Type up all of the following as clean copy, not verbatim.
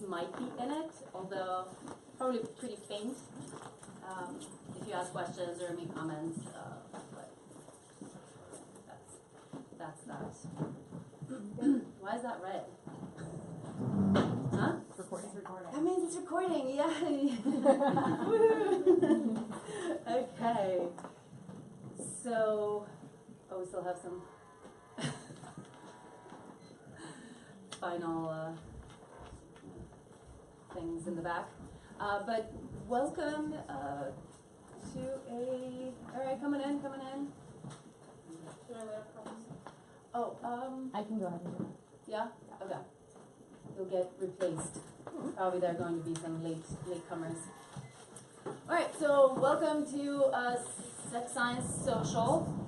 might be in it, although probably pretty faint. If you ask questions or make comments, but that's that. Why is that red? Huh? It's recording. It's recording. That means it's recording, yay! Okay. So, we still have some final things in the back. But welcome to alright, coming in. Should I wait up for Oh, I can go ahead and do it. yeah? Okay. You'll get replaced. Probably there are going to be some latecomers. Alright, so welcome to Sex Science Social.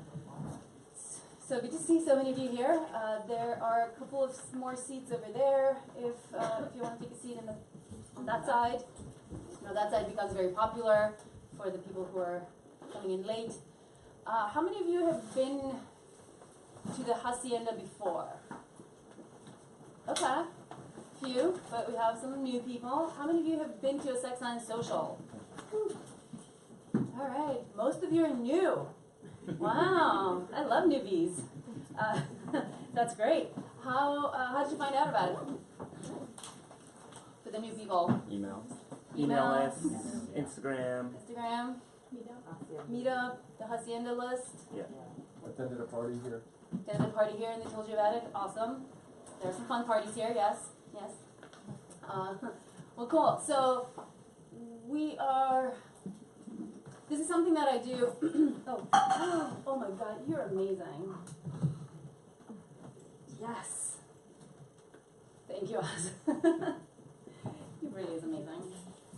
So good to see so many of you here. There are a couple of more seats over there if you want to take a seat on that side. Now that side becomes very popular for the people who are coming in late. How many of you have been to the Hacienda before? Okay, few, but we have some new people. How many of you have been to a Sex Science Social? All right, most of you are new. Wow, I love newbies. That's great. How did you find out about it? For the new people? Email us, Instagram. Meetup, the Hacienda list. Yeah. Attended a party here. Attended a party here and they told you about it. Awesome. There are some fun parties here. Yes. Well, cool. So this is something that I do. Oh my God, you're amazing. Yes. Thank you, Oz. He really is amazing.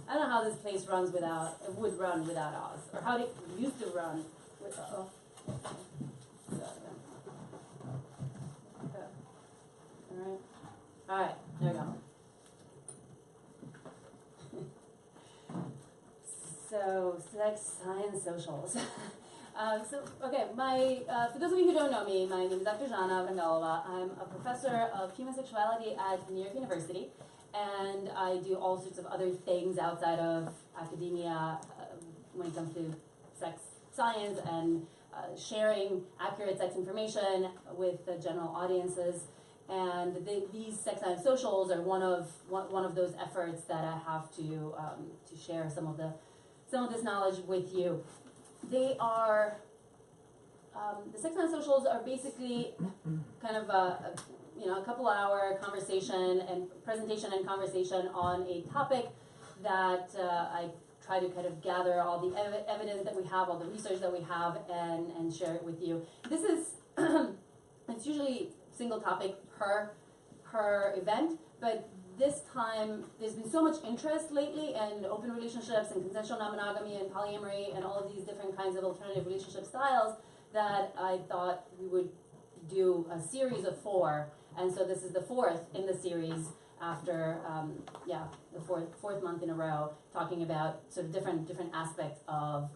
I don't know how this place would run without Oz, or how it used to run with Oz. Okay. All right, there we go. So, Sex Science Socials. Okay, for those of you who don't know me, my name is Dr. Zhana. I'm a professor of human sexuality at New York University, and I do all sorts of other things outside of academia when it comes to sex science and sharing accurate sex information with the general audiences. And these Sex Science Socials are one of those efforts that I have to share some of this knowledge with you. They are the Sex Science Socials are basically kind of a couple hour conversation and presentation and conversation on a topic that I try to kind of gather all the evidence that we have, all the research that we have, and share it with you. This is it's usually single topic per event, but this time there's been so much interest lately in open relationships and consensual non-monogamy and polyamory and all of these different kinds of alternative relationship styles that I thought we would do a series of 4, and so this is the 4th in the series after the fourth month in a row, talking about sort of different aspects of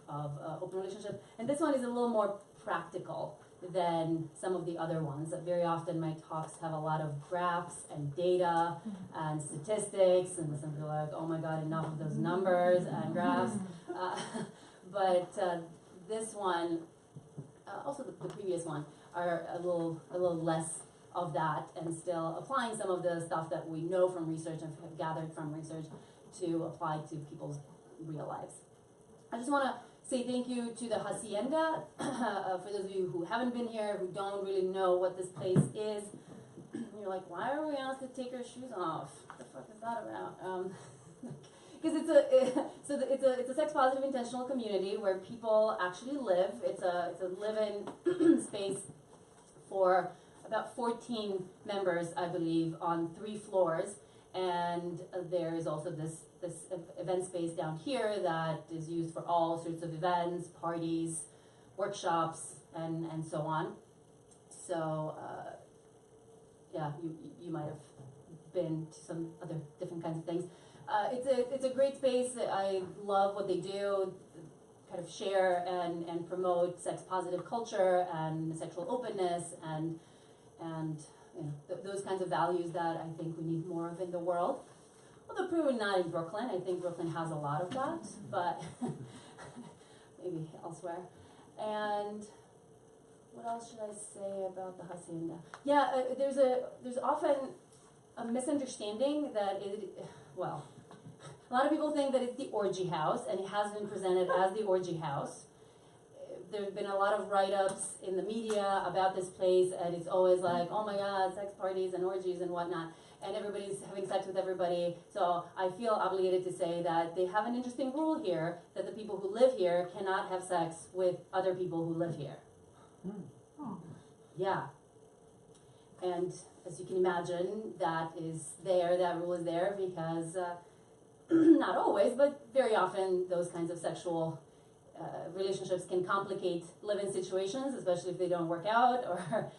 open relationship, and this one is a little more practical than some of the other ones. Very often my talks have a lot of graphs and data and statistics, and some people are like, oh my God, enough of those numbers and graphs. But this one, also the previous one, are a little less of that, and still applying some of the stuff that we know from research and have gathered from research to apply to people's real lives. I just want to say thank you to the Hacienda. For those of you who haven't been here, who don't really know what this place is, you're like, why are we asked to take our shoes off? What the fuck is that about? Because it's a sex positive intentional community where people actually live. It's a live-in space for about 14 members, I believe, on 3 floors. And there is also this event space down here that is used for all sorts of events, parties, workshops, and so on. So you might have been to some other different kinds of things. It's a great space. I love what they do, kind of share and promote sex positive culture and sexual openness and those kinds of values that I think we need more of in the world. although probably not in Brooklyn. I think Brooklyn has a lot of that, but maybe elsewhere. And what else should I say about the Hacienda? Yeah, there's often a misunderstanding that well, a lot of people think that it's the orgy house, and it has been presented as the orgy house. There's been a lot of write-ups in the media about this place, and it's always like, oh my God, sex parties and orgies and whatnot, and everybody's having sex with everybody. So I feel obligated to say that they have an interesting rule here, that the people who live here cannot have sex with other people who live here. Yeah. And as you can imagine, that rule is there because, not always, but very often those kinds of sexual relationships can complicate live-in situations, especially if they don't work out or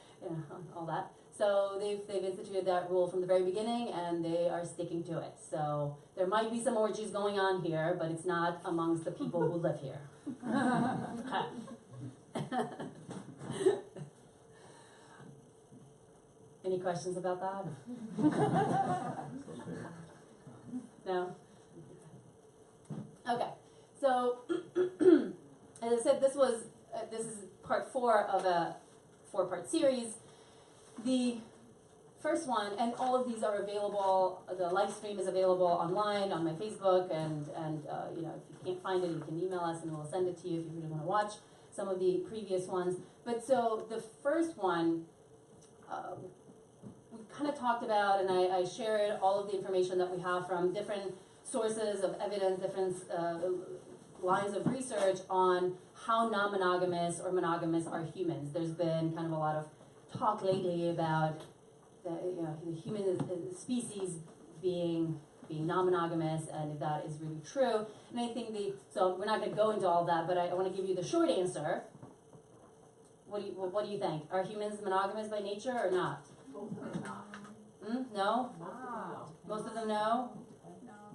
all that. So they've instituted that rule from the very beginning, and they are sticking to it. So there might be some orgies going on here, but it's not amongst the people who live here. Any questions about that? No? Okay, so as I said, this is part 4 of a 4-part series. The first one, and all of these are available, the Lifestream is available online on my Facebook, and if you can't find it, you can email us and we'll send it to you if you really want to watch some of the previous ones. But so the first one, we kind of talked about, and I shared all of the information that we have from different sources of evidence, different lines of research on how non-monogamous or monogamous are humans. There's been kind of a lot of talk lately about the human species being non-monogamous, and if that is really true. And I think so we're not going to go into all that, but I want to give you the short answer. What do you think? Are humans monogamous by nature or not? No? Wow. Most of them no?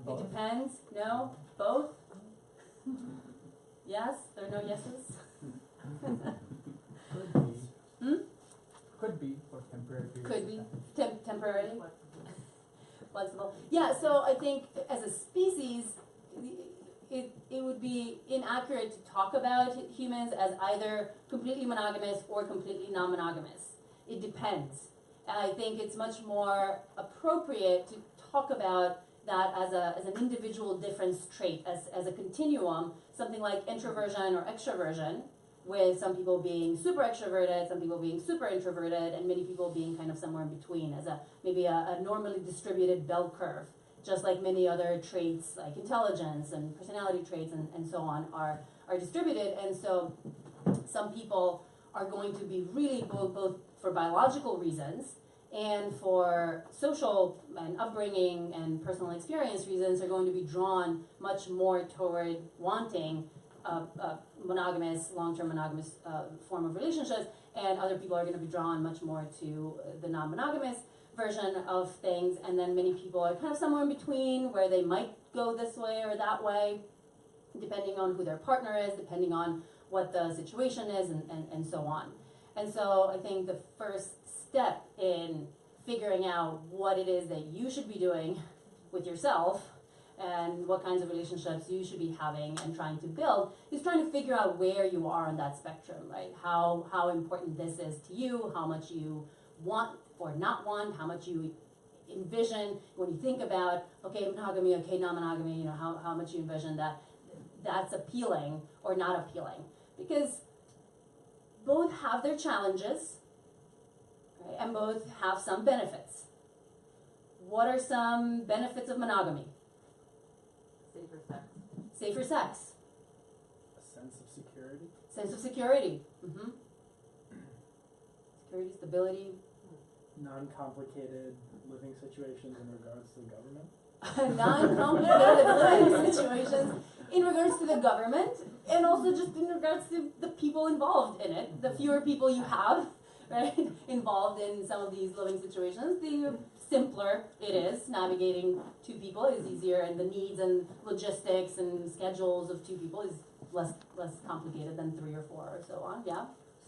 It depends? No? Both? Yes? There are no yeses? Could be for temporary periods. Could be. Temporary? Flexible. Yeah, so I think as a species, it would be inaccurate to talk about humans as either completely monogamous or completely non-monogamous. It depends. And I think it's much more appropriate to talk about that as an individual difference trait, as a continuum, something like introversion or extroversion, with some people being super extroverted, some people being super introverted, and many people being kind of somewhere in between, as maybe a normally distributed bell curve, just like many other traits like intelligence and personality traits and so on are distributed. And so some people are going to be really both for biological reasons and for social and upbringing and personal experience reasons are going to be drawn much more toward wanting a monogamous, long-term monogamous form of relationships, and other people are going to be drawn much more to the non-monogamous version of things, and then many people are kind of somewhere in between where they might go this way or that way, depending on who their partner is, depending on what the situation is, and so on. And so I think the first step in figuring out what it is that you should be doing with yourself and what kinds of relationships you should be having and trying to build is trying to figure out where you are on that spectrum, right? How important this is to you, how much you want or not want, how much you envision when you think about, okay, monogamy, okay, non-monogamy, how much you envision that's appealing or not appealing. Because both have their challenges, right, and both have some benefits. What are some benefits of monogamy? Safer sex. Safer sex. A sense of security. Sense of security. Security, stability. Non-complicated living situations in regards to the government. Non-complicated living situations in regards to the government, and also just in regards to the people involved in it. The fewer people you have, right, involved in some of these living situations, the simpler it is. Navigating 2 people is easier, and the needs and logistics and schedules of 2 people is less complicated than 3 or 4 or so on. Yeah.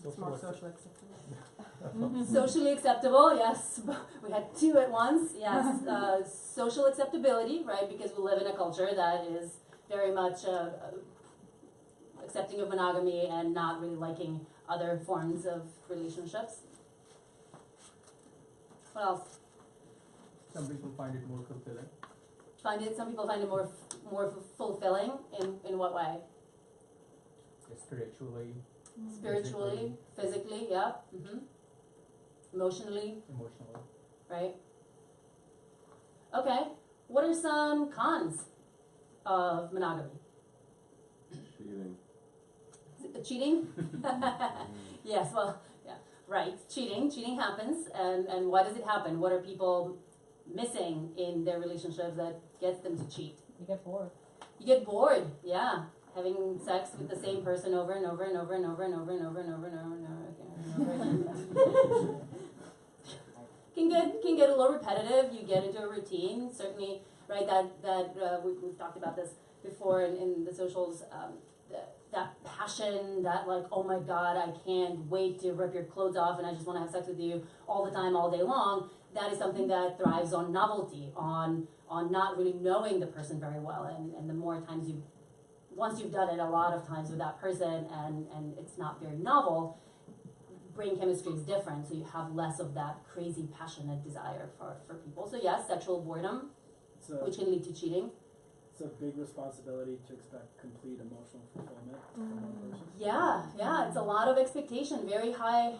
It's more socially acceptable. Socially acceptable, yes. We had two at once, yes. Social acceptability, right? Because we live in a culture that is very much accepting of monogamy and not really liking other forms of relationships. What else? Some people find it more fulfilling. Some people find it more fulfilling. In what way? Spiritually, Spiritually, physically, yeah. Emotionally, emotionally. right? Okay. What are some cons of monogamy? Cheating. Cheating? Yes, well, yeah, right. Cheating happens, and why does it happen? What are people missing in their relationships that gets them to cheat? You get bored. You get bored, yeah. Having sex with the same person over and over and over and over and over and over and over and over and over again. Can get a little repetitive. You get into a routine, certainly, right? We've talked about this before in the socials. That passion, that like, oh my God, I can't wait to rip your clothes off and I just want to have sex with you all the time, all day long. That is something that thrives on novelty, on not really knowing the person very well. And the more times once you've done it a lot of times with that person and it's not very novel, brain chemistry is different. So you have less of that crazy passionate desire for people. So yes, sexual boredom, which can lead to cheating. It's a big responsibility to expect complete emotional fulfillment from one person. Yeah, it's a lot of expectation, very high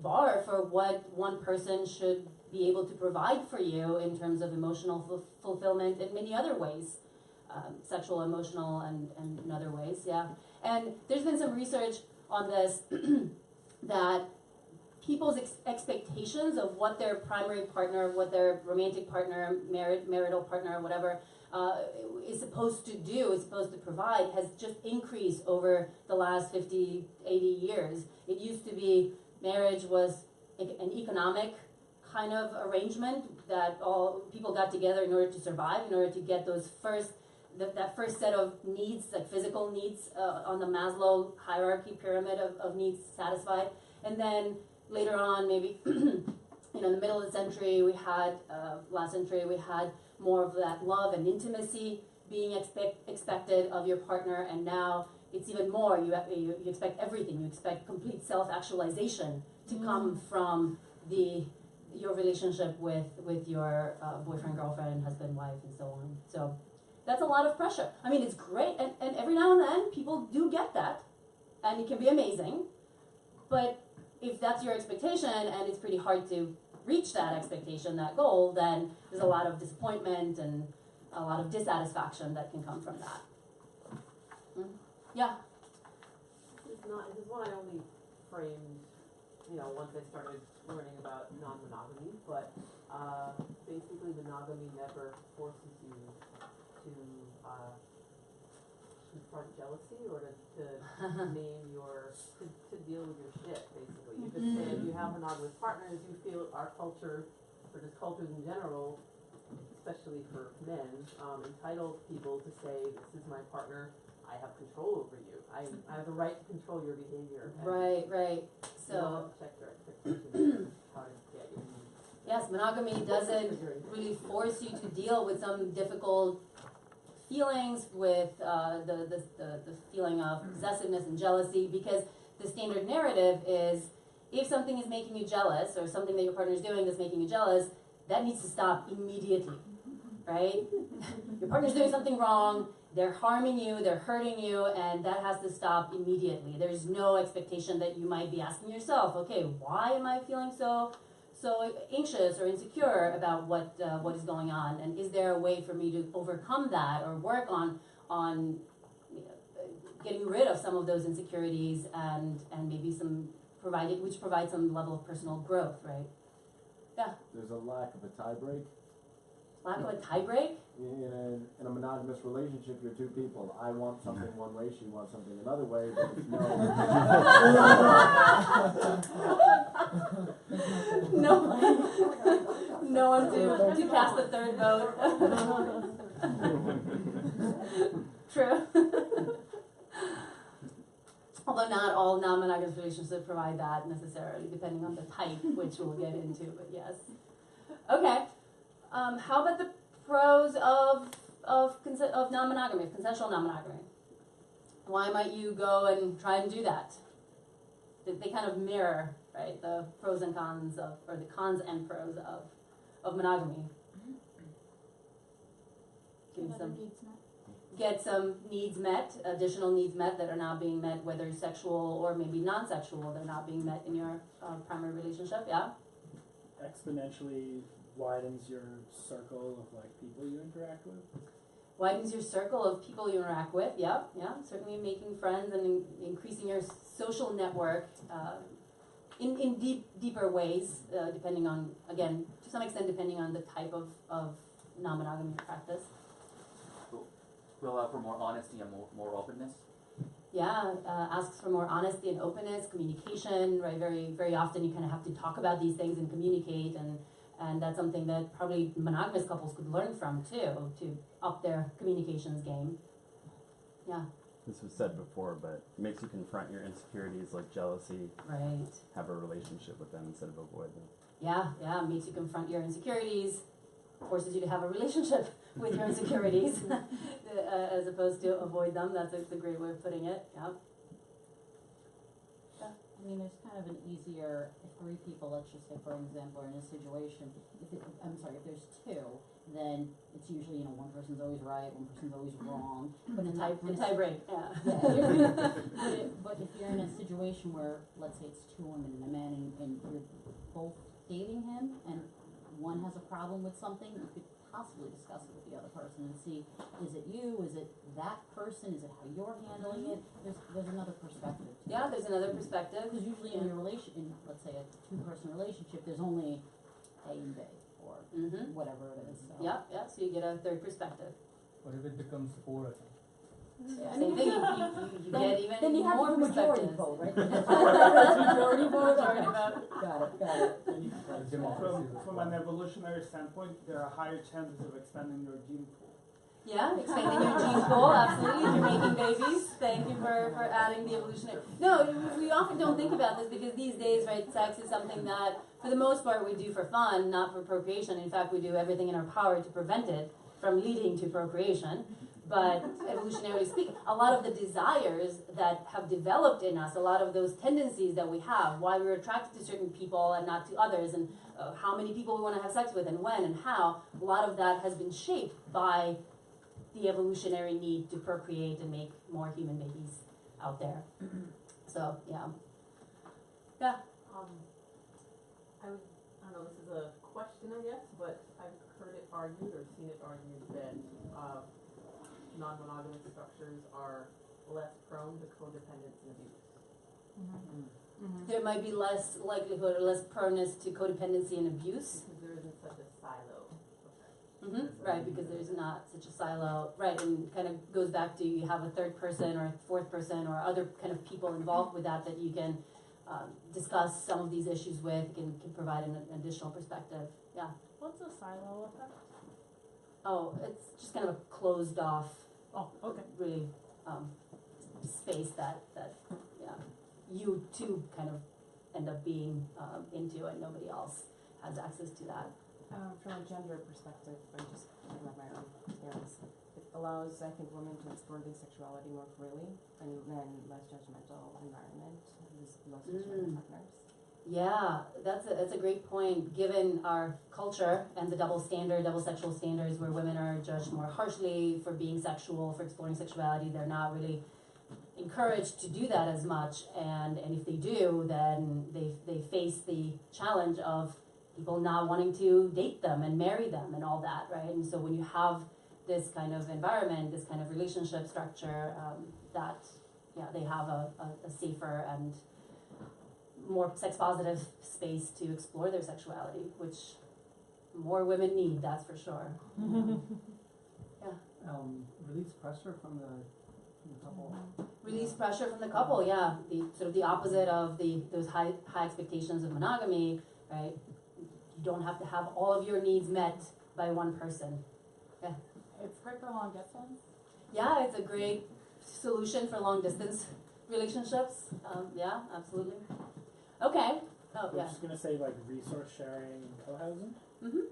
bar for what one person should be able to provide for you in terms of emotional fulfillment in many other ways, sexual, emotional, and in other ways, yeah. And there's been some research on this that people's expectations of what their primary partner, what their romantic partner, marital partner, whatever, is supposed to do, is supposed to provide, has just increased over the last 50, 80 years. It used to be marriage was an economic kind of arrangement that all people got together in order to survive, in order to get those that first set of needs, like physical needs on the Maslow hierarchy pyramid of needs satisfied. And then later on, maybe in the middle of the century, last century, we had more of that love and intimacy being expected of your partner, and now it's even more. You expect everything. You expect complete self-actualization to come from your relationship with your boyfriend, girlfriend, husband, wife, and so on. So that's a lot of pressure. I mean, it's great, and every now and then people do get that, and it can be amazing. But if that's your expectation and it's pretty hard to reach that expectation, that goal, then there's a lot of disappointment and a lot of dissatisfaction that can come from that. Yeah? This is one I only framed, once I started learning about non-monogamy, but basically monogamy never forces you to confront jealousy or to name to deal with your shit, basically. You just say if you have monogamous partners, you feel our culture, or just cultures in general, especially for men, entitled people to say, this is my partner, I have control over you. I have the right to control your behavior. Right. So you don't have to check your expectations how to get you. Yes, monogamy doesn't really force you to deal with some difficult feelings, with the feeling of possessiveness and jealousy, because the standard narrative is if something is making you jealous or something that your partner is doing that's making you jealous, that needs to stop immediately, right? Your partner's doing something wrong, they're harming you, they're hurting you, and that has to stop immediately. There's no expectation that you might be asking yourself, okay, why am I feeling so anxious or insecure about what is going on, and is there a way for me to overcome that or work on getting rid of some of those insecurities and maybe which provide some level of personal growth, right? Yeah. There's a lack of a tie break. Lack of a tie break? In a monogamous relationship, you're two people. I want something one way, she wants something another way, but it's no one to cast the third vote. True. Although not all non-monogamous relationships provide that necessarily, depending on the type, which we'll get into, but yes. Okay, how about the pros of non-monogamy, of consensual non-monogamy? Why might you go and try and do that? They kind of mirror, right, the pros and cons of, or the cons and pros of monogamy. Get some needs met, additional needs met that are not being met, whether sexual or maybe non-sexual, they're not being met in your primary relationship, yeah? Exponentially widens your circle of like people you interact with. Widens your circle of people you interact with, yeah, certainly making friends and increasing your social network in deeper ways, depending on, again, to some extent depending on the type of non-monogamy practice. Will allow for more honesty and more openness. Yeah, asks for more honesty and openness, communication, right? Very, very often you kind of have to talk about these things and communicate, and that's something that probably monogamous couples could learn from too, to up their communications game. Yeah. This was said before, but it makes you confront your insecurities like jealousy. Right. Have a relationship with them instead of avoid them. Yeah, makes you confront your insecurities, forces you to have a relationship with your insecurities, as opposed to avoid them. That's a great way of putting it, yeah. I mean, there's kind of an easier, if 3 people, let's just say for example, are in a situation, if there's 2, then it's usually, one person's always right, one person's always wrong. But in The tie break, yeah. But if you're in a situation where, let's say it's 2 women and a man, and you're both dating him, and one has a problem with something, you could possibly discuss it with the other person and see, is it you, is it that person, is it how you're handling it? There's another perspective to it. Yeah, there's another perspective. Because usually in your let's say a 2-person relationship, there's only A and B, or whatever it is. So. Yeah, so you get a third perspective. What if it becomes 4 of them? Yeah, same thing, you get even then you have more to do majority perspectives. vote, right? Majority vote. Majority vote. Got it. From an evolutionary standpoint, there are higher chances of expanding your gene pool. Yeah, expanding your gene pool, absolutely. You're making babies. Thank you for adding the evolutionary. No, we often don't think about this because these days, right, sex is something that, for the most part, we do for fun, not for procreation. In fact, we do everything in our power to prevent it from leading to procreation. But evolutionarily speaking, a lot of the desires that have developed in us, a lot of those tendencies that we have, why we're attracted to certain people and not to others, and how many people we want to have sex with and when and how, a lot of that has been shaped by the evolutionary need to procreate and make more human babies out there. So, yeah. Yeah. I don't know, this is a question, I guess, but I've heard it argued or seen it argued that non-monogamous structures are less prone to codependence and abuse. There might be less likelihood or less proneness to codependency and abuse. Because there isn't such a silo effect. Right, because there's not such a silo, right, and kind of goes back to you have a third person or a fourth person or other kind of people involved with that you can discuss some of these issues with, can provide an additional perspective, yeah. What's a silo effect? Oh, it's just kind of a closed off, Okay. really, space that, yeah, you two kind of end up being into and nobody else has access to that. From a gender perspective, I'm just talking about my own experience. It allows, I think, women to explore their sexuality more freely and then less judgmental environment, less judgmental partners. Yeah, that's a great point. Given our culture and the double sexual standards, where women are judged more harshly for being sexual, for exploring sexuality, they're not really encouraged to do that as much. And if they do, then they face the challenge of people not wanting to date them and marry them and all that, right? And so when you have this kind of environment, this kind of relationship structure, they have a safer and more sex-positive space to explore their sexuality, which more women need, that's for sure. Yeah. Release pressure from the couple. Release pressure from the couple, yeah. The sort of the opposite of those high expectations of monogamy, right? You don't have to have all of your needs met by one person. Yeah. It's great for long distance. Yeah, it's a great solution for long distance relationships, yeah, absolutely. Okay, I oh, was yeah. just gonna say like resource sharing and co-housing.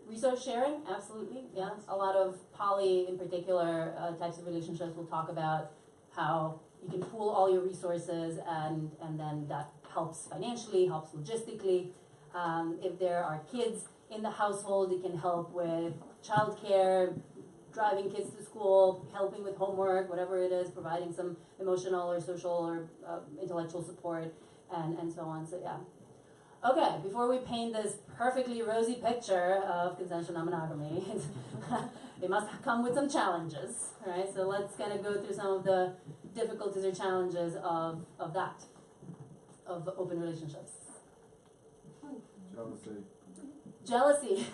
Resource sharing, absolutely, yeah. A lot of poly, in particular, types of relationships will talk about how you can pool all your resources and then that helps financially, helps logistically. If there are kids in the household, it can help with childcare, driving kids to school, helping with homework, whatever it is, providing some emotional or social or intellectual support, and so on, so yeah. Okay, before we paint this perfectly rosy picture of consensual non-monogamy, it must come with some challenges, right? So let's kind of go through some of the difficulties or challenges of that, of open relationships. Jealousy. Jealousy,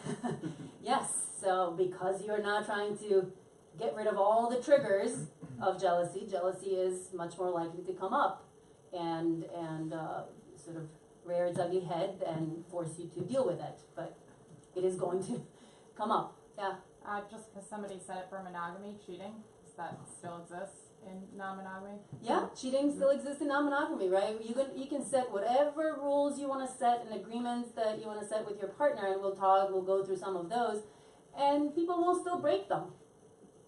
yes. So because you're not trying to get rid of all the triggers of jealousy, jealousy is much more likely to come up and sort of rear its ugly head and force you to deal with it. But it is going to come up. Yeah. Just because somebody said it for monogamy, cheating, does that still exist in non-monogamy? Yeah, cheating still exists in non-monogamy, right? You can set whatever rules you want to set and agreements that you want to set with your partner, and we'll go through some of those, and people will still break them.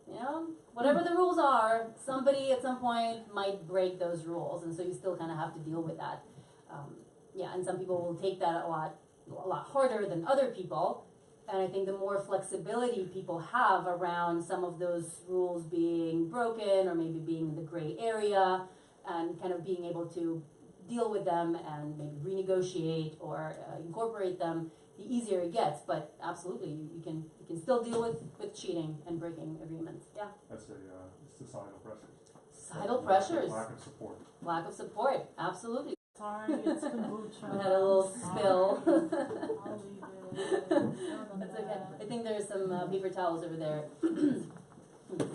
You know, whatever the rules are, somebody at some point might break those rules, and so you still kind of have to deal with that. Yeah, and some people will take that a lot harder than other people. And I think the more flexibility people have around some of those rules being broken or maybe being in the gray area and kind of being able to deal with them and maybe renegotiate or incorporate them, the easier it gets. But absolutely, you can still deal with cheating and breaking agreements. Yeah. That's societal pressures. Societal pressures. Lack of support. Lack of support. Absolutely. Sorry, it's kombucha. We had a little spill. I'll leave it. That's okay. I think there's some paper towels over there. It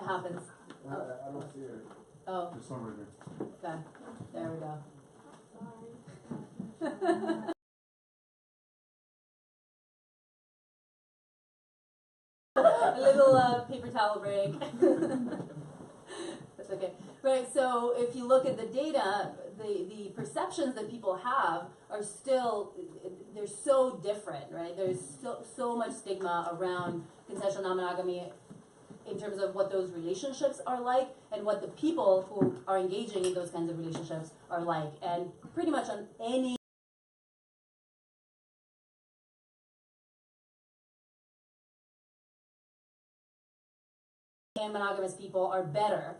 happens. I don't see it. Oh, There's some right here. okay. There we go. A little paper towel break. That's okay. Right, so if you look at the data, the perceptions that people have are still, they're so different, right? There's so much stigma around consensual non-monogamy in terms of what those relationships are like and what the people who are engaging in those kinds of relationships are like. And pretty much on any monogamous people are better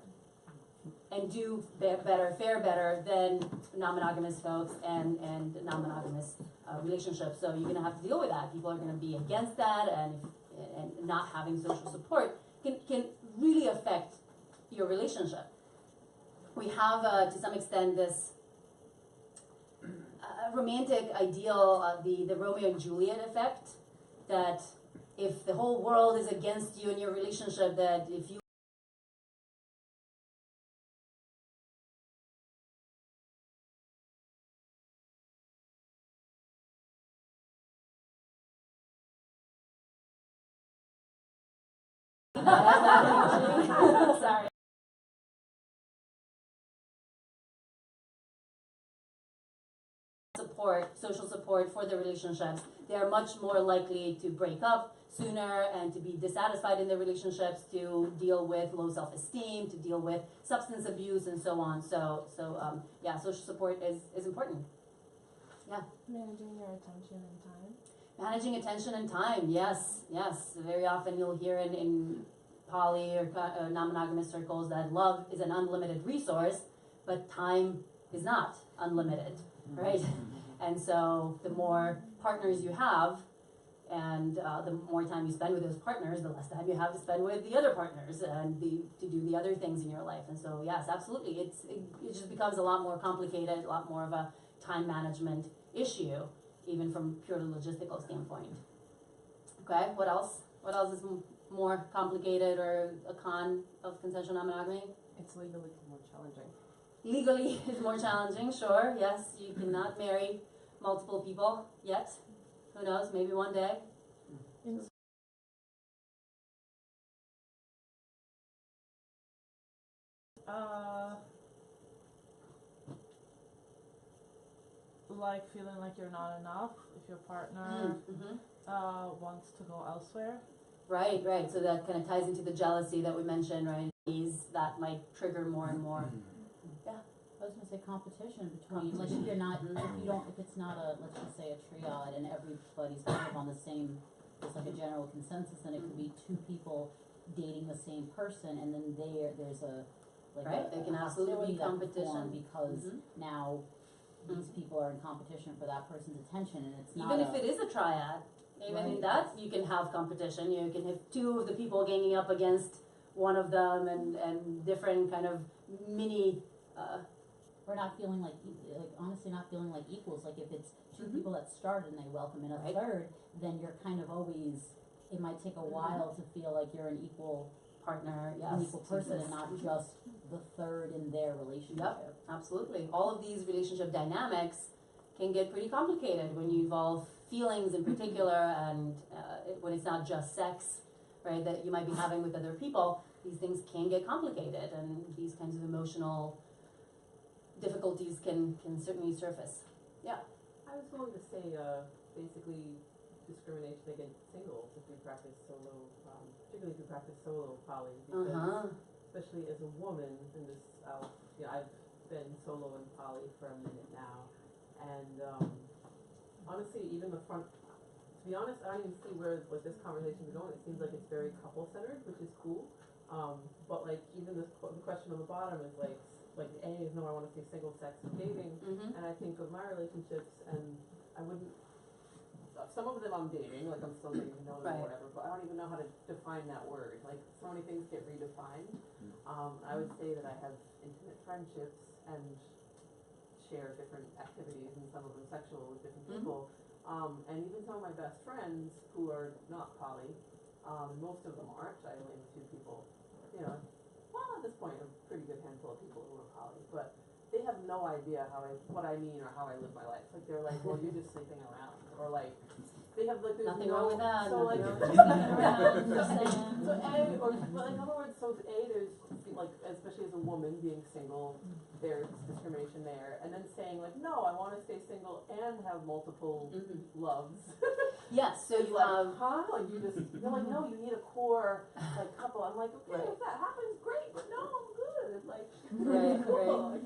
and do better, fare better than non-monogamous folks and non-monogamous relationships. So you're going to have to deal with that. People are going to be against that, and not having social support can really affect your relationship. We have, to some extent, this romantic ideal, the Romeo and Juliet effect, that if the whole world is against you in your relationship, that if you sorry. Social support for the relationships, they are much more likely to break up sooner and to be dissatisfied in their relationships, to deal with low self-esteem, to deal with substance abuse, and so on. So yeah, social support is important. Yeah. Managing your attention and time. Managing attention and time, yes. Very often you'll hear in poly or non-monogamous circles that love is an unlimited resource, but time is not unlimited, right? And so the more partners you have, and the more time you spend with those partners, the less time you have to spend with the other partners and to do the other things in your life. And so yes, absolutely, it just becomes a lot more complicated, a lot more of a time management issue, even from purely logistical standpoint. Okay, what else? What else is more complicated or a con of consensual non-monogamy? It's legally more challenging. Legally is more challenging, sure, yes. You cannot marry multiple people yet. Who knows, maybe one day. Like feeling like you're not enough if your partner wants to go elsewhere. Right. So that kind of ties into the jealousy that we mentioned, right? That might trigger more and more. I was gonna say competition between, like if you're not, if it's not a, let's just say a triad and everybody's kind of on the same, it's like a general consensus, then it could be two people dating the same person and then there's a, like There can absolutely be hostility that could competition. form because now these people are in competition for that person's attention and it's not Even if it is a triad, even in that you can have competition. You can have two of the people ganging up against one of them and different kind of mini or not feeling like honestly not feeling like equals. Like if it's two people that start and they welcome in a third, then you're kind of always, it might take a while to feel like you're an equal partner, an equal person and not just the third in their relationship. Yep, absolutely. All of these relationship dynamics can get pretty complicated when you involve feelings in particular and when it's not just sex, right, that you might be having with other people. These things can get complicated and these kinds of emotional difficulties can certainly surface. Yeah. I was going to say, basically, discrimination against singles if you practice solo, particularly if you practice solo poly, because especially as a woman, and this, I've been solo and poly for a minute now, and honestly, even the front, to be honest, I don't even see where like this conversation is going. It seems like it's very couple-centered, which is cool, but like even the question on the bottom is like A is no, I want to say single sex and dating, and I think of my relationships, and I wouldn't, some of them I'm dating, like I'm still getting to know them or whatever, but I don't even know how to define that word. Like so many things get redefined. I would say that I have intimate friendships and share different activities, and some of them sexual with different people, and even some of my best friends who are not poly, most of them aren't. I only have 2 people, well, at this point, a pretty good handful of people who are poly, but they have no idea what I mean or how I live my life. Like they're like, well, you're just sleeping around, or like they have like there's nothing wrong with that. So like, so A, or well, in other words, so A, there's like, especially as a woman being single, there's discrimination there, and then saying like, no, I want to stay single and have multiple loves. Yes, so you like, have like you're like, no, you need a core like couple. I'm like, okay, if that happens, great, but no, I'm good. Like, cool. Like,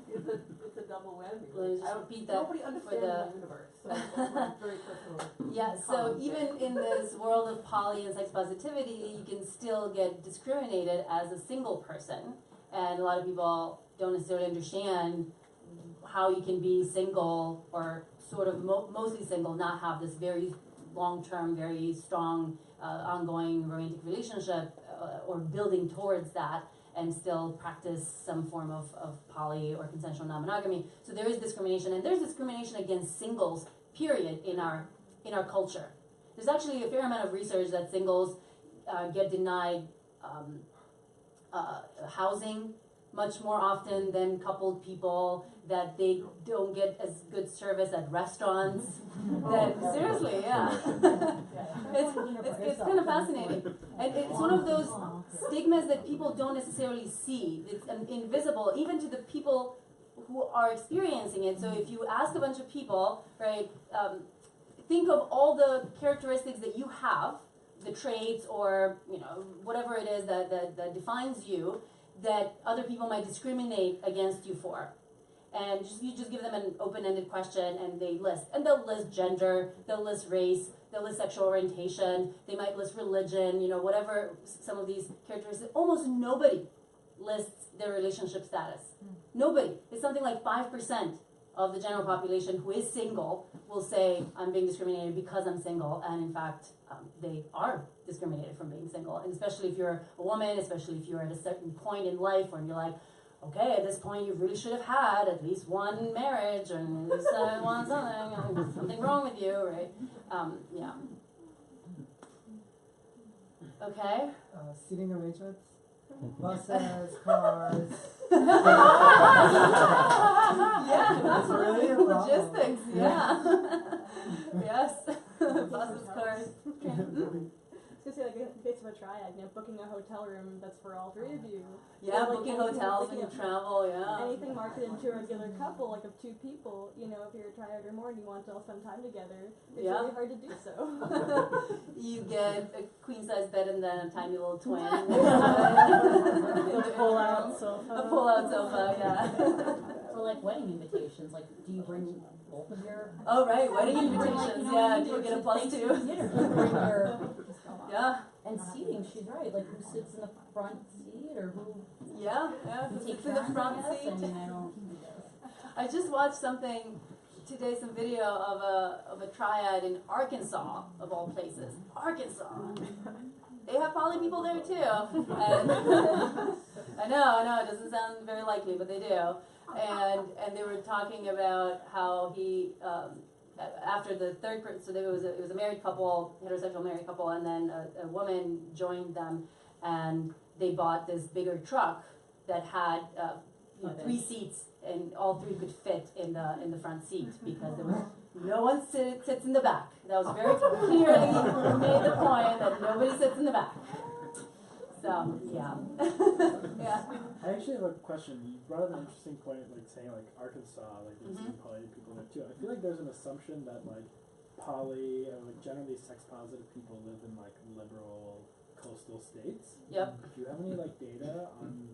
it's a double whammy. Let me just repeat that nobody understands the universe, so that's very personal. Yeah, so even in this world of poly and sex positivity, you can still get discriminated as a single person, and a lot of people don't necessarily understand how you can be single or sort of mostly single, not have this very long-term, very strong, ongoing romantic relationship or building towards that and still practice some form of poly or consensual non-monogamy. So there is discrimination, and there's discrimination against singles, period, in our culture. There's actually a fair amount of research that singles get denied housing much more often than coupled people, that they don't get as good service at restaurants. Seriously, yeah. It's kind of fascinating. And it's one of those stigmas that people don't necessarily see. It's invisible, even to the people who are experiencing it. So if you ask a bunch of people, right, think of all the characteristics that you have, the traits or, whatever it is that defines you, that other people might discriminate against you for. And you just give them an open-ended question and they list. And they'll list gender, they'll list race, they'll list sexual orientation, they might list religion, whatever some of these characteristics. Almost nobody lists their relationship status. Nobody. It's something like 5% of the general population who is single will say, I'm being discriminated because I'm single, and in fact, they are discriminated from being single, and especially if you're a woman, especially if you're at a certain point in life when you're like, okay, at this point you really should have had at least one marriage, and at least one something wrong with you, right? Yeah. Okay. Seating arrangements, buses, cars. Yeah, that's really a logistics. Yeah. Yes. Buses, cars. gonna say, like, in the case of a triad, booking a hotel room that's for all three of you. Yeah, Or, like, booking anything- hotels like, when you travel, yeah. Anything marketed to a regular couple, like of two people, if you're a triad or more and you want to all spend time together, it's Yeah. really hard to do so. You get a queen size bed and then a tiny little twin. A pull-out sofa. A pull-out sofa, yeah. For like wedding invitations, like, do you bring both of your? Oh, right, wedding Do you bring, like, invitations, yeah, do you get a plus things two? to the dinner? Do you bring your? Yeah, And seating, she's right, like who sits in the front seat or who yeah, who takes sits in the turns, front I guess? seat? I mean, I don't. I just watched something today, some video of a triad in Arkansas, of all places. Arkansas. They have poly people there too. And I know, it doesn't sound very likely, but they do. And they were talking about how he, after the third person, so it was a married couple, heterosexual married couple, and then a woman joined them, and they bought this bigger truck that had 3 seats, and all 3 could fit in the front seat, because there was no one sits in the back. That was very clearly made the point that nobody sits in the back. So yeah. Yeah. I actually have a question. You brought up an interesting point, like saying like Arkansas, like there's some poly people there too. I feel like there's an assumption that like poly or like generally sex positive people live in like liberal coastal states. Yep. Do you have any like data on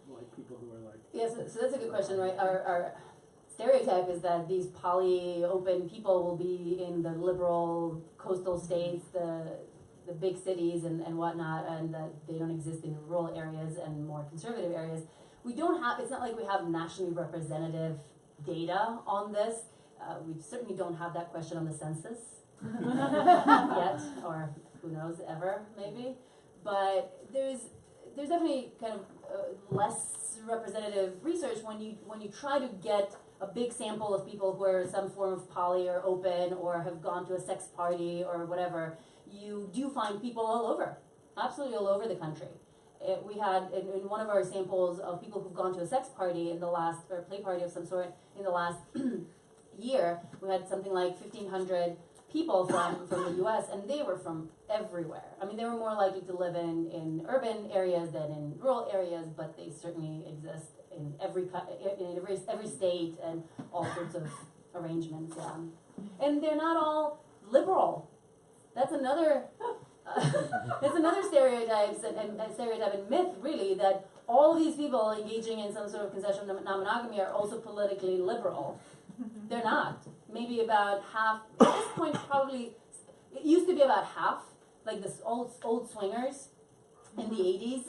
like people who are like? Yeah, so that's a good question, right? Our stereotype is that these poly open people will be in the liberal coastal states, the big cities and whatnot, and that they don't exist in rural areas and more conservative areas. We don't have, it's not like we have nationally representative data on this. We certainly don't have that question on the census yet, or who knows, ever, maybe. But there's definitely kind of less representative research when you try to get a big sample of people who are some form of poly or open or have gone to a sex party or whatever. You do find people all over, absolutely all over the country. We had in one of our samples of people who've gone to a sex party in the last, or play party of some sort in the last year, we had something like 1,500 people from the US, and they were from everywhere. I mean, they were more likely to live in urban areas than in rural areas, but they certainly exist in every state and all sorts of arrangements, yeah. And they're not all liberal. That's another stereotype and myth, really, that all these people engaging in some sort of consensual non-monogamy are also politically liberal. They're not. Maybe about half, at this point probably, it used to be about half, like this old swingers in the 80s.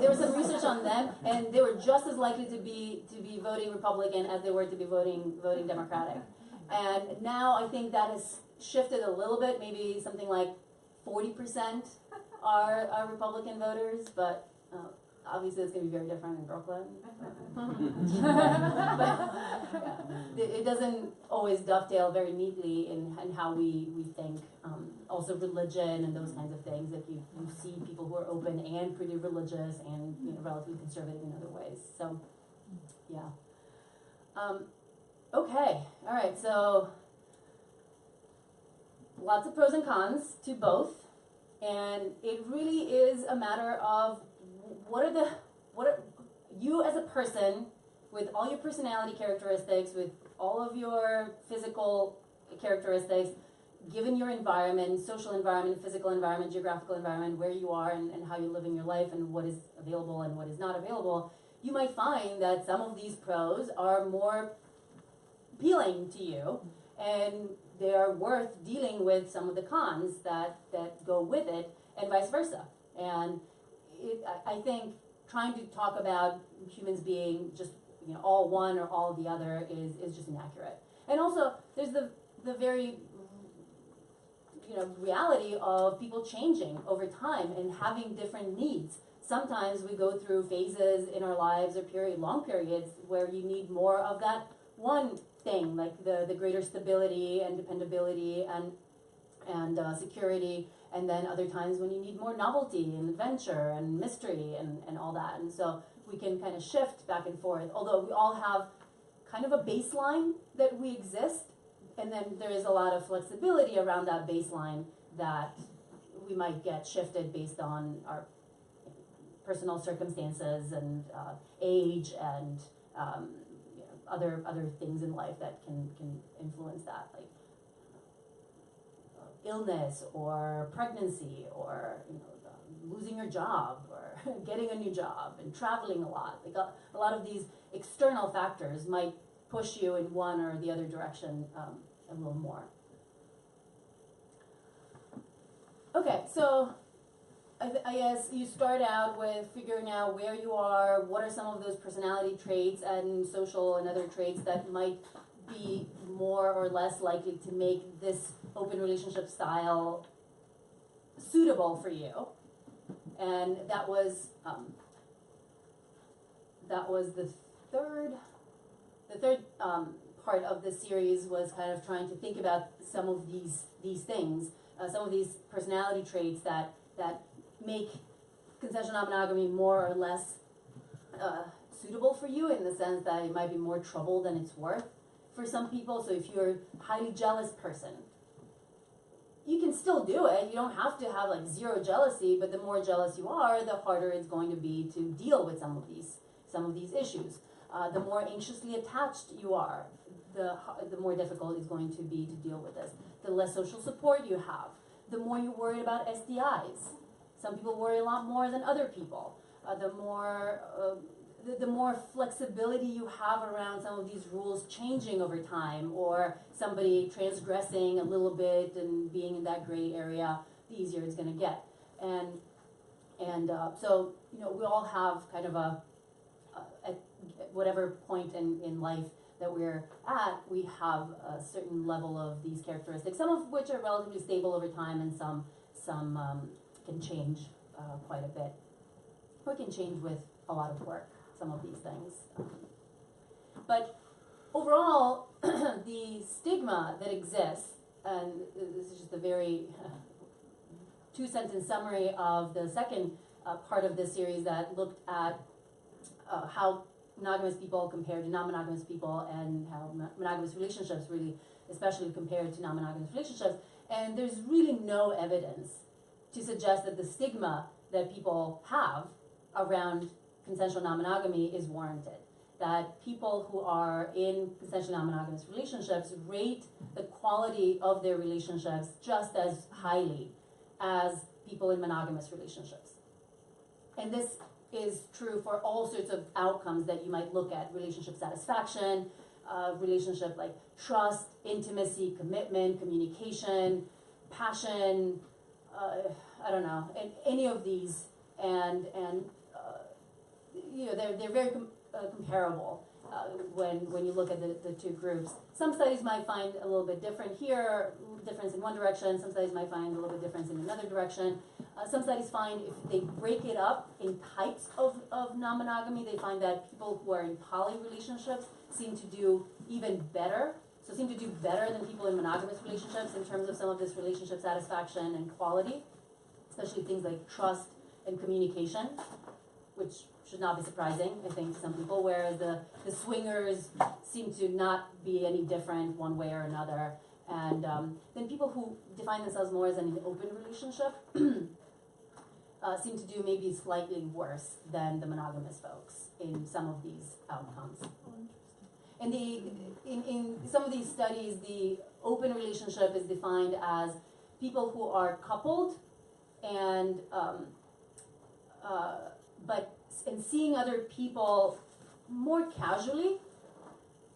There was some research on them, and they were just as likely to be voting Republican as they were to be voting Democratic. And now I think that has shifted a little bit, maybe something like 40% are Republican voters, but obviously it's going to be very different in Brooklyn. But it doesn't always dovetail very neatly in how we think. Also religion and those kinds of things. If you see people who are open and pretty religious and relatively conservative in other ways. So, yeah. Okay, all right, so lots of pros and cons to both, and it really is a matter of what are you as a person with all your personality characteristics, with all of your physical characteristics, given your environment, social environment, physical environment, geographical environment, where you are and how you're living your life and what is available and what is not available, you might find that some of these pros are more appealing to you, and they are worth dealing with some of the cons that go with it, and vice versa. And I think trying to talk about humans being just all one or all the other is just inaccurate. And also, there's the very reality of people changing over time and having different needs. Sometimes we go through phases in our lives or long periods where you need more of that one thing, like the greater stability and dependability and security, and then other times when you need more novelty and adventure and mystery and all that. And so we can kind of shift back and forth, although we all have kind of a baseline that we exist, and then there is a lot of flexibility around that baseline that we might get shifted based on our personal circumstances and age and you know, other things in life that can influence that, like illness or pregnancy or, you know, losing your job or getting a new job and traveling a lot. Like a lot of these external factors might push you in one or the other direction a little more. Okay, so I guess you start out with figuring out where you are, what are some of those personality traits and social and other traits that might be more or less likely to make this open relationship style suitable for you. And that was the third part of the series, was kind of trying to think about some of these things, some of these personality traits that make consensual non-monogamy more or less suitable for you, in the sense that it might be more trouble than it's worth for some people. So if you're a highly jealous person, you can still do it. You don't have to have like zero jealousy, but the more jealous you are, the harder it's going to be to deal with some of these issues. The more anxiously attached you are, the more difficult it's going to be to deal with this. The less social support you have, the more you're worried about STIs. Some people worry a lot more than other people. The more flexibility you have around some of these rules changing over time, or somebody transgressing a little bit and being in that gray area, the easier it's going to get. And so, you know, we all have kind of at whatever point in life that we're at, we have a certain level of these characteristics, some of which are relatively stable over time, and some can change quite a bit. Or can change with a lot of work, some of these things. But overall, the stigma that exists, and this is just a very two-sentence summary of the second part of this series that looked at how monogamous people compare to non-monogamous people, and how monogamous relationships really, especially compared to non-monogamous relationships. And there's really no evidence to suggest that the stigma that people have around consensual non-monogamy is warranted. That people who are in consensual non-monogamous relationships rate the quality of their relationships just as highly as people in monogamous relationships. And this is true for all sorts of outcomes that you might look at: relationship satisfaction, relationship like trust, intimacy, commitment, communication, passion, I don't know, and any of these, and you know, they're very comparable when you look at the two groups. Some studies might find a little bit different here, difference in one direction. Some studies might find a little bit difference in another direction. Some studies find if they break it up in types of non-monogamy, they find that people who are in poly relationships seem to do even better. So seem to do better than people in monogamous relationships in terms of some of this relationship satisfaction and quality, especially things like trust and communication, which should not be surprising, I think, to some people, whereas the swingers seem to not be any different one way or another. And then people who define themselves more as an open relationship seem to do maybe slightly worse than the monogamous folks in some of these outcomes. And in some of these studies, the open relationship is defined as people who are coupled and and seeing other people more casually,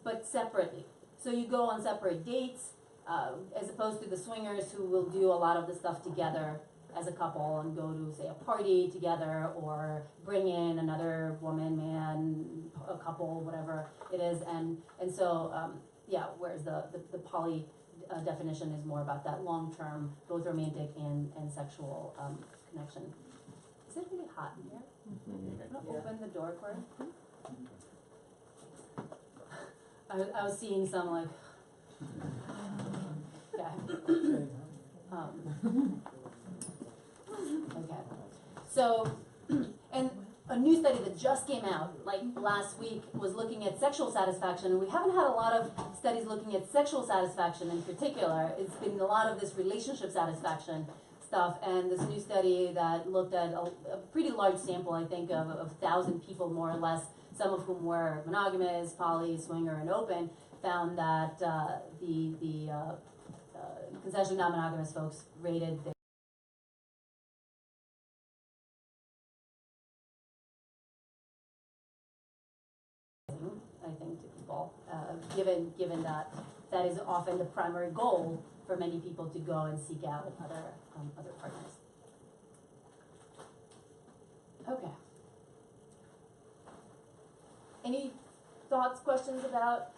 but separately. So you go on separate dates, as opposed to the swingers who will do a lot of the stuff together as a couple and go to, say, a party together, or bring in another woman, man, a couple, whatever it is. And so, yeah, whereas the poly definition is more about that long-term, both romantic and sexual connection. Is it really hot in here? Can I open the door for it? I was seeing some like, okay. Okay. So, and a new study that just came out like last week was looking at sexual satisfaction, and we haven't had a lot of studies looking at sexual satisfaction in particular. It's been a lot of this relationship satisfaction stuff, and this new study that looked at a pretty large sample, I think, of 1,000 people more or less, some of whom were monogamous, poly, swinger, and open, found that the consensually non-monogamous folks rated their I think to people, given that that is often the primary goal for many people to go and seek out other partners. Okay. Any thoughts, questions about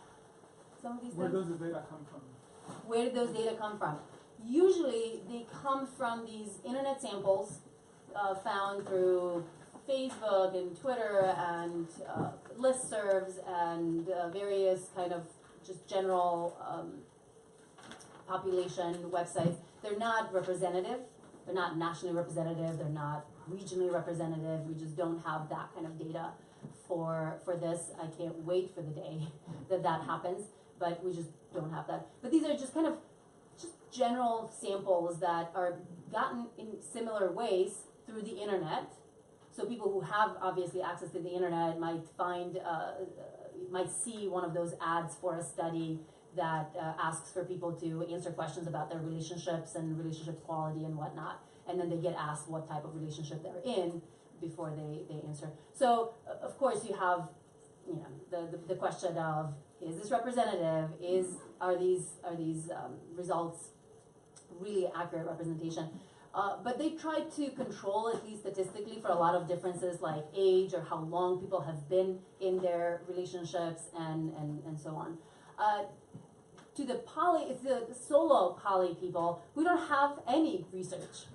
some of these Where things? does the data come from? Where did those data come from? Usually they come from these internet samples found through Facebook and Twitter and listservs and various kind of just general population websites. They're not representative. They're not nationally representative. They're not regionally representative. We just don't have that kind of data for this. I can't wait for the day that happens, but we just don't have that. But these are just kind of just general samples that are gotten in similar ways through the internet. So people who have obviously access to the internet might find, might see one of those ads for a study that asks for people to answer questions about their relationships and relationship quality and whatnot. And then they get asked what type of relationship they're in before they answer. So of course you have, you know, the question of, is this representative? Are these results really accurate representation? But they try to control, at least statistically, for a lot of differences like age or how long people have been in their relationships and so on. To the solo poly people, we don't have any research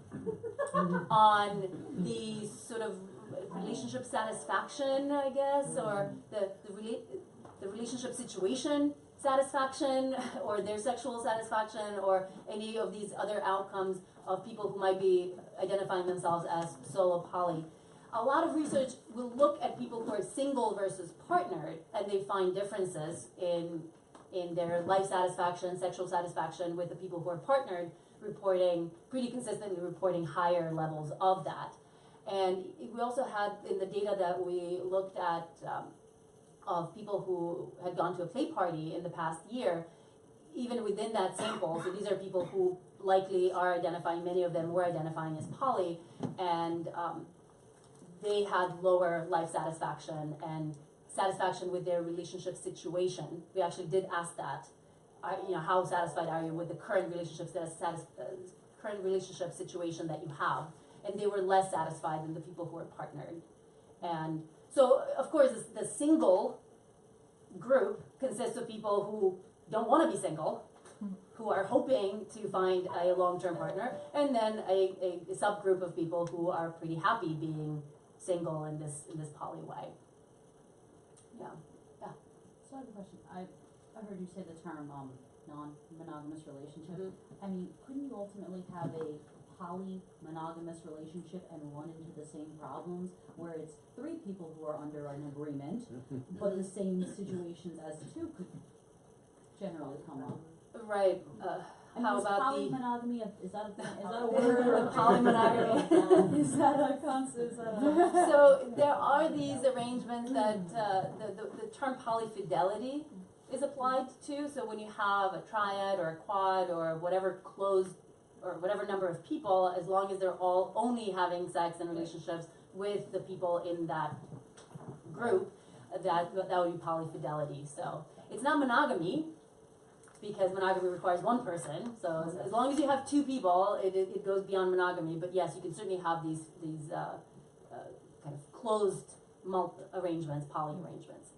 on the sort of relationship satisfaction, I guess, or the relationship situation satisfaction, or their sexual satisfaction, or any of these other outcomes of people who might be identifying themselves as solo poly. A lot of research will look at people who are single versus partnered, and they find differences in their life satisfaction, sexual satisfaction, with the people who are partnered pretty consistently reporting higher levels of that. And we also had, in the data that we looked at, of people who had gone to a play party in the past year, even within that sample, so these are people who likely are identifying, many of them were identifying as poly, and they had lower life satisfaction and satisfaction with their relationship situation. We actually did ask that, how satisfied are you with the current relationship situation that you have? And they were less satisfied than the people who were partnered. And so, of course, the single group consists of people who don't want to be single, who are hoping to find a long-term partner, and then a subgroup of people who are pretty happy being single in this poly way. Yeah. So I have a question. I heard you say the term non-monogamous relationship. Mm-hmm. I mean, couldn't you ultimately have a poly-monogamous relationship and run into the same problems where it's three people who are under an agreement, but the same situations as two could generally come up? Right. How is about polymonogamy? Is that a word? Polymonogamy. Is that a concept? So there are these arrangements that the term polyfidelity is applied to. So when you have a triad or a quad or whatever closed or whatever number of people, as long as they're all only having sex and relationships with the people in that group, that would be polyfidelity. So it's not monogamy, because monogamy requires one person. So as long as you have two people, it goes beyond monogamy. But yes, you can certainly have these kind of closed arrangements, poly arrangements,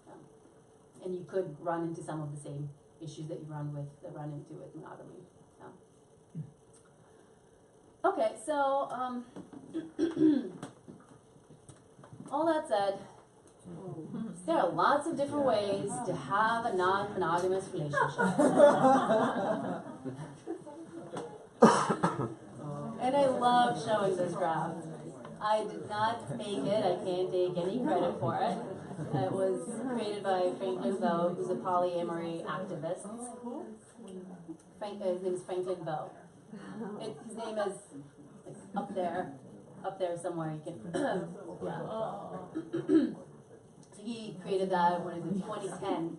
and you could run into some of the same issues that you run into with monogamy. Okay, so all that said, there are lots of different ways to have a non-monogamous relationship. And I love showing this graph. I did not make it. I can't take any credit for it. It was created by Franklin Vo, who's a polyamory activist. His name is Franklin Vo. His name is like up there somewhere. You can, yeah. So he created that, what is it, 2010.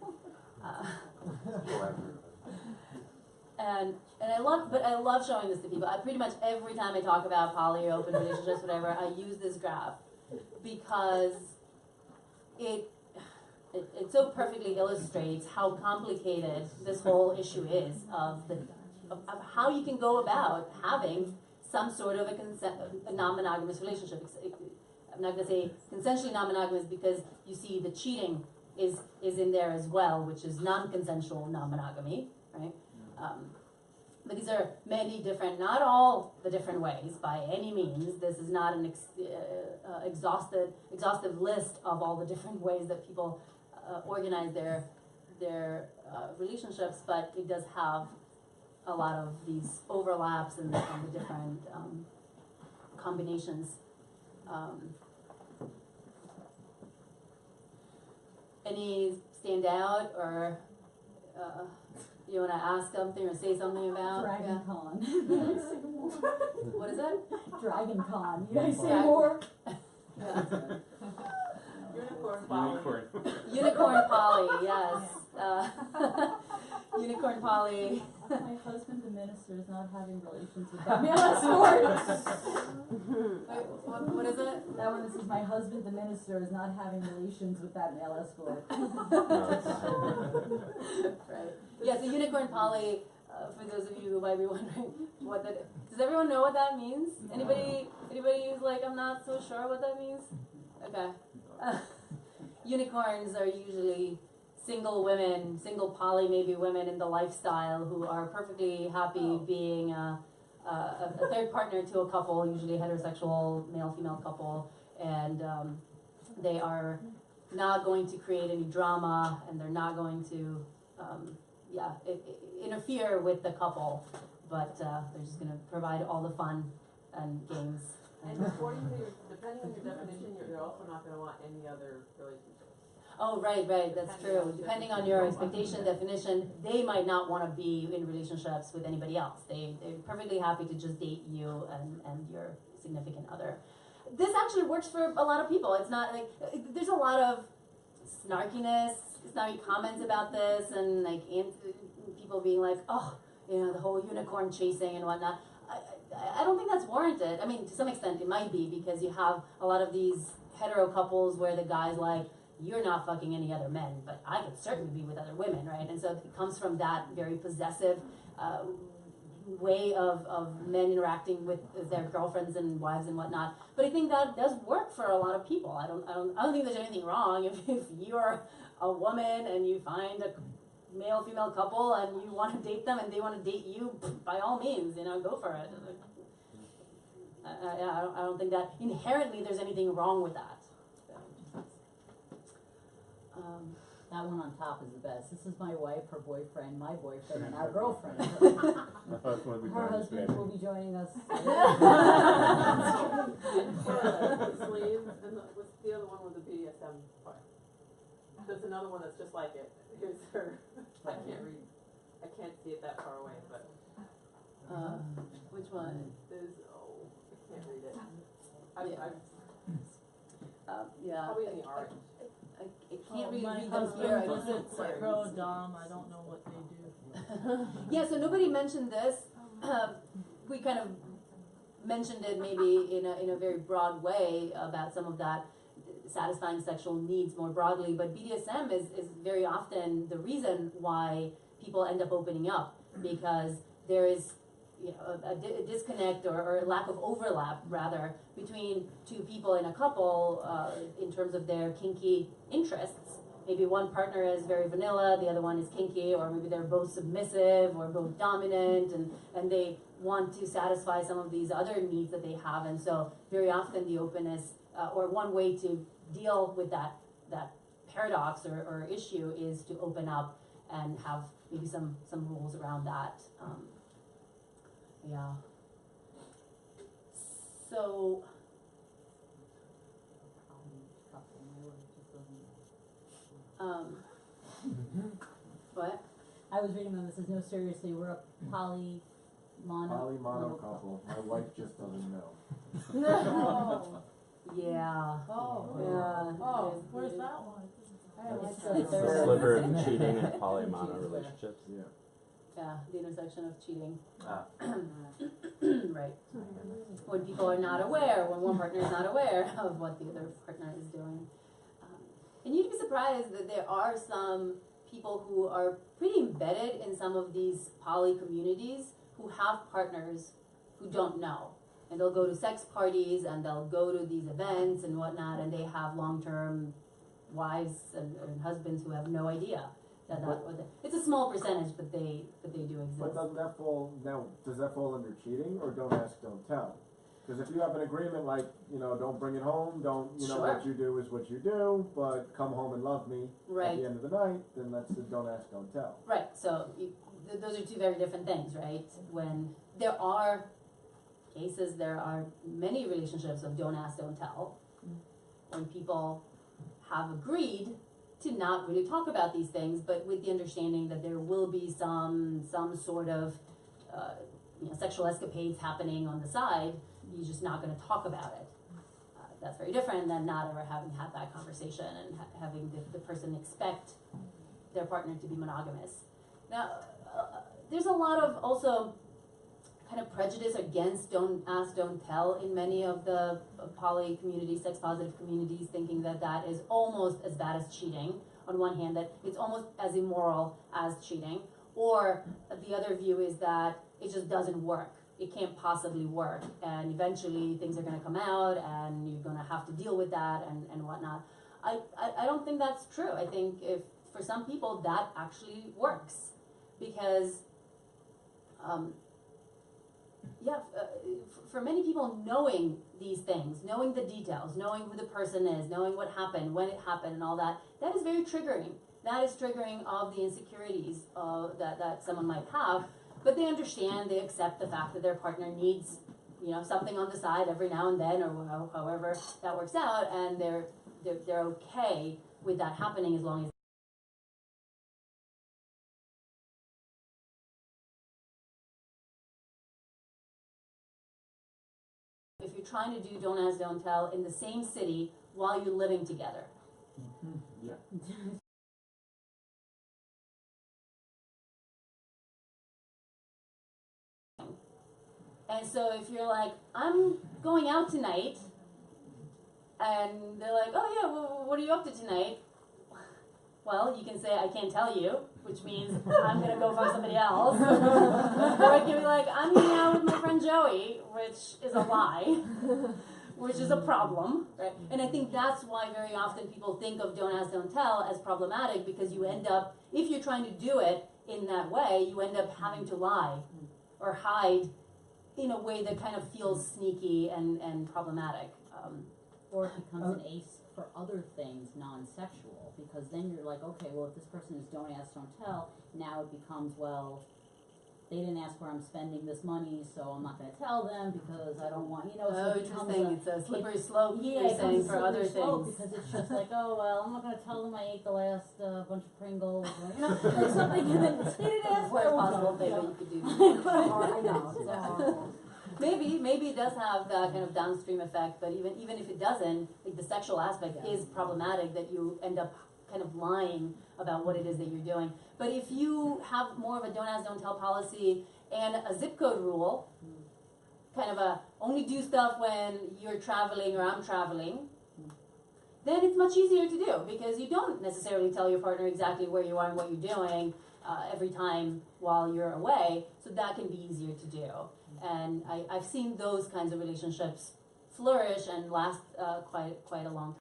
And I love showing this to people. I pretty much every time I talk about poly or open relationships, whatever, I use this graph because it so perfectly illustrates how complicated this whole issue is of how you can go about having some sort of a non-monogamous relationship. I'm not going to say consensually non-monogamous because you see the cheating is in there as well, which is non-consensual non-monogamy, right? But these are many different, not all the different ways by any means. This is not an exhaustive list of all the different ways that people organize their relationships, but it does have a lot of these overlaps and the different combinations. Any stand out or you want to ask something or say something about? Dragon Con. What is that? Dragon Con. You guys say more? Unicorn poly. Unicorn poly, yes. Unicorn poly. My husband, the minister, is not having relations with that male escort. Wait, what is it? That one says, my husband, the minister, is not having relations with that male escort. Right. Yeah, so unicorn poly, for those of you who might be wondering what that, does everyone know what that means? Anybody who's like, I'm not so sure what that means? Okay. Unicorns are usually single women, single poly maybe women in the lifestyle who are perfectly happy being a third partner to a couple, usually heterosexual male-female couple, and they are not going to create any drama, and they're not going to interfere with the couple, but they're just going to provide all the fun and games. And according to depending on your definition, you're also not going to want any other relationships. Oh, right, that's true. Depending on your expectation, definition, they might not want to be in relationships with anybody else. They're perfectly happy to just date you and your significant other. This actually works for a lot of people. It's not like, there's a lot of snarky comments about this, and like people being like, oh, the whole unicorn chasing and whatnot. I don't think that's warranted. I mean, to some extent it might be, because you have a lot of these hetero couples where the guy's like, you're not fucking any other men, but I could certainly be with other women, right? And so it comes from that very possessive way of men interacting with their girlfriends and wives and whatnot. But I think that does work for a lot of people. I don't think there's anything wrong if you're a woman and you find a male-female couple and you want to date them and they want to date you, by all means, go for it. I don't think that inherently there's anything wrong with that. That one on top is the best. This is my wife, her boyfriend, my boyfriend, and our girlfriend. Her husband will be joining us. Sleeve, and what's the other one with the BDSM part? There's another one that's just like it. Here's her. I can't read. I can't see it that far away, but. Which one? There's I can't read it. Probably in the orange. I can't really my read them husband here. visits pro-dom. I don't know what they do. Yeah, so nobody mentioned this. We kind of mentioned it maybe in a very broad way about some of that satisfying sexual needs more broadly, but BDSM is very often the reason why people end up opening up, because there is a disconnect or a lack of overlap, rather, between two people in a couple in terms of their kinky interests. Maybe one partner is very vanilla, the other one is kinky, or maybe they're both submissive or both dominant, and they want to satisfy some of these other needs that they have. And so very often the openness, or one way to deal with that paradox or issue, is to open up and have maybe some rules around that. Yeah. So. What? I was reading on this. Says, no, seriously, we're a Poly mono couple. My wife just doesn't know. No. Yeah. Oh. Yeah. Oh, where's that one? It's It's there's a sliver of cheating in polymono relationships. Yeah. Yeah, the intersection of cheating. Ah. Right. When people are not aware, when one partner is not aware of what the other partner is doing. And you'd be surprised that there are some people who are pretty embedded in some of these poly communities who have partners who don't know. And they'll go to sex parties and they'll go to these events and whatnot, and they have long-term wives and husbands who have no idea that it's a small percentage, but they do exist. But does that fall under cheating or don't ask, don't tell? Because if you have an agreement like, don't bring it home, don't, Sure. what you do is what you do, but come home and love me Right. at the end of the night, then that's the don't ask, don't tell. Right, so those are two very different things, right? When there are cases, there are many relationships of don't ask, don't tell, when people have agreed to not really talk about these things, but with the understanding that there will be some sort of sexual escapades happening on the side, you're just not going to talk about it. That's very different than not ever having had that conversation and having the person expect their partner to be monogamous. Now, there's a lot of also kind of prejudice against don't ask, don't tell in many of the poly communities, sex positive communities, thinking that that is almost as bad as cheating. On one hand, that it's almost as immoral as cheating. Or the other view is that it just doesn't work. It can't possibly work. And eventually things are going to come out and you're going to have to deal with that and whatnot. I don't think that's true. I think if for some people that actually works. Because for many people, knowing these things, knowing the details, knowing who the person is, knowing what happened, when it happened, and all that, that is very triggering. That is triggering of the insecurities that someone might have. But they understand, they accept the fact that their partner needs, something on the side every now and then, or however that works out, and they're okay with that happening as long as. If you're trying to do don't ask, don't tell in the same city while you're living together. Yeah. And so if you're like, I'm going out tonight, and they're like, oh yeah, well, what are you up to tonight? Well, you can say, I can't tell you, which means I'm going to go find somebody else. Or it can be like, I'm hanging out with my friend Joey, which is a lie, which is a problem, right? And I think that's why very often people think of don't ask, don't tell as problematic, because you end up, if you're trying to do it in that way, you end up having to lie or hide in a way that kind of feels sneaky and problematic. Or it becomes an ace for other things, non-sexual, because then you're like, okay, well, if this person is don't ask, don't tell, now it becomes, well, they didn't ask where I'm spending this money, so I'm not going to tell them because I don't want, so it becomes it's a slippery slope, yeah, you're saying, for other things. Because it's just like, oh, well, I'm not going to tell them I ate the last bunch of Pringles, or, like something, and then they didn't ask Worst where possible thing that you could do. I know, it's horrible. Maybe it does have that kind of downstream effect, but even if it doesn't, like the sexual aspect is problematic, that you end up kind of lying about what it is that you're doing. But if you have more of a don't ask, don't tell policy and a zip code rule, kind of a only do stuff when you're traveling or I'm traveling, then it's much easier to do, because you don't necessarily tell your partner exactly where you are and what you're doing every time while you're away, so that can be easier to do. And I've seen those kinds of relationships flourish and last quite a long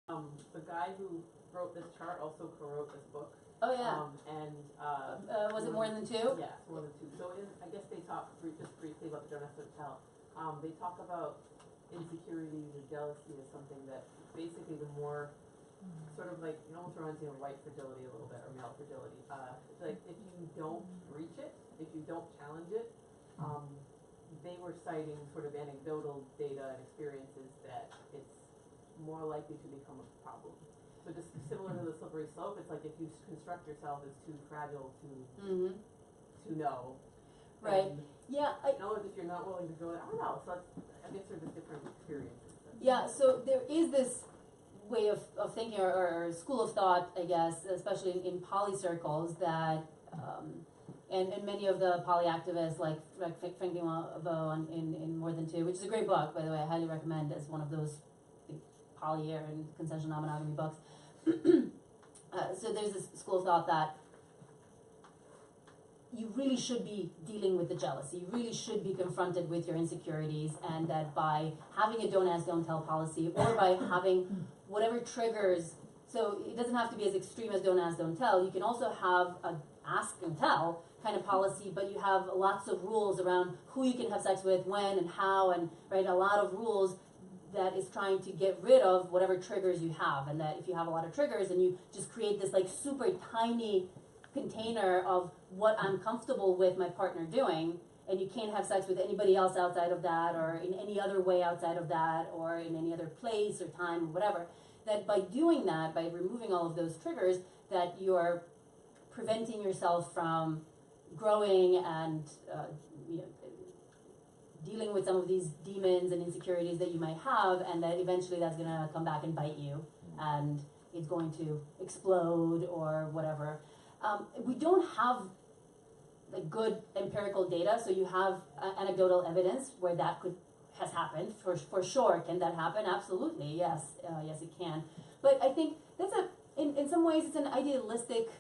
time. The guy who wrote this chart also co-wrote this book. Oh yeah. Was it more than two? Yeah, more than two. So I guess they talk just briefly about the don't ask, don't tell. They talk about insecurities or jealousy as something that basically the more sort of like, it almost reminds me of white fragility a little bit, or male fragility. It's like if you don't breach it, if you don't challenge it, they were citing sort of anecdotal data and experiences that it's more likely to become a problem. So just similar to the slippery slope, it's like if you construct yourself as too fragile to know. Right. then Yeah, you know, if you're not willing to go, I don't know, so that's, I guess they're just different experiences. yeah, so there is this way of thinking or school of thought, I guess, especially in poly circles that, and many of the poly activists like Frank Vo in More Than Two, which is a great book, by the way, I highly recommend as one of those poly and consensual non-monogamy books. So there's this school of thought that you really should be dealing with the jealousy. You really should be confronted with your insecurities, and that by having a don't ask, don't tell policy, or by having whatever triggers, so it doesn't have to be as extreme as don't ask, don't tell. You can also have a ask and tell kind of policy, but you have lots of rules around who you can have sex with, when and how, and right, a lot of rules that is trying to get rid of whatever triggers you have. And that if you have a lot of triggers and you just create this like super tiny container of what I'm comfortable with my partner doing, and you can't have sex with anybody else outside of that, or in any other way outside of that, or in any other place or time or whatever, that by doing that, by removing all of those triggers, that you're preventing yourself from growing and you know, dealing with some of these demons and insecurities that you might have, and that eventually that's going to come back and bite you, and it's going to explode or whatever. We don't have like good empirical data, so you have anecdotal evidence where that has happened for sure. Can that happen? Absolutely, yes, yes it can. But I think that's in some ways it's an idealistic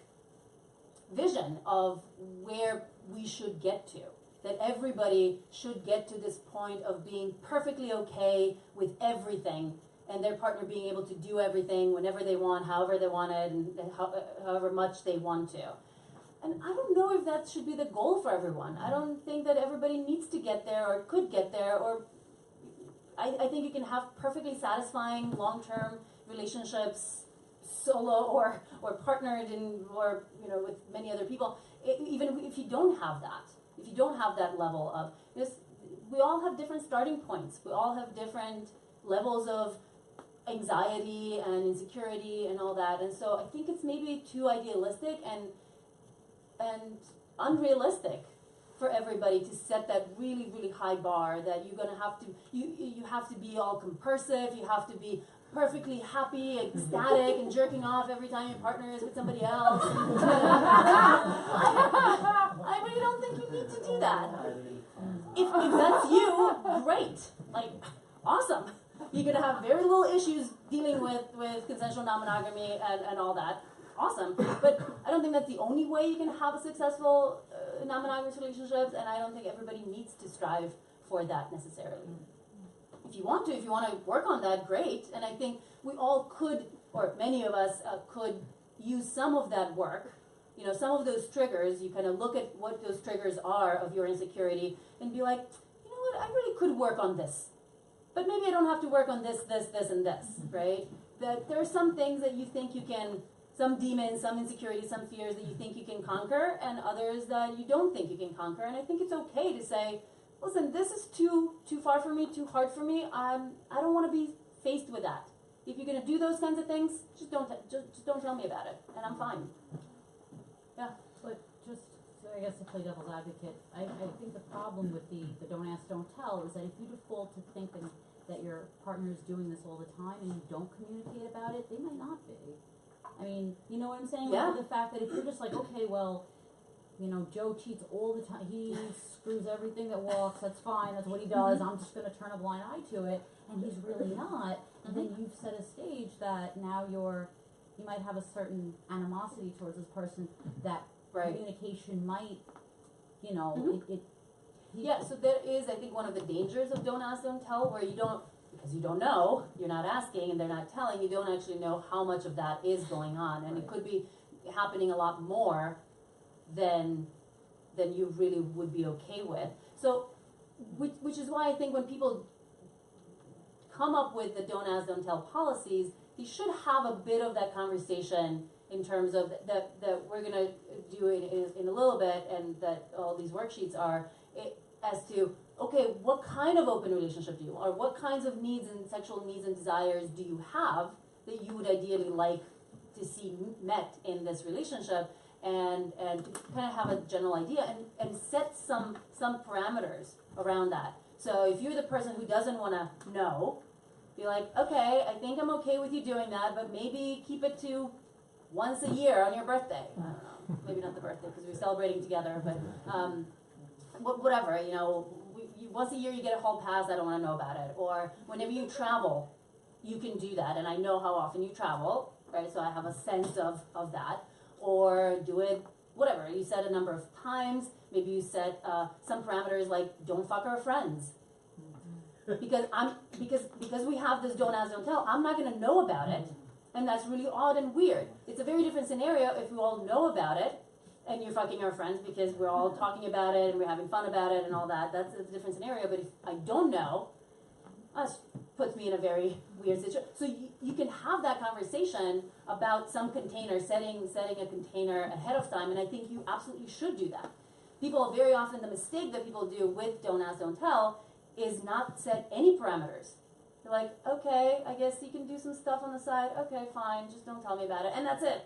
vision of where we should get to. That everybody should get to this point of being perfectly okay with everything, and their partner being able to do everything whenever they want, however they want it, and however much they want to. And I don't know if that should be the goal for everyone. I don't think that everybody needs to get there or could get there, or I think you can have perfectly satisfying long-term relationships, solo or partnered in, or you know, with many other people, even if you don't have that. If you don't have that level of this, we all have different starting points. We all have different levels of anxiety and insecurity and all that. And so I think it's maybe too idealistic and unrealistic for everybody to set that really, really high bar that you're gonna have to, you have to be all compersive, you have to be perfectly happy, ecstatic, and jerking off every time your partner is with somebody else. I really don't think you need to do that. If that's you, great. Like, awesome. You're going to have very little issues dealing with consensual non-monogamy and all that. Awesome. But I don't think that's the only way you can have a successful non-monogamous relationships, and I don't think everybody needs to strive for that necessarily. If you want to work on that, great. And I think we all could, or many of us could use some of that work. You know, some of those triggers, you kind of look at what those triggers are of your insecurity and be like, you know what, I really could work on this. But maybe I don't have to work on this, and this, right? That there are some things that you think you can, some demons, some insecurities, some fears that you think you can conquer, and others that you don't think you can conquer. And I think it's okay to say, listen, this is too far for me, too hard for me. I don't want to be faced with that. If you're going to do those kinds of things, just don't tell me about it, and I'm fine. Yeah. But just, so I guess to play devil's advocate, I think the problem with the don't ask, don't tell is that if you default to thinking that your partner is doing this all the time and you don't communicate about it, they might not be. I mean, you know what I'm saying? Yeah. Like the fact that if you're just like, okay, well, you know, Joe cheats all the time. He screws everything that walks. That's fine. That's what he does. I'm just going to turn a blind eye to it. And he's really not. And then you've set a stage that now you might have a certain animosity towards this person that communication might, you know, Yeah, so there is, I think, one of the dangers of don't ask, don't tell, where you don't, because you don't know, you're not asking and they're not telling, you don't actually know how much of that is going on. And it could be happening a lot more than you really would be okay with. So, which is why I think when people come up with the don't ask, don't tell policies, they should have a bit of that conversation in terms of that we're going to do it in a little bit, and that all these worksheets are, as to, okay, what kind of open relationship do you want, or what kinds of needs and sexual needs and desires do you have that you would ideally like to see met in this relationship, and to kind of have a general idea and set some parameters around that. So if you're the person who doesn't want to know, be like, okay, I think I'm okay with you doing that, but maybe keep it to once a year on your birthday. I don't know, maybe not the birthday because we're celebrating together, but whatever, you know, once a year you get a hall pass, I don't want to know about it. Or whenever you travel, you can do that, and I know how often you travel, right? So I have a sense of that. Or do it, whatever, you set a number of times, maybe you set some parameters like don't fuck our friends. Because we have this don't ask, don't tell, I'm not gonna know about it, and that's really odd and weird. It's a very different scenario if we all know about it, and you're fucking our friends because we're all talking about it and we're having fun about it and all that. That's a different scenario. But if I don't know, that puts me in a very weird situation. So you can have that conversation about some container, setting a container ahead of time, and I think you absolutely should do that. People, very often the mistake that people do with don't ask, don't tell is not set any parameters. They're like, okay, I guess you can do some stuff on the side. Okay, fine, just don't tell me about it, and that's it.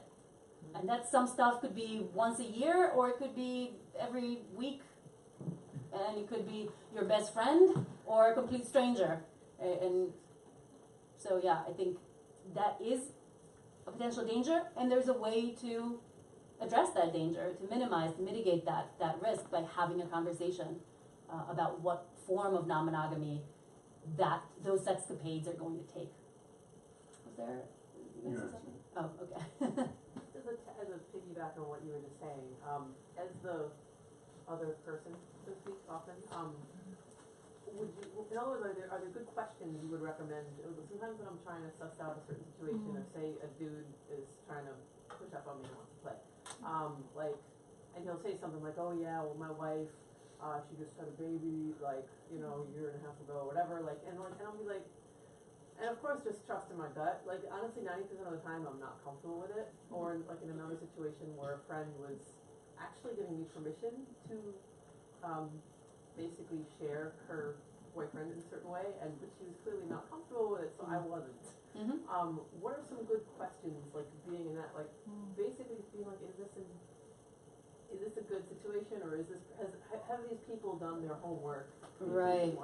And that some stuff could be once a year, or it could be every week, and it could be your best friend or a complete stranger. And so, yeah, I think that is a potential danger, and there's a way to address that danger, to minimize, to mitigate that risk by having a conversation about what form of non-monogamy that those sexcapades are going to take. Was there? You say something? Oh, okay. As a piggyback on what you were just saying, as the other person, so to speak, often, would you, in other words, are there good questions you would recommend? Sometimes when I'm trying to suss out a certain situation, or say a dude is trying to push up on me and wants to play, and he'll say something like, oh yeah, well my wife, she just had a baby, like, you know, a year and a half ago, or whatever, and I'll be like, and of course just trust in my gut, like honestly 90% of the time I'm not comfortable with it, or like in another situation where a friend was actually giving me permission to basically share her boyfriend in a certain way, but she was clearly not comfortable with it, so I wasn't. What are some good questions, like being in that, like basically being like, is this a good situation, or is this, have these people done their homework? Right.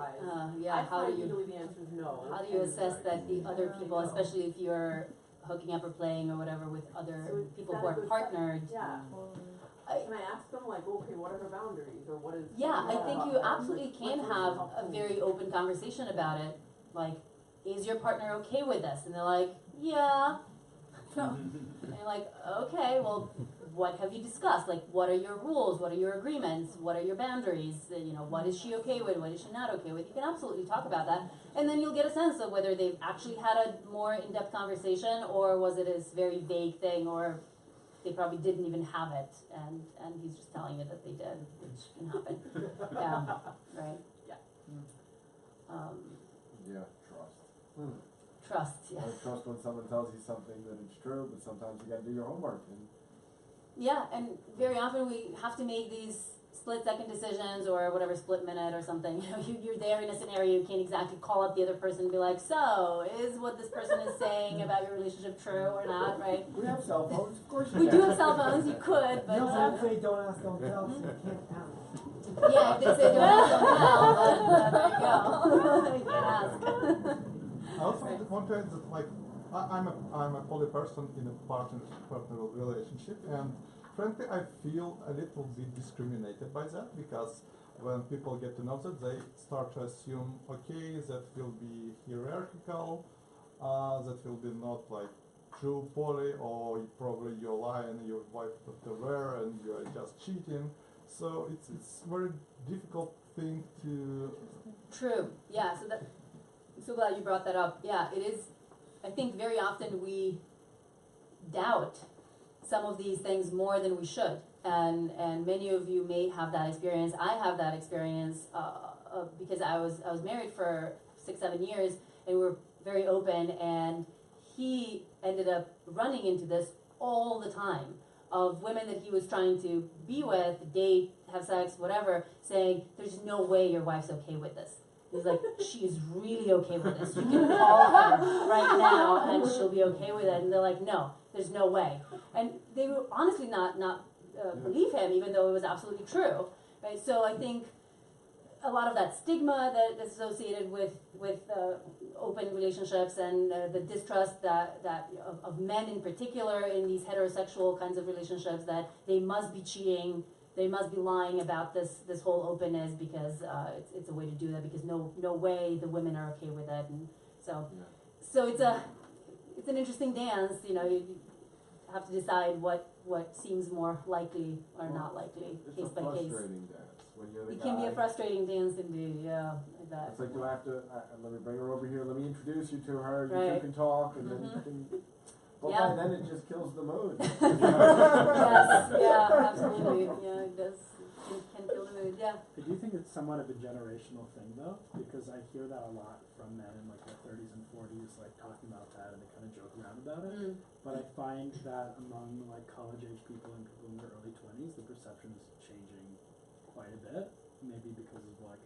Yeah. How do you? Usually the answer is no. How do you assess that the other people, especially if you're hooking up or playing or whatever with other people who are partnered? Yeah. Can I ask them, like, okay, what are her boundaries, or what is? Yeah, I think you absolutely can have a very open conversation about it. Like, is your partner okay with this? And they're like, yeah. And you're like, okay, well, what have you discussed? Like, what are your rules? What are your agreements? What are your boundaries? You know, what is she okay with? What is she not okay with? You can absolutely talk about that. And then you'll get a sense of whether they've actually had a more in-depth conversation, or was it this very vague thing, or they probably didn't even have it, and he's just telling you that they did, which can happen. Yeah, right? Yeah. Yeah, trust. Trust, yes. I trust when someone tells you something that it's true, but sometimes you gotta do your homework. Yeah, and very often we have to make these split-second decisions, or whatever, split minute or something. You know, you're there in a scenario, you can't exactly call up the other person and be like, so, is what this person is saying about your relationship true or not, right? We have cell phones, of course. We do have cell phones, you could, but... You also say don't ask, don't tell, so you can't ask. Yeah, if they say don't ask, don't tell, there you go. You can't ask. I also want to add that, like, I'm a poly person in a partner relationship, and frankly, I feel a little bit discriminated by that, because when people get to know that, they start to assume, okay, that will be hierarchical, that will be not like true poly, or probably you're lying, your wife put aware, and you're just cheating. So it's very difficult thing to. True. Yeah. So that. I'm so glad you brought that up. Yeah, it is. I think very often we doubt some of these things more than we should, and many of you may have that experience. I have that experience because I was married for 6-7 years, and we were very open, and he ended up running into this all the time, of women that he was trying to be with, date, have sex, whatever, saying, there's no way your wife's okay with this. He's like, she is really okay with this. You can call her right now and she'll be okay with it. And they're like, no, there's no way. And they would honestly not believe him, even though it was absolutely true, right? So I think a lot of that stigma that is associated with open relationships and the distrust of men in particular in these heterosexual kinds of relationships, that they must be cheating, they must be lying about this whole openness because it's a way to do that, because no way the women are okay with it. And so it's an interesting dance, you know. You have to decide what seems more likely or not likely, case by case. It's a frustrating dance when you're the It guy. can be a frustrating dance indeed, yeah, I bet. It's like, do I have to, let me bring her over here, let me introduce you to her, you Right. two can talk, and then you can, but Yeah. by then it just kills the mood. Yes, yeah, absolutely, yeah, it does, can kill the mood, yeah. I do think it's somewhat of a generational thing though, because I hear that a lot from men in like their 30s and 40s, like talking about that, and they kind of joke around about it. But I find that among like college age people and people in their early 20s, the perception is changing quite a bit. Maybe because of like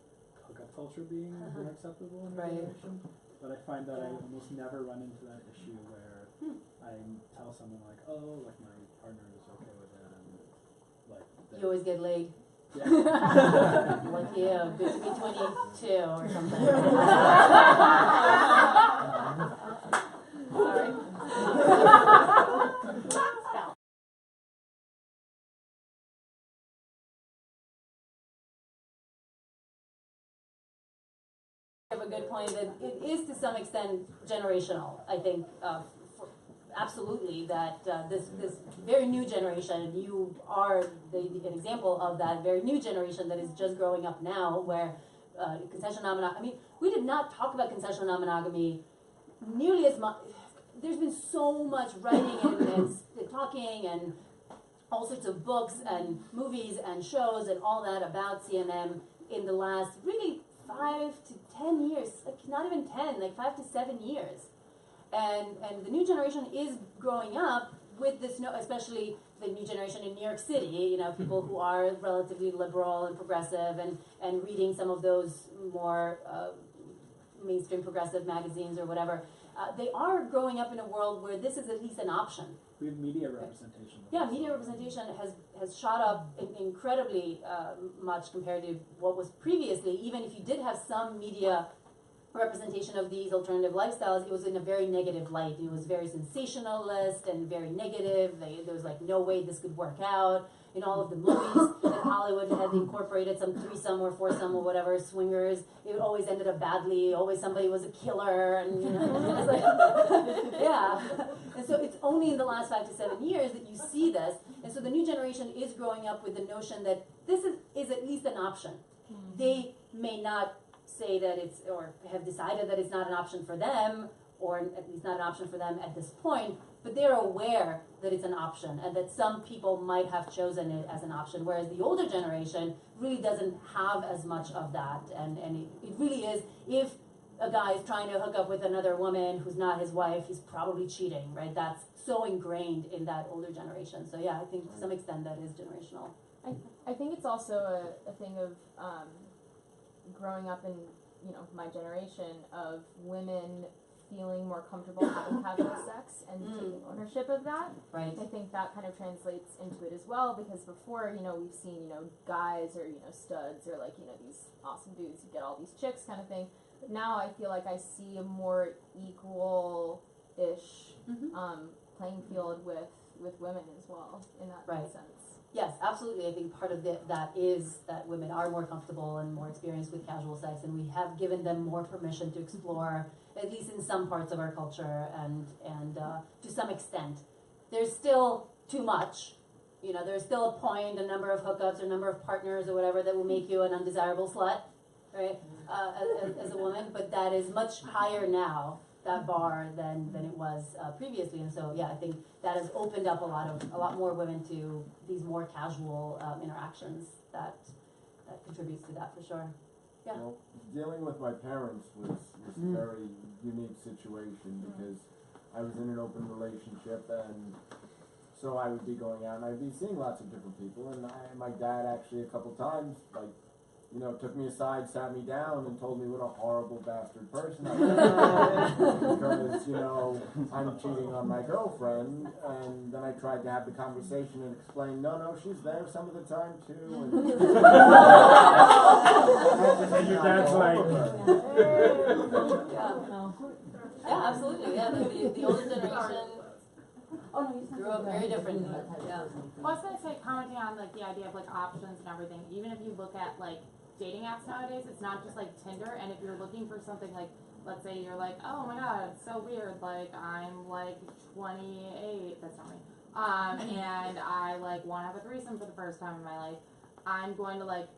hookup culture being more acceptable in our generation. But I find that I almost never run into that issue where I tell someone like, oh, like my partner is okay with it, and like You always get laid. yeah. Like you, good to be 22 or something. Sorry. You have a good point that it is to some extent generational. I think absolutely that this very new generation, you are an example of that very new generation that is just growing up now, where consensual non-monogamy. I mean, we did not talk about consensual non-monogamy nearly as much. There's been so much writing and talking and all sorts of books and movies and shows and all that about CNM in the last really 5 to 10 years, like not even 10, like 5 to 7 years. And the new generation is growing up with this, especially the new generation in New York City, you know, people who are relatively liberal and progressive and reading some of those more mainstream progressive magazines or whatever. They are growing up in a world where this is at least an option. We have media representation. Yeah, media representation has shot up incredibly much compared to what was previously. Even if you did have some media representation of these alternative lifestyles, it was in a very negative light. It was very sensationalist and very negative. There was like no way this could work out. In all of the movies that Hollywood had incorporated some threesome or foursome or whatever, swingers, it always ended up badly. Always somebody was a killer, and you know, it's like, yeah. And so it's only in the last 5 to 7 years that you see this. And so the new generation is growing up with the notion that this is at least an option. They may not say that it's, or have decided that it's not an option for them, or at least not an option for them at this point, but they're aware that it's an option and that some people might have chosen it as an option, whereas the older generation really doesn't have as much of that. And it really is, if a guy is trying to hook up with another woman who's not his wife, he's probably cheating, right? That's so ingrained in that older generation. So yeah, I think to some extent that is generational. I think it's also a thing of growing up in, you know, my generation, of women feeling more comfortable having casual sex and taking ownership of that. Right. I think that kind of translates into it as well, because before, you know, we've seen, you know, guys or, you know, studs or like, you know, these awesome dudes who get all these chicks kind of thing. But now I feel like I see a more equal-ish playing field with women as well in that sense. Yes, absolutely. I think part of that is that women are more comfortable and more experienced with casual sex, and we have given them more permission to explore, at least in some parts of our culture, and to some extent. There's still too much. You know, there's still a point, a number of hookups, or number of partners, or whatever, that will make you an undesirable slut, right? As a woman, but that is much higher now, that bar, than it was previously. And so, yeah, I think that has opened up a lot more women to these more casual interactions that contributes to that for sure. Yeah. Well, dealing with my parents was a very unique situation, because I was in an open relationship, and so I would be going out and I'd be seeing lots of different people, and my dad actually a couple times, like, you know, took me aside, sat me down, and told me what a horrible bastard person I was because, you know, I'm cheating on my girlfriend, and then I tried to have the conversation and explain, no, she's there some of the time too. And your dad's like, yeah, absolutely. Yeah, the older generation grew up very differently. Yeah. Well, I was gonna say, commenting on like the idea of like options and everything. Even if you look at like dating apps nowadays, it's not just like Tinder. And if you're looking for something like, let's say you're like, oh my god, it's so weird. Like I'm like 28. That's not me. And I like want to have a threesome for the first time in my life. I'm going to like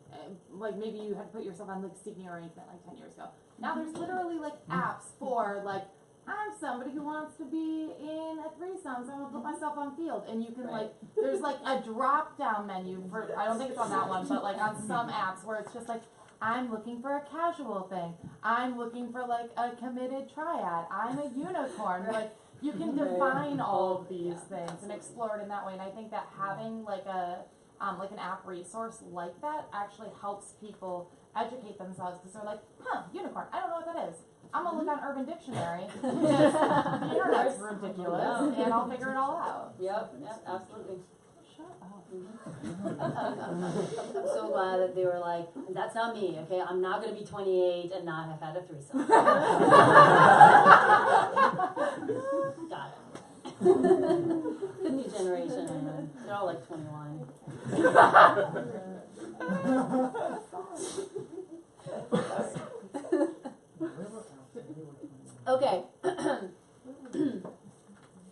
maybe you had put yourself on like seeking arrangement like 10 years ago. Now there's literally like apps for like, I'm somebody who wants to be in a threesome, so I'm gonna put myself on field. And you can like, there's like a drop down menu for, I don't think it's on that one, but like on some apps where it's just like, I'm looking for a casual thing. I'm looking for like a committed triad. I'm a unicorn. Like you can define all of these things and explore it in that way. And I think that having like an app resource like that actually helps people educate themselves because they're like, unicorn, I don't know what that is. I'm gonna look on Urban Dictionary because the internet's ridiculous and I'll figure it all out. Yep, absolutely. Shut up. I'm so glad that they were like, that's not me, okay? I'm not gonna be 28 and not have had a threesome. Got it. The new generation, man. They're all like 21. Okay.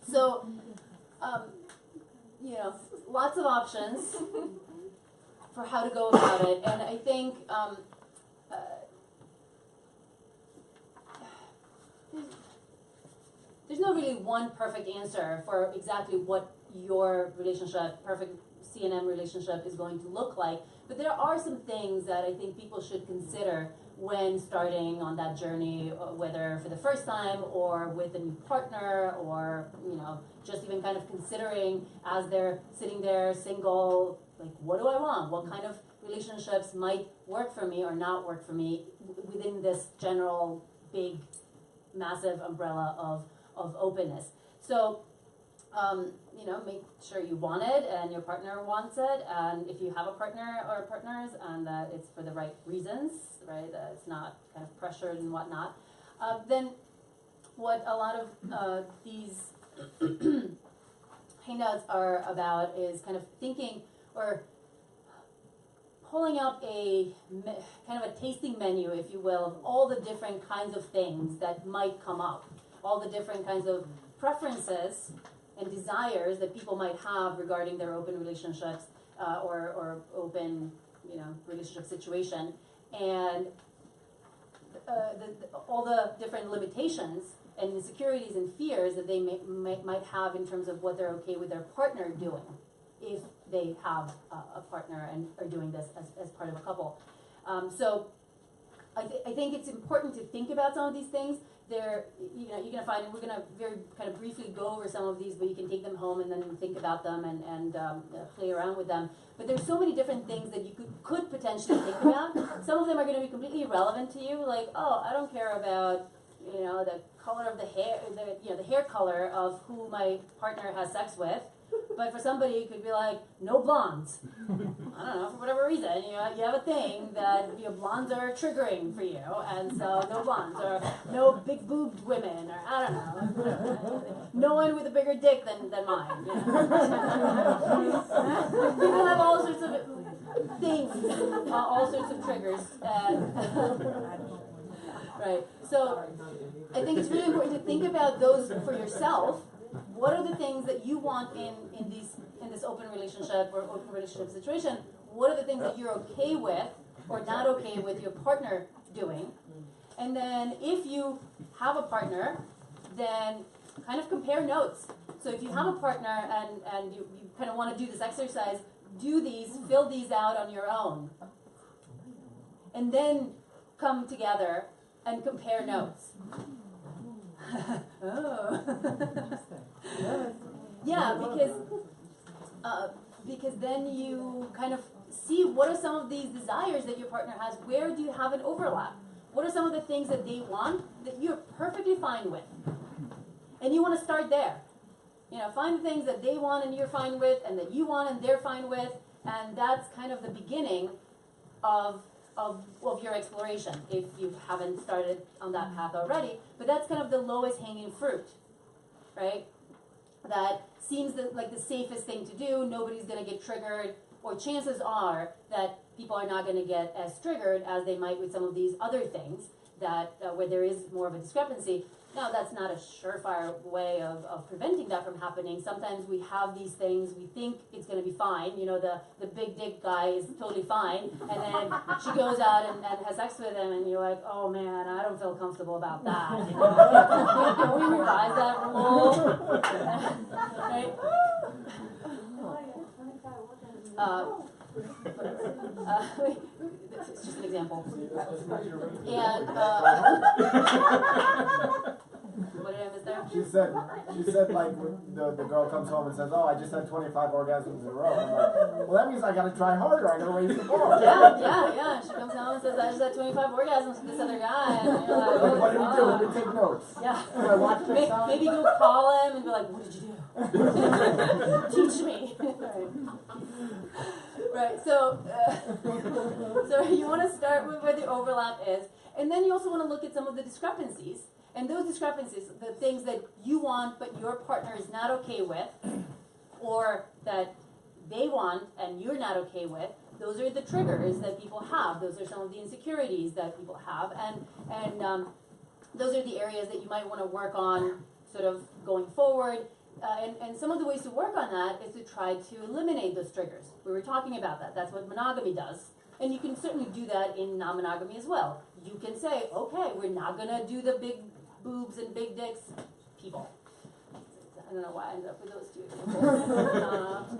So, you know, lots of options for how to go about it, and I think there's no really one perfect answer for exactly what your relationship, perfect C&M relationship is going to look like, but there are some things that I think people should consider when starting on that journey, whether for the first time or with a new partner, or, you know, just even kind of considering as they're sitting there single, like, what do I want? What kind of relationships might work for me or not work for me within this general big, massive umbrella of openness. So, you know, make sure you want it and your partner wants it, and if you have a partner or partners, and that it's for the right reasons, right, that it's not kind of pressured and whatnot, then what a lot of these hangouts are about is kind of thinking or pulling up a kind of a tasting menu, if you will, of all the different kinds of things that might come up, all the different kinds of preferences and desires that people might have regarding their open relationships or open, you know, relationship situation, and all the different limitations and insecurities and fears that they might have in terms of what they're okay with their partner doing if they have a partner and are doing this as part of a couple. So I think it's important to think about some of these things. They're, you know, you're going to find, and we're going to very kind of briefly go over some of these, but you can take them home and then think about them and play around with them. But there's so many different things that you could potentially think about. Some of them are going to be completely irrelevant to you, like, oh, I don't care about, you know, the color of the hair, the hair color of who my partner has sex with. But for somebody, it could be like, no blondes. I don't know, for whatever reason, you know, you have a thing that, you know, blondes are triggering for you, and so no blondes, or no big boobed women, or I don't know, no one with a bigger dick than mine. You know? People have all sorts of things, all sorts of triggers, right? So I think it's really important to think about those for yourself. What are the things that you want in this open relationship or open relationship situation? What are the things that you're okay with or not okay with your partner doing? And then if you have a partner, then kind of compare notes. So if you have a partner and you kind of want to do this exercise, do these, fill these out on your own. And then come together and compare notes. Oh. Yeah, because then you kind of see what are some of these desires that your partner has. Where do you have an overlap? What are some of the things that they want that you're perfectly fine with? And you want to start there. You know, find the things that they want and you're fine with, and that you want and they're fine with, and that's kind of the beginning of your exploration, if you haven't started on that path already. But that's kind of the lowest hanging fruit, right? That seems like the safest thing to do. Nobody's going to get triggered, or chances are that people are not going to get as triggered as they might with some of these other things that where there is more of a discrepancy. Now, that's not a surefire way of preventing that from happening. Sometimes we have these things, we think it's going to be fine. You know, the big dick guy is totally fine, and then she goes out and has sex with him, and you're like, oh man, I don't feel comfortable about that. You know? Can we revise that rule? Right? It's just an example. And what did I miss there? She said like the girl comes home and says, oh, I just had 25 orgasms in a row. I'm like, well, that means I gotta try harder. I gotta raise the bar. Yeah. She comes home and says, I just had 25 orgasms with this other guy. And you're like, oh, what did we do? Let me take notes. Yeah. I watch this Maybe go call him and be like, what did you do? Teach me. Right. So you want to start with where the overlap is, and then you also want to look at some of the discrepancies. And those discrepancies, the things that you want but your partner is not okay with, or that they want and you're not okay with, those are the triggers that people have. Those are some of the insecurities that people have, and those are the areas that you might want to work on sort of going forward. And some of the ways to work on that is to try to eliminate those triggers. We were talking about that. That's what monogamy does. And you can certainly do that in non-monogamy as well. You can say, okay, we're not going to do the big boobs and big dicks people. I don't know why I ended up with those two examples.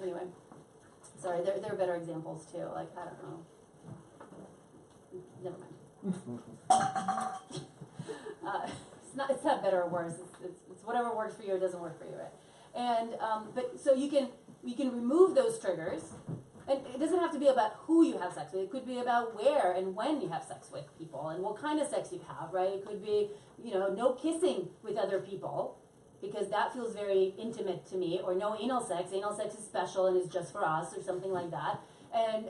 Anyway, sorry, there are better examples too. Like, I don't know. Never mind. It's not better or worse. It's whatever works for you or doesn't work for you, right? And but so you can remove those triggers, and it doesn't have to be about who you have sex with. It could be about where and when you have sex with people and what kind of sex you have, right? It could be, you know, no kissing with other people because that feels very intimate to me, or no anal sex. Anal sex is special and is just for us, or something like that. And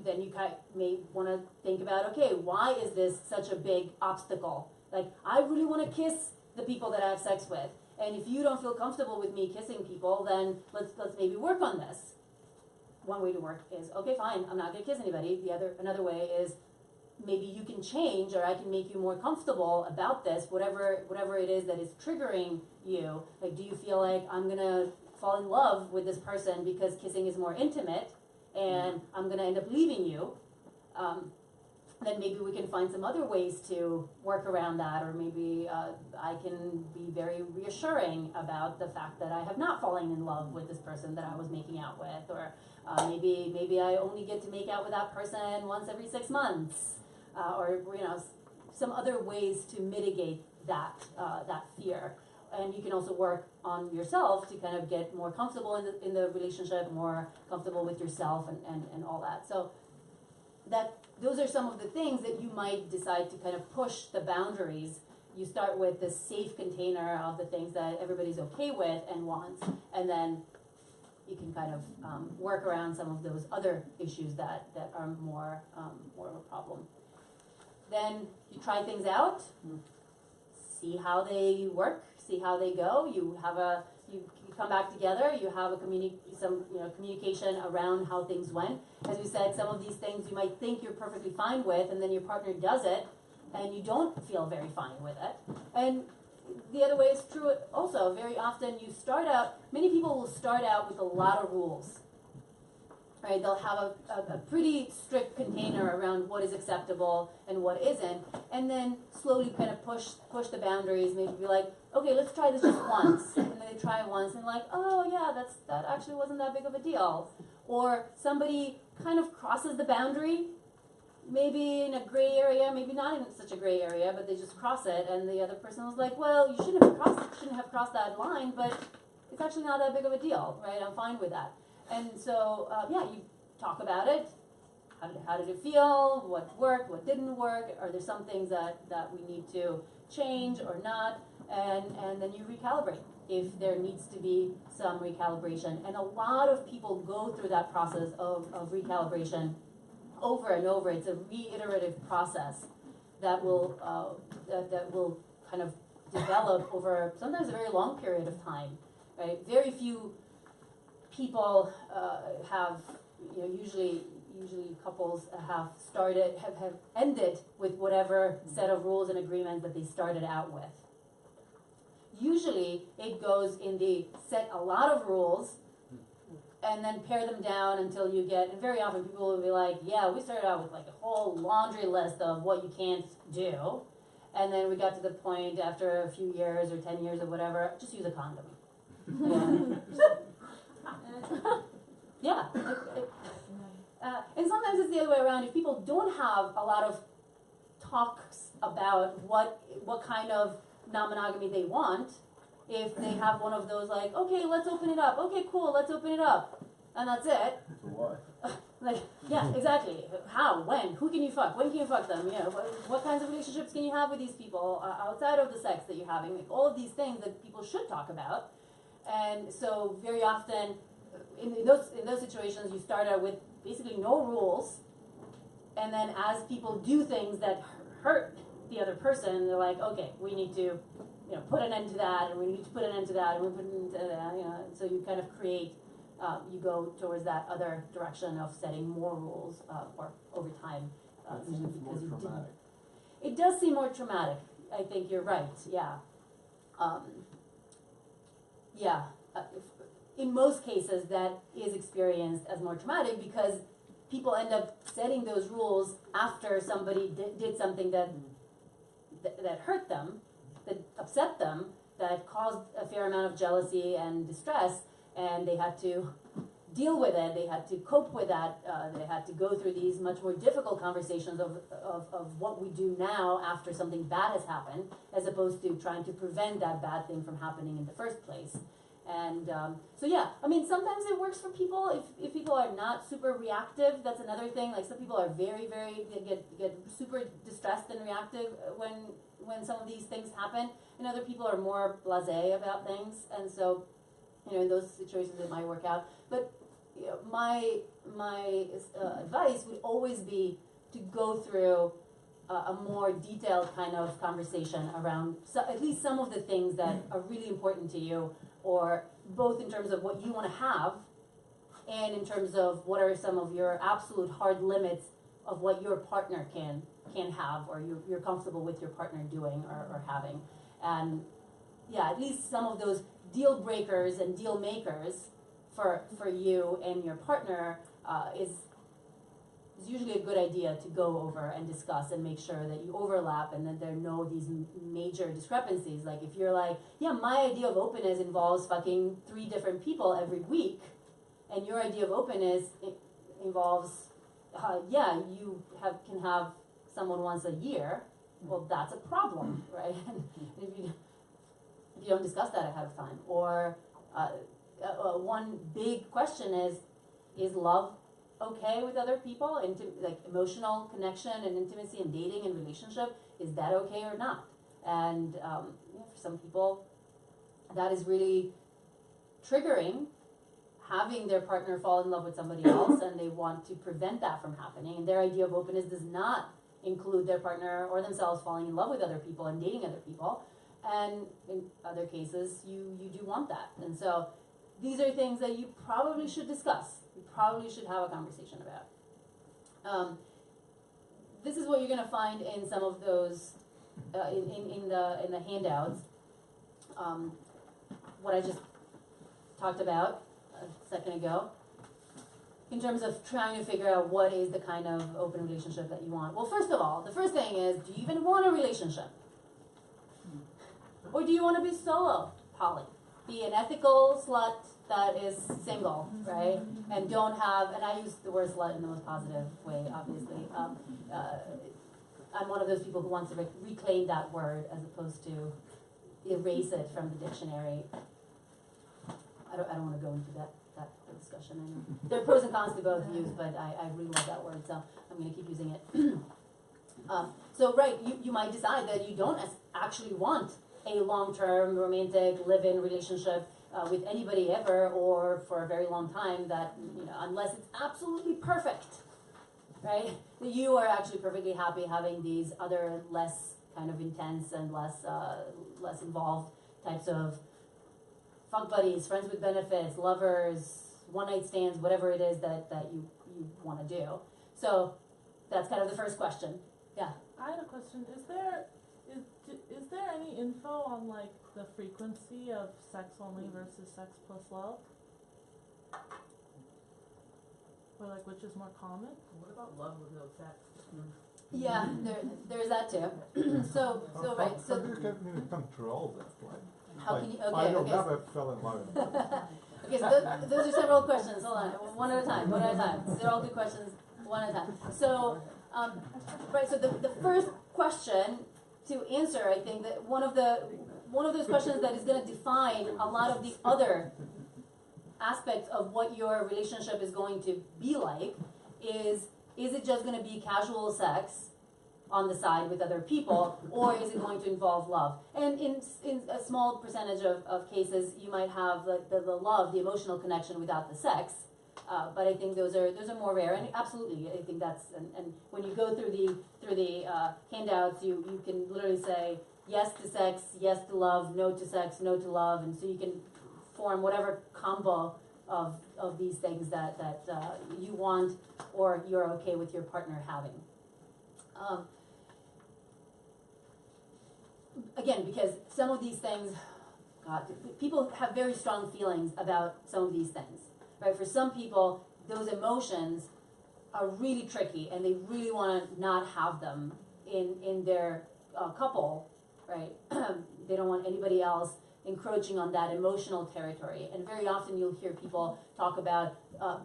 then you may want to think about, okay, why is this such a big obstacle? Like, I really want to kiss the people that I have sex with, and if you don't feel comfortable with me kissing people, then let's maybe work on this. One way to work is, okay, fine, I'm not going to kiss anybody. Another way is, maybe you can change, or I can make you more comfortable about this, whatever it is that is triggering you. Like, do you feel like I'm going to fall in love with this person because kissing is more intimate, and I'm going to end up leaving you? Then maybe we can find some other ways to work around that, or maybe I can be very reassuring about the fact that I have not fallen in love with this person that I was making out with, or maybe I only get to make out with that person once every 6 months, or you know, some other ways to mitigate that fear. And you can also work on yourself to kind of get more comfortable in the relationship, more comfortable with yourself, and all that. So those are some of the things that you might decide to kind of push the boundaries. You start with the safe container of the things that everybody's okay with and wants, and then you can kind of work around some of those other issues that are more of a problem. Then you try things out, see how they work, see how they go. You come back together, you have communication around how things went. As we said, some of these things you might think you're perfectly fine with, and then your partner does it, and you don't feel very fine with it. And the other way is true also. Very often many people will start out with a lot of rules. Right? They'll have a pretty strict container around what is acceptable and what isn't, and then slowly kind of push the boundaries, maybe be like, okay, let's try this just once. And then they try it once and like, oh yeah, that actually wasn't that big of a deal. Or somebody kind of crosses the boundary, maybe in a gray area, maybe not in such a gray area, but they just cross it, and the other person was like, well, you shouldn't have crossed that line, but it's actually not that big of a deal, right? I'm fine with that. And so, yeah, you talk about it. How did it feel? What worked? What didn't work? Are there some things that we need to change or not? And then you recalibrate if there needs to be some recalibration. And a lot of people go through that process of recalibration over and over. It's a reiterative process that will that will kind of develop over sometimes a very long period of time, right? Very few people have, you know, usually couples have ended with whatever set of rules and agreements that they started out with. Usually it goes in the set a lot of rules and then pare them down until you get, and very often people will be like, yeah, we started out with like a whole laundry list of what you can't do, and then we got to the point after a few years or 10 years or whatever, just use a condom. Yeah. And sometimes it's the other way around. If people don't have a lot of talks about what kind of non-monogamy they want, if they have one of those like, okay, let's open it up. Okay, cool, let's open it up. And that's it. So what? Like, yeah, exactly. How? When? Who can you fuck? When can you fuck them? You know, what kinds of relationships can you have with these people outside of the sex that you're having? Like, all of these things that people should talk about. And so very often in those situations, you start out with basically no rules. And then as people do things that hurt the other person, they're like, okay, we need to, you know, put an end to that, and we need to put an end to that, and we put an end to that, you know. So you kind of create, you go towards that other direction of setting more rules, or over time. It seems more traumatic. It does seem more traumatic. I think you're right. Yeah. Yeah. In most cases, that is experienced as more traumatic because people end up setting those rules after somebody did something that hurt them, that upset them, that caused a fair amount of jealousy and distress, and they had to deal with it, they had to cope with that, they had to go through these much more difficult conversations of what we do now after something bad has happened, as opposed to trying to prevent that bad thing from happening in the first place. And so yeah, I mean, sometimes it works for people if people are not super reactive. That's another thing. Like some people are very, get super distressed and reactive when some of these things happen, and other people are more blasé about things. And so, you know, in those situations it might work out. But you know, my advice would always be to go through a more detailed kind of conversation around at least some of the things that are really important to you, or both in terms of what you want to have and in terms of what are some of your absolute hard limits of what your partner can have, or you're comfortable with your partner doing or having. And yeah, at least some of those deal breakers and deal makers for you and your partner is usually a good idea to go over and discuss and make sure that you overlap and that there are no these major discrepancies. Like if you're like, yeah, my idea of openness involves fucking 3 different people every week, and your idea of openness involves, yeah, you can have someone once a year, well, that's a problem, right? if you don't discuss that ahead of time. Or one big question is love okay with other people? Like emotional connection and intimacy and dating and relationship, is that okay or not? And you know, for some people, that is really triggering, having their partner fall in love with somebody else, and they want to prevent that from happening. And their idea of openness does not include their partner or themselves falling in love with other people and dating other people. And in other cases, you do want that. And so these are things that you probably should discuss. You probably should have a conversation about. This is what you're going to find in some of those, in the handouts. What I just talked about a second ago, in terms of trying to figure out what is the kind of open relationship that you want. Well, first of all, the first thing is, do you even want a relationship? Or do you want to be solo, poly? Be an ethical slut that is single, right? And don't have, and I use the word slut in the most positive way, obviously. I'm one of those people who wants to reclaim that word as opposed to erase it from the dictionary. I don't wanna go into that whole discussion, I know. There are pros and cons to both views, but I really love that word, so I'm gonna keep using it. So right, you might decide that you don't actually want a long-term romantic live-in relationship with anybody ever or for a very long time, that, you know, unless it's absolutely perfect, right? That you are actually perfectly happy having these other less kind of intense and less involved types of fuck buddies, friends with benefits, lovers, one-night stands, whatever it is that you want to do. So that's kind of the first question. Yeah. I had a question. Is there any info on like the frequency of sex only versus sex plus love? Or like which is more common? What about love with no sex? Yeah, there's that too. so right, How so do you can control that? Like, how can you? Okay, I don't okay. never fell in love. Okay, so those are several questions. Hold on, one at a time. They're all good questions, one at a time. So, right, so the first question to answer, I think that one of those questions that is going to define a lot of the other aspects of what your relationship is going to be like is it just going to be casual sex on the side with other people, or is it going to involve love? And in a small percentage of cases, you might have the love, the emotional connection without the sex. But I think those are more rare, and absolutely, I think that's and when you go through the handouts, you can literally say yes to sex, yes to love, no to sex, no to love, and so you can form whatever combo of these things that you want or you're okay with your partner having. Again, because some of these things, God, people have very strong feelings about some of these things, right? For some people, those emotions are really tricky, and they really want to not have them in their couple, right? They don't want anybody else encroaching on that emotional territory. And very often you'll hear people talk about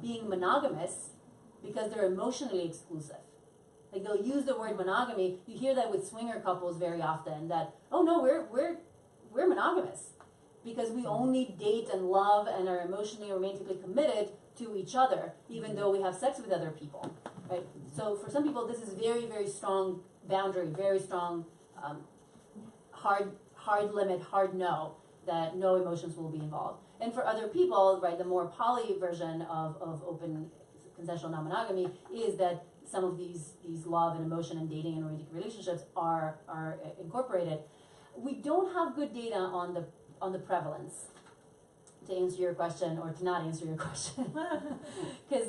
being monogamous because they're emotionally exclusive. Like they'll use the word monogamy. You hear that with swinger couples very often. That, oh no, we're monogamous because we only date and love and are emotionally or romantically committed to each other, even though we have sex with other people, right? So for some people, this is very, very strong boundary, very strong, hard limit, hard no, that no emotions will be involved. And for other people, right, the more poly version of open consensual non-monogamy is that some of these love and emotion and dating and romantic relationships are incorporated. We don't have good data on the prevalence, to answer your question or to not answer your question, because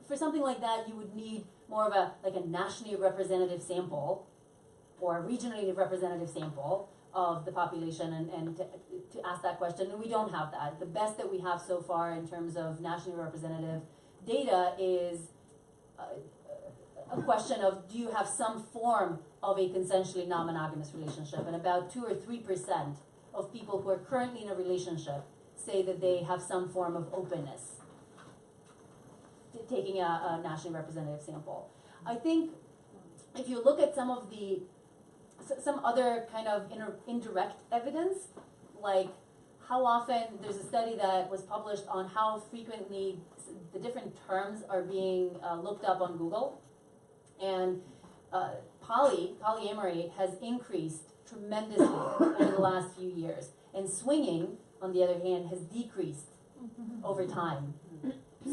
for something like that you would need more of a nationally representative sample or a regionally representative sample of the population and to ask that question, and we don't have that. The best that we have so far in terms of nationally representative data is a question of, do you have some form of a consensually non-monogamous relationship? And about 2 or 3% of people who are currently in a relationship say that they have some form of openness, taking a nationally representative sample. I think if you look at some other kind of indirect evidence, like how often, there's a study that was published on how frequently the different terms are being looked up on Google. And polyamory has increased tremendously over the last few years. And swinging, on the other hand, has decreased over time.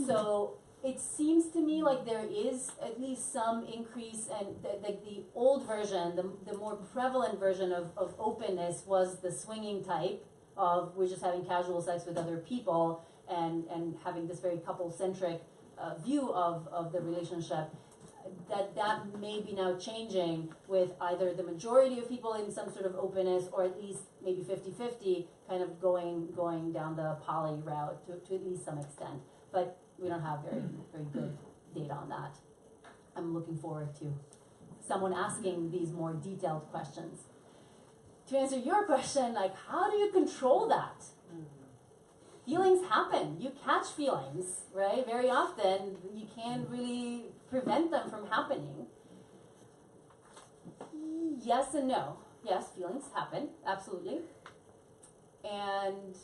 So it seems to me like there is at least some increase, and the old version, the more prevalent version of openness was the swinging type of we're just having casual sex with other people and having this very couple-centric view of the relationship. That may be now changing with either the majority of people in some sort of openness or at least maybe 50-50 kind of going down the poly route to at least some extent. But we don't have very good data on that. I'm looking forward to someone asking these more detailed questions. To answer your question, like, how do you control that? Feelings happen. You catch feelings, right? Very often, you can't really prevent them from happening. Yes and no. Yes, feelings happen, absolutely. And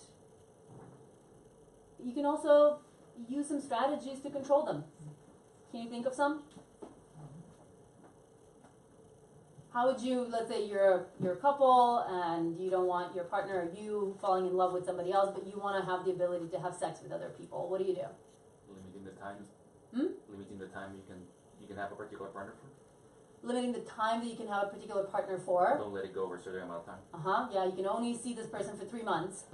you can also use some strategies to control them. Can you think of some? How would you, let's say you're a couple and you don't want your partner or you falling in love with somebody else, but you want to have the ability to have sex with other people. What do you do? Limiting the time. Limiting the time you can have a particular partner for. Limiting the time that you can have a particular partner for. Don't let it go over a certain amount of time. Yeah, you can only see this person for 3 months.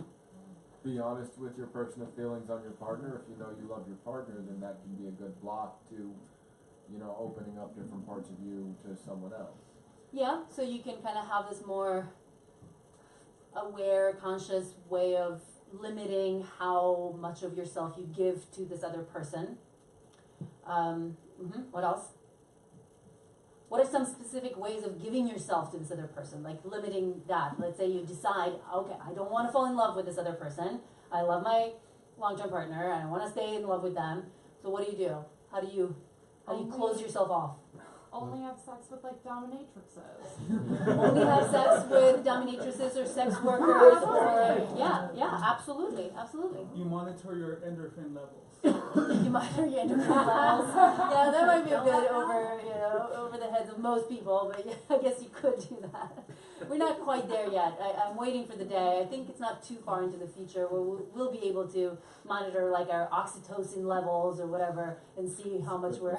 Be honest with your personal feelings on your partner. If you know you love your partner, then that can be a good block to, you know, opening up different parts of you to someone else. Yeah, so you can kind of have this more aware, conscious way of limiting how much of yourself you give to this other person. What else? What are some specific ways of giving yourself to this other person? Like limiting that. Let's say you decide, okay, I don't want to fall in love with this other person. I love my long-term partner and I want to stay in love with them. So what do? How do you close yourself off? Only have sex with like dominatrixes. Only have sex with dominatrixes or sex workers or yeah, absolutely. You monitor your endorphin levels. You monitor your endorphin levels. Yeah, that might be a bit over the heads of most people, but yeah, I guess you could do that. We're not quite there yet. I'm waiting for the day. I think it's not too far into the future where we'll be able to monitor like our oxytocin levels or whatever and see how much we're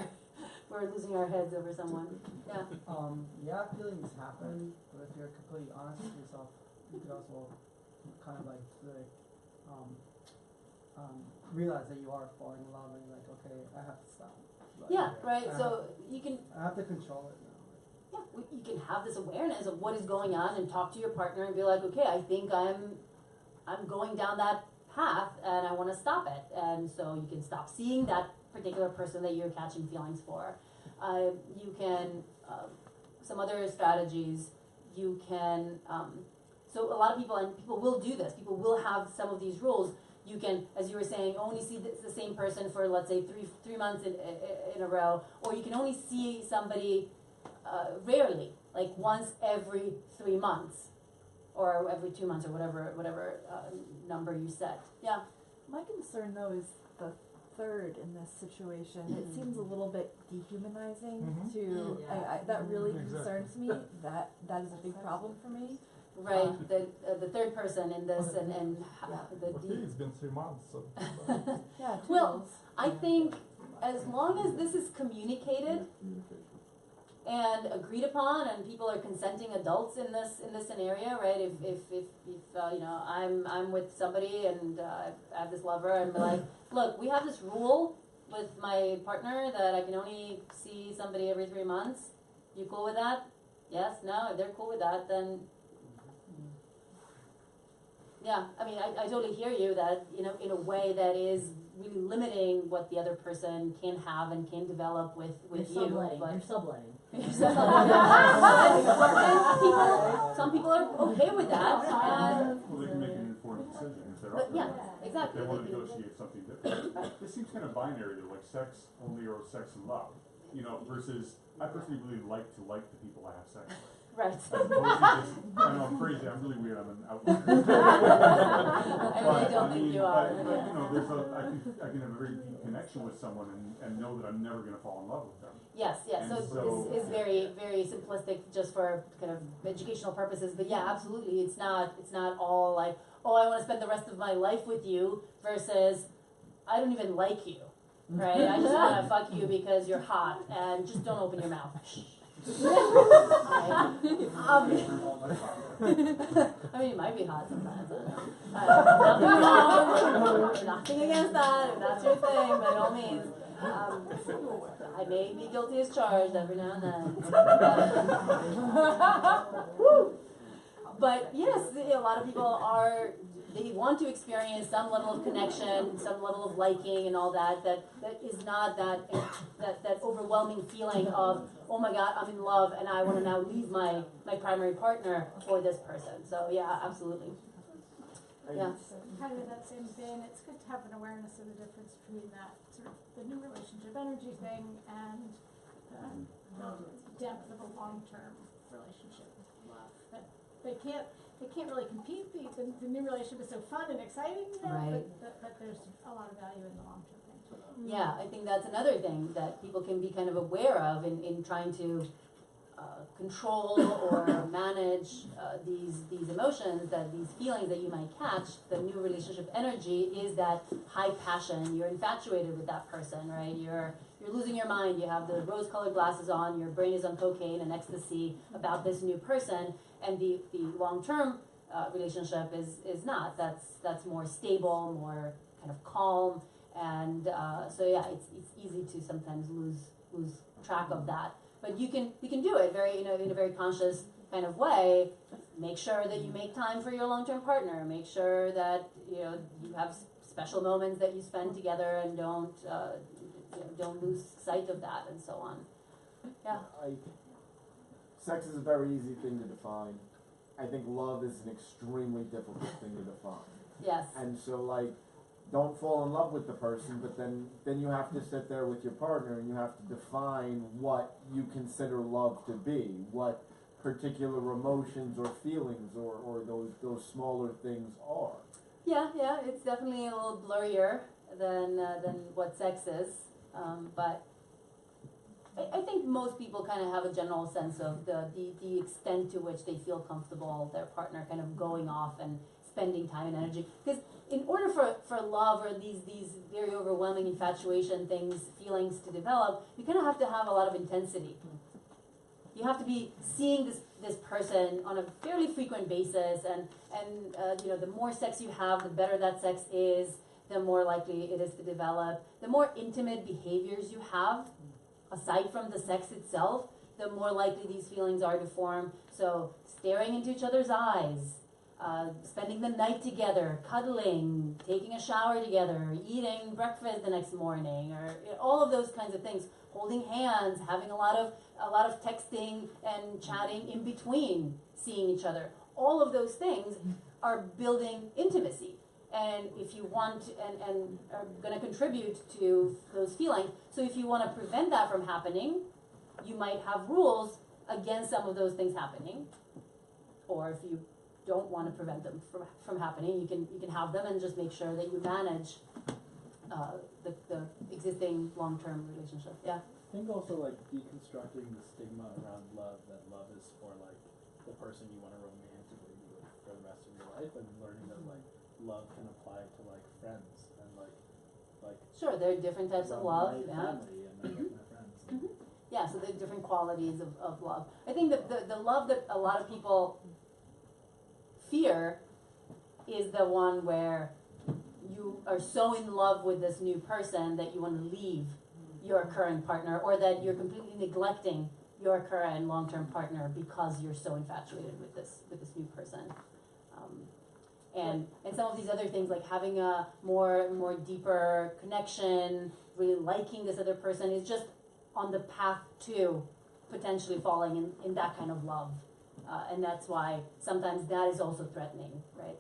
losing our heads over someone. Yeah. Yeah, feelings happen, but if you're completely honest with yourself, you could also kind of like realize that you are falling in love and you're like, okay, I have to stop. Yeah, right. So you can. I have to control it now. Yeah, you can have this awareness of what is going on and talk to your partner and be like, okay, I think I'm going down that path and I want to stop it. And so you can stop seeing that particular person that you're catching feelings for. You can, some other strategies, you can, so a lot of people, and people will do this, people will have some of these rules. You can, as you were saying, only see the same person for, let's say, three months in a row, or you can only see somebody rarely, like once every 3 months, or every 2 months, or whatever number you set. Yeah? My concern, though, is the third in this situation. It seems a little bit dehumanizing to, that really concerns me. That is a big problem for me. Right, the third person in this and it's been 3 months, so. Yeah, well, I think as long as this is communicated and agreed upon, and people are consenting adults in this scenario, right? If you know, I'm with somebody and I have this lover and be like, look, we have this rule with my partner that I can only see somebody every 3 months. You cool with that? Yes, no. If they're cool with that, then yeah. I mean, I totally hear you that, you know, in a way that is really limiting what the other person can have and can develop with you. You're subletting. Some people are okay with that. Well, they can make an informed decision if they're up for yeah, it. exactly. If they want to negotiate something different. This seems kind of binary though, like sex only or sex and love. You know, versus I personally really like the people I have sex with. Right. As opposed to just, I know I'm crazy, I'm really weird, I'm an outlier. I really don't think you are. But, you know, I can have a very deep connection with someone and know that I'm never going to fall in love with them. Yes, yes. So this is very, very simplistic, just for kind of educational purposes. But yeah, absolutely, it's not all like, oh, I want to spend the rest of my life with you, versus I don't even like you, right? I just want to fuck you because you're hot, and just don't open your mouth. I mean, it might be hot sometimes. Nothing wrong, nothing against that, if that's your thing, by all means. I may be guilty as charged every now and then. But yes, a lot of people they want to experience some level of connection, some level of liking and all that is not that overwhelming feeling of, oh my God, I'm in love and I want to now leave my primary partner for this person. So yeah, absolutely. Yeah. Kind of in that same vein, it's good to have an awareness of the difference between that sort of the new relationship energy thing and the depth of a long-term relationship with love. That they can't they can't really compete, the new relationship is so fun and exciting, you know, Right. but there's a lot of value in the long-term thing too. Yeah, I think that's another thing that people can be kind of aware of in trying to control or manage these emotions, that these feelings that you might catch. The new relationship energy is that high passion. You're infatuated with that person, right? You're losing your mind. You have the rose-colored glasses on. Your brain is on cocaine and ecstasy about this new person. And the long-term relationship is not. That's more stable, more kind of calm. And so yeah, it's easy to sometimes lose track of that. But you can do it in a very conscious kind of way. Make sure that you make time for your long-term partner. Make sure that you have special moments that you spend together, and don't lose sight of that, and so on. Yeah. Sex is a very easy thing to define. I think love is an extremely difficult thing to define. Yes. And so don't fall in love with the person, but then you have to sit there with your partner and you have to define what you consider love to be, what particular emotions or feelings or those smaller things are. Yeah, it's definitely a little blurrier than what sex is, but I think most people kind of have a general sense of the extent to which they feel comfortable their partner kind of going off and spending time and energy. Because in order for love or these very overwhelming infatuation feelings to develop, you kind of have to have a lot of intensity. You have to be seeing this person on a fairly frequent basis, and the more sex you have, the better that sex is, the more likely it is to develop. The more intimate behaviors you have, aside from the sex itself, the more likely these feelings are to form. So staring into each other's eyes, spending the night together, cuddling, taking a shower together, eating breakfast the next morning, or all of those kinds of things, holding hands, having a lot of texting and chatting in between seeing each other. All of those things are building intimacy. And if you want and are going to contribute to those feelings, so if you want to prevent that from happening, you might have rules against some of those things happening. Or if you don't want to prevent them from happening, you can have them and just make sure that you manage the existing long-term relationship. Yeah. I think also deconstructing the stigma around love, that love is for the person you want to romantically be with for the rest of your life, and learning that love can apply to friends and Sure, there are different types of love. My Yeah. family and my friends. Mm-hmm. Yeah, so there are different qualities of love. I think that the love that a lot of people fear is the one where you are so in love with this new person that you want to leave your current partner, or that you're completely neglecting your current long-term partner because you're so infatuated with this new person. And some of these other things, like having a more deeper connection, really liking this other person, is just on the path to potentially falling in that kind of love. And that's why sometimes that is also threatening, right?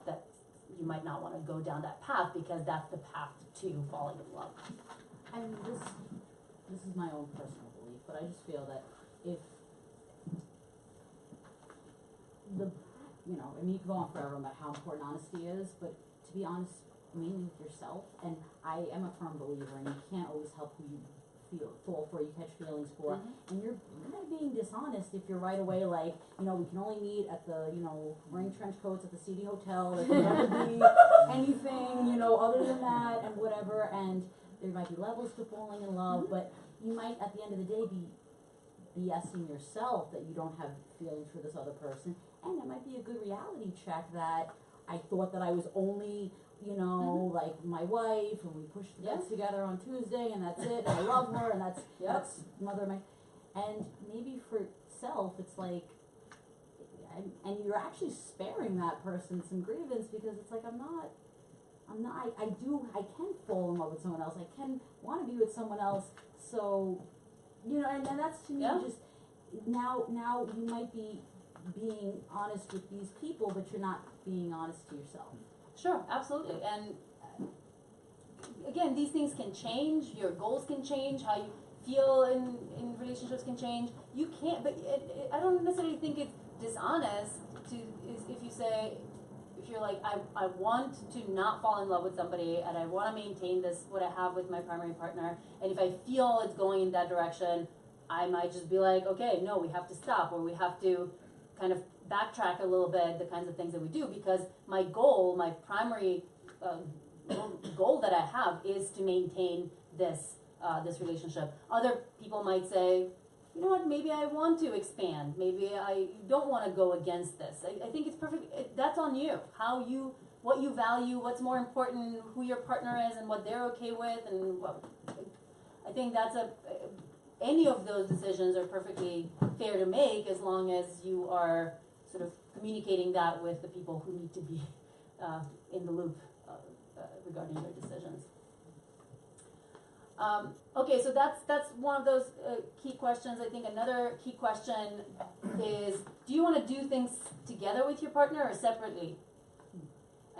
That you might not want to go down that path, because that's the path to falling in love. And this is my own personal belief, but I just feel that if you can go on forever about how important honesty is, but to be honest mainly with yourself, and I am a firm believer, and you can't always help who you fall for, you catch feelings for, and you're kind of being dishonest if you're right away we can only meet at the, wearing trench coats at the seedy hotel, there can never be anything, other than that, and whatever, and there might be levels to falling in love, but you might at the end of the day be BSing yourself that you don't have feelings for this other person, and it might be a good reality check that I thought that I was only, like my wife, and we pushed the beds together on Tuesday, and that's it, and I love her, and that's mother of my, and maybe for self, it's and you're actually sparing that person some grievance, because it's I can fall in love with someone else, I can want to be with someone else, so, and that's to me just, now you might be being honest with these people, but you're not being honest to yourself. Sure, absolutely. And again, these things can change, your goals can change, how you feel in relationships can change. You can't, but I don't necessarily think it's dishonest is if you say, if you're like, I want to not fall in love with somebody and I want to maintain this, what I have with my primary partner, and if I feel it's going in that direction, I might just be like, okay, no, we have to stop, or we have to kind of backtrack a little bit the kinds of things that we do, because my goal, my primary goal that I have is to maintain this this relationship. Other people might say, you know what, maybe I want to expand, maybe I don't want to go against this. I think it's perfect, that's on you, what you value, what's more important, who your partner is and what they're okay with, and what, I think that's any of those decisions are perfectly fair to make, as long as you are sort of communicating that with the people who need to be in the loop regarding your decisions. Okay, so that's one of those key questions. I think another key question is, do you want to do things together with your partner or separately?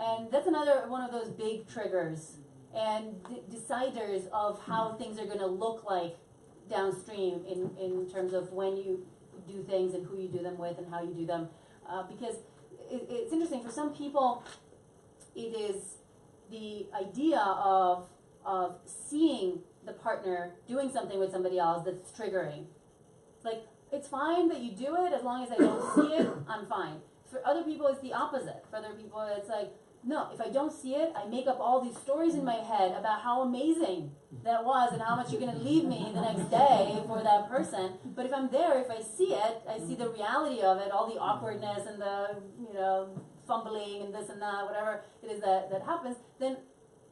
And that's another one of those big triggers and deciders of how things are going to look like downstream in terms of when you do things and who you do them with and how you do them. Because it's interesting, for some people it is the idea of seeing the partner doing something with somebody else that's triggering. Like, it's fine that you do it as long as I don't see it, I'm fine. For other people it's the opposite. For other people it's like, no, if I don't see it, I make up all these stories in my head about how amazing that was and how much you're going to leave me the next day for that person. But if I'm there, if I see it, I see the reality of it, all the awkwardness and the, fumbling and this and that, whatever it is that happens, then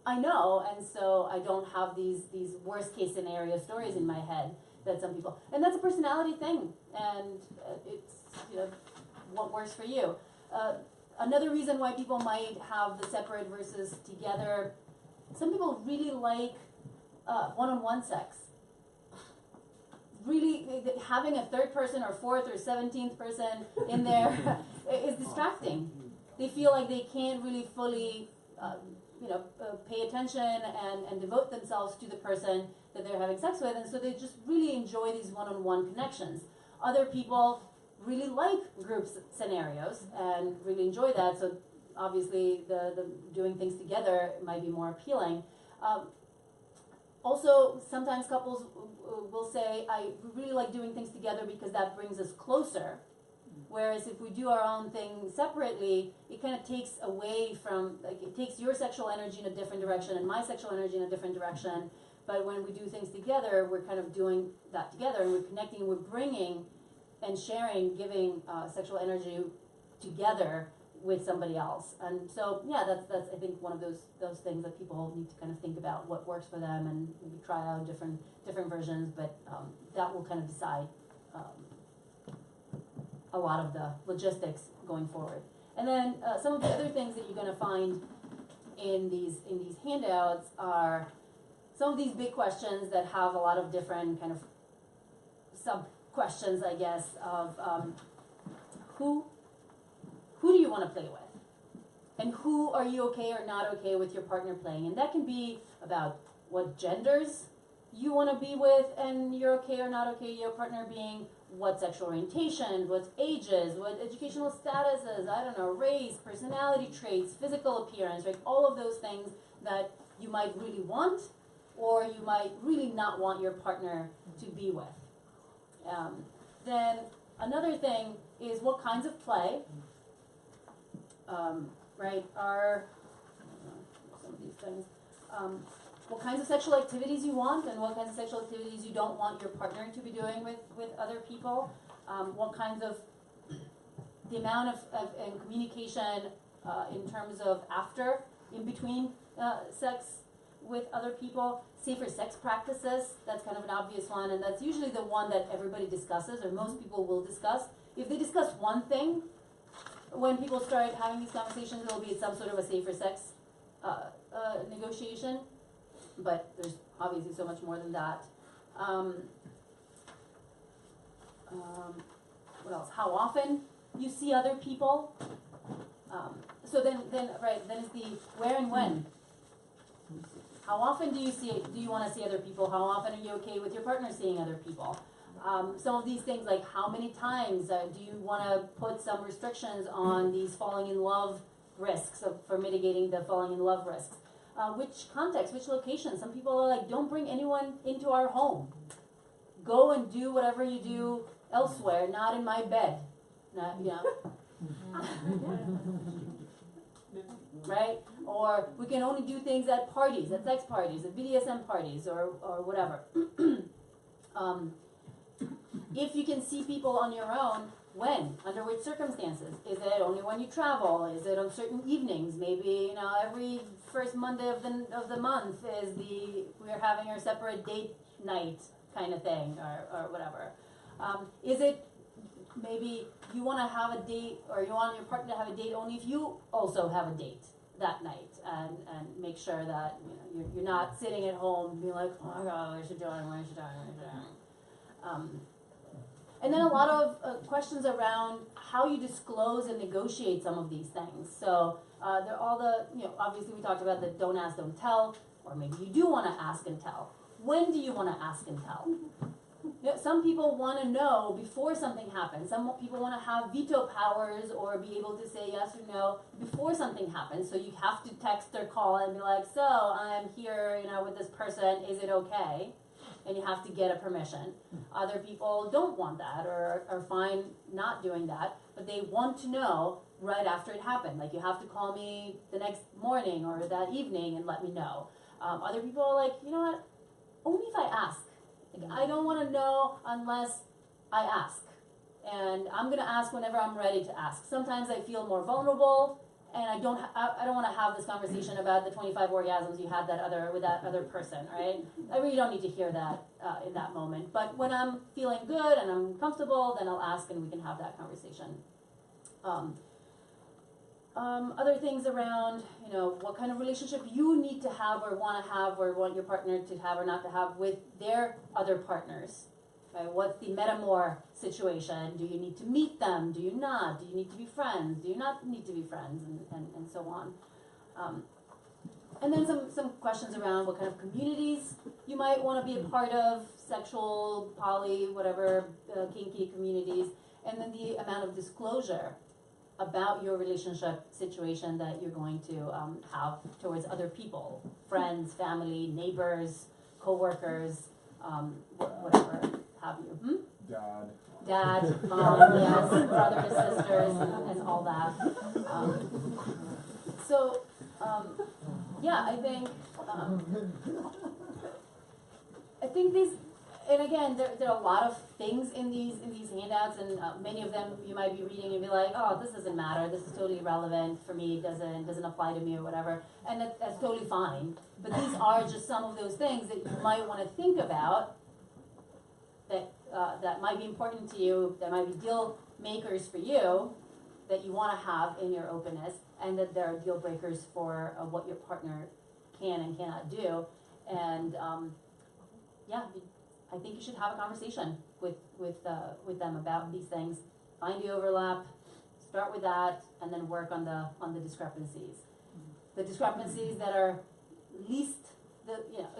I know, and so I don't have these worst case scenario stories in my head that some people, and that's a personality thing, and it's, what works for you. Another reason why people might have the separate versus together, some people really like one-on-one sex. Really, having a third person or fourth or 17th person in there is distracting. They feel like they can't really fully, pay attention and devote themselves to the person that they're having sex with, and so they just really enjoy these one-on-one connections. Other people really like group scenarios and really enjoy that, so obviously the doing things together might be more appealing. Also, sometimes couples will say, I really like doing things together because that brings us closer. Whereas if we do our own thing separately, it kind of takes away from, it takes your sexual energy in a different direction and my sexual energy in a different direction. But when we do things together, we're kind of doing that together, and we're connecting, we're bringing and sharing, giving sexual energy together with somebody else. And so, yeah, that's I think one of those things that people need to kind of think about what works for them, and maybe try out different versions, but that will kind of decide a lot of the logistics going forward. And then some of the other things that you're going to find in these handouts are some of these big questions that have a lot of different kind of sub-questions, I guess, of who do you want to play with? And who are you okay or not okay with your partner playing? And that can be about what genders you want to be with and you're okay or not okay your partner being, what sexual orientation, what ages, what educational statuses, I don't know, race, personality traits, physical appearance, right? All of those things that you might really want or you might really not want your partner to be with. Then another thing is what kinds of play, right, are some of these things. What kinds of sexual activities you want and what kinds of sexual activities you don't want your partner to be doing with other people. What kinds of, the amount of communication in terms of after, in between sex with other people. Safer sex practices, that's kind of an obvious one, and that's usually the one that everybody discusses, or most people will discuss. If they discuss one thing, when people start having these conversations, it'll be some sort of a safer sex negotiation. But there's obviously so much more than that. What else? How often you see other people. So then is the where and when. How often do you want to see other people? How often are you okay with your partner seeing other people? Some of these things, like how many times do you want to put some restrictions on these falling in love risks for mitigating the falling in love risks? Which context, which location? Some people are like, don't bring anyone into our home. Go and do whatever you do elsewhere, not in my bed. Not, you know. Right? Or we can only do things at parties, at sex parties, at BDSM parties, or whatever. If you can see people on your own, when? Under which circumstances? Is it only when you travel? Is it on certain evenings? Maybe, you know, every first Monday of the month is we're having our separate date night kind of thing, or whatever. Is it maybe you want to have a date, or you want your partner to have a date only if you also have a date that night, and make sure that, you know, you're not sitting at home being like, oh my god, what should do, what should do. And then a lot of questions around how you disclose and negotiate some of these things. So they're all you know, obviously we talked about the don't ask, don't tell, or maybe you do want to ask and tell. When do you want to ask and tell? You know, some people want to know before something happens. Some people want to have veto powers or be able to say yes or no before something happens. So you have to text or call and be like, so I'm here, you know, with this person, is it okay? And you have to get a permission. Other people don't want that, or are fine not doing that, but they want to know right after it happened. Like, you have to call me the next morning or that evening and let me know. Other people are like, you know what, only if I ask. Like, I don't want to know unless I ask. And I'm going to ask whenever I'm ready to ask. Sometimes I feel more vulnerable, and I don't want to have this conversation about the 25 orgasms you had with that other person, right? I really don't need to hear that in that moment. But when I'm feeling good and I'm comfortable, then I'll ask and we can have that conversation. Other things around, you know, what kind of relationship you need to have or want your partner to have or not to have with their other partners. Right? What's the metamor situation? Do you need to meet them? Do you not? Do you need to be friends? Do you not need to be friends? And so on. And then some questions around what kind of communities you might want to be a part of, sexual, poly, whatever, kinky communities, and then the amount of disclosure about your relationship situation that you're going to have towards other people, friends, family, neighbors, co-workers, whatever have you. Dad, mom, yes, brothers, sisters, and all that. Yeah, I think these, and again, there are a lot of things in these handouts, and many of them you might be reading and be like, oh, this doesn't matter, this is totally irrelevant for me, doesn't apply to me or whatever, and that's totally fine. But these are just some of those things that you might want to think about that might be important to you, that might be deal makers for you, that you want to have in your openness, and that there are deal breakers for what your partner can and cannot do. And yeah, I think you should have a conversation with them about these things. Find the overlap, start with that, and then work on the discrepancies. The discrepancies that are least,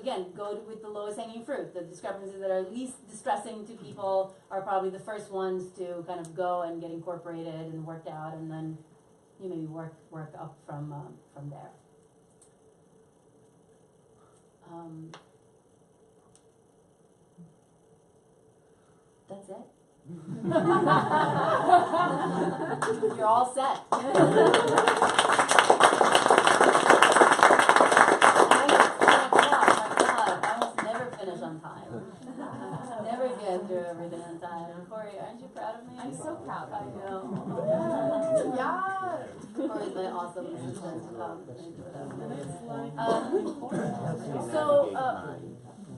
again, go with the lowest hanging fruit. The discrepancies that are least distressing to people are probably the first ones to kind of go and get incorporated and worked out, and then you maybe work up from there. That's it. You're all set. On time. Never get through everything on time. Corey, aren't you proud of me? I'm so proud of you. I know. Yeah. Corey's my awesome assistant.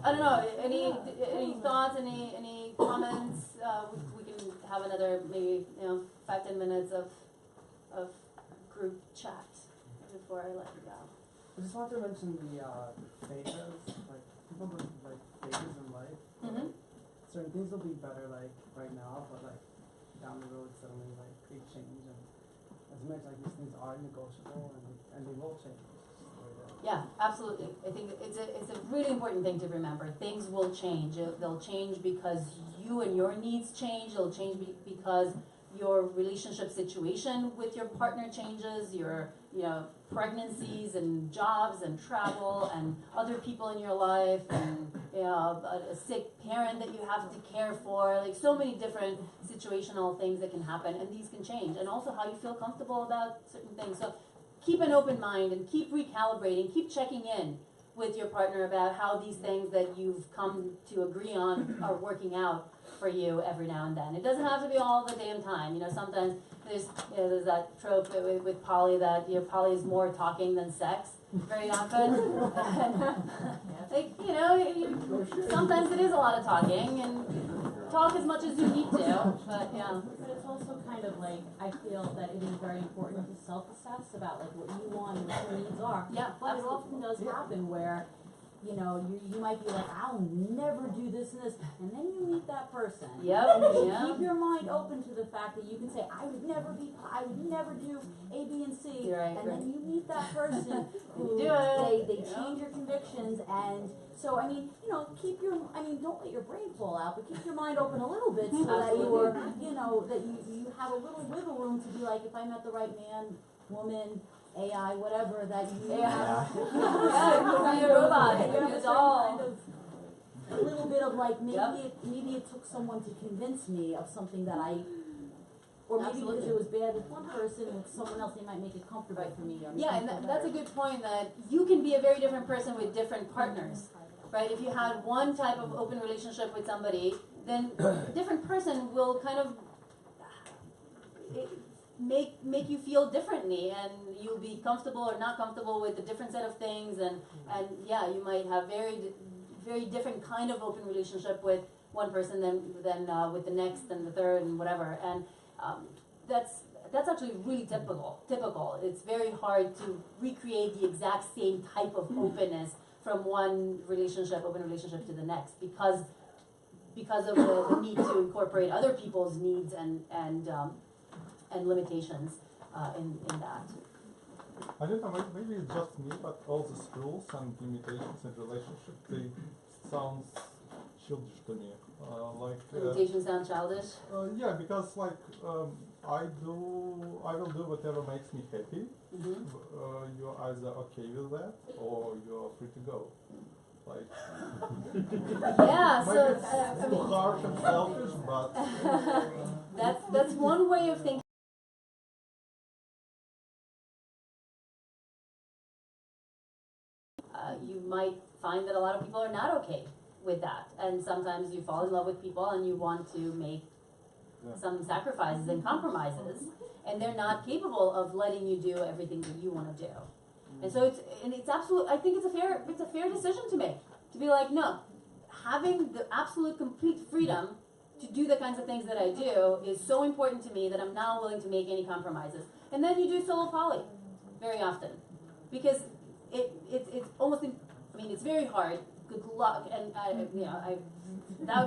I don't know. Any thoughts? Any comments? We can have another maybe 5-10 minutes of group chat before I let you go. I just want to mention the phases, like people with like phases in life. Mm-hmm. Certain things will be better like right now, but like down the road suddenly like they change, and as much like these things are negotiable and they will change. Yeah, absolutely. I think it's a really important thing to remember. Things will change. They'll change because you and your needs change. They'll change because your relationship situation with your partner changes, your, pregnancies and jobs and travel and other people in your life and, a sick parent that you have to care for, like so many different situational things that can happen, and these can change. And also how you feel comfortable about certain things. So keep an open mind and keep recalibrating, keep checking in with your partner about how these things that you've come to agree on are working out for you every now and then. It doesn't have to be all the damn time. Sometimes there's that trope with poly that poly is more talking than sex very often. Sometimes it is a lot of talking, and talk as much as you need to, but yeah. But it's also kind of like, I feel that it is very important to self-assess about like what you want and what your needs are. Yeah, but it often does happen where, you might be like, I'll never do this and this, and then you meet that person. Yep. And if you Yeah. keep your mind open to the fact that you can say, I would never do A, B, and C, Right, and then you meet that person who do it. they change your convictions, and so don't let your brain fall out, but keep your mind open a little bit so that you have a little wiggle room to be like, if I met the right man, woman, AI, whatever, that you have, a robot. It's all kind of a little bit of like maybe it took someone to convince me of something that or maybe because it was bad with one person, with someone else they might make it comfortable for me. Yeah, and that's a good point, that you can be a very different person with different partners, right? If you had one type of open relationship with somebody, then a different person will kind of make you feel differently, and you'll be comfortable or not comfortable with a different set of things, and yeah, you might have very different kind of open relationship with one person than with the next and the third and whatever, and that's actually really typical. It's very hard to recreate the exact same type of openness from one open relationship to the next, because of the need to incorporate other people's needs and limitations in that. I don't know, maybe it's just me, but all these rules and limitations in relationship, they sound childish to me. Limitations sound childish? Yeah, because I will do whatever makes me happy. You're either okay with that or you're free to go. Yeah, so it's too harsh and selfish, but that's one way of thinking. You might find that a lot of people are not okay with that, and sometimes you fall in love with people and you want to make some sacrifices and compromises, and they're not capable of letting you do everything that you want to do. And so it's absolute. I think it's a fair decision to make, to be like, no, having the absolute complete freedom to do the kinds of things that I do is so important to me that I'm not willing to make any compromises. And then you do solo poly very often, because it's almost, it's very hard. Good luck, and that would be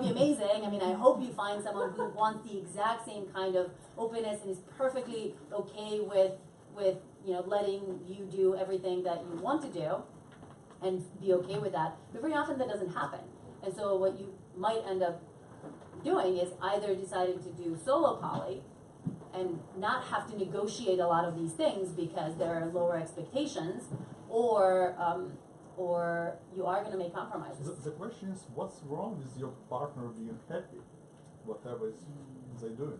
amazing. I hope you find someone who wants the exact same kind of openness and is perfectly okay with letting you do everything that you want to do, and be okay with that. But very often that doesn't happen, and so what you might end up doing is either deciding to do solo poly and not have to negotiate a lot of these things because there are lower expectations, or you are going to make compromises. The question is, what's wrong with your partner being happy, whatever they're doing?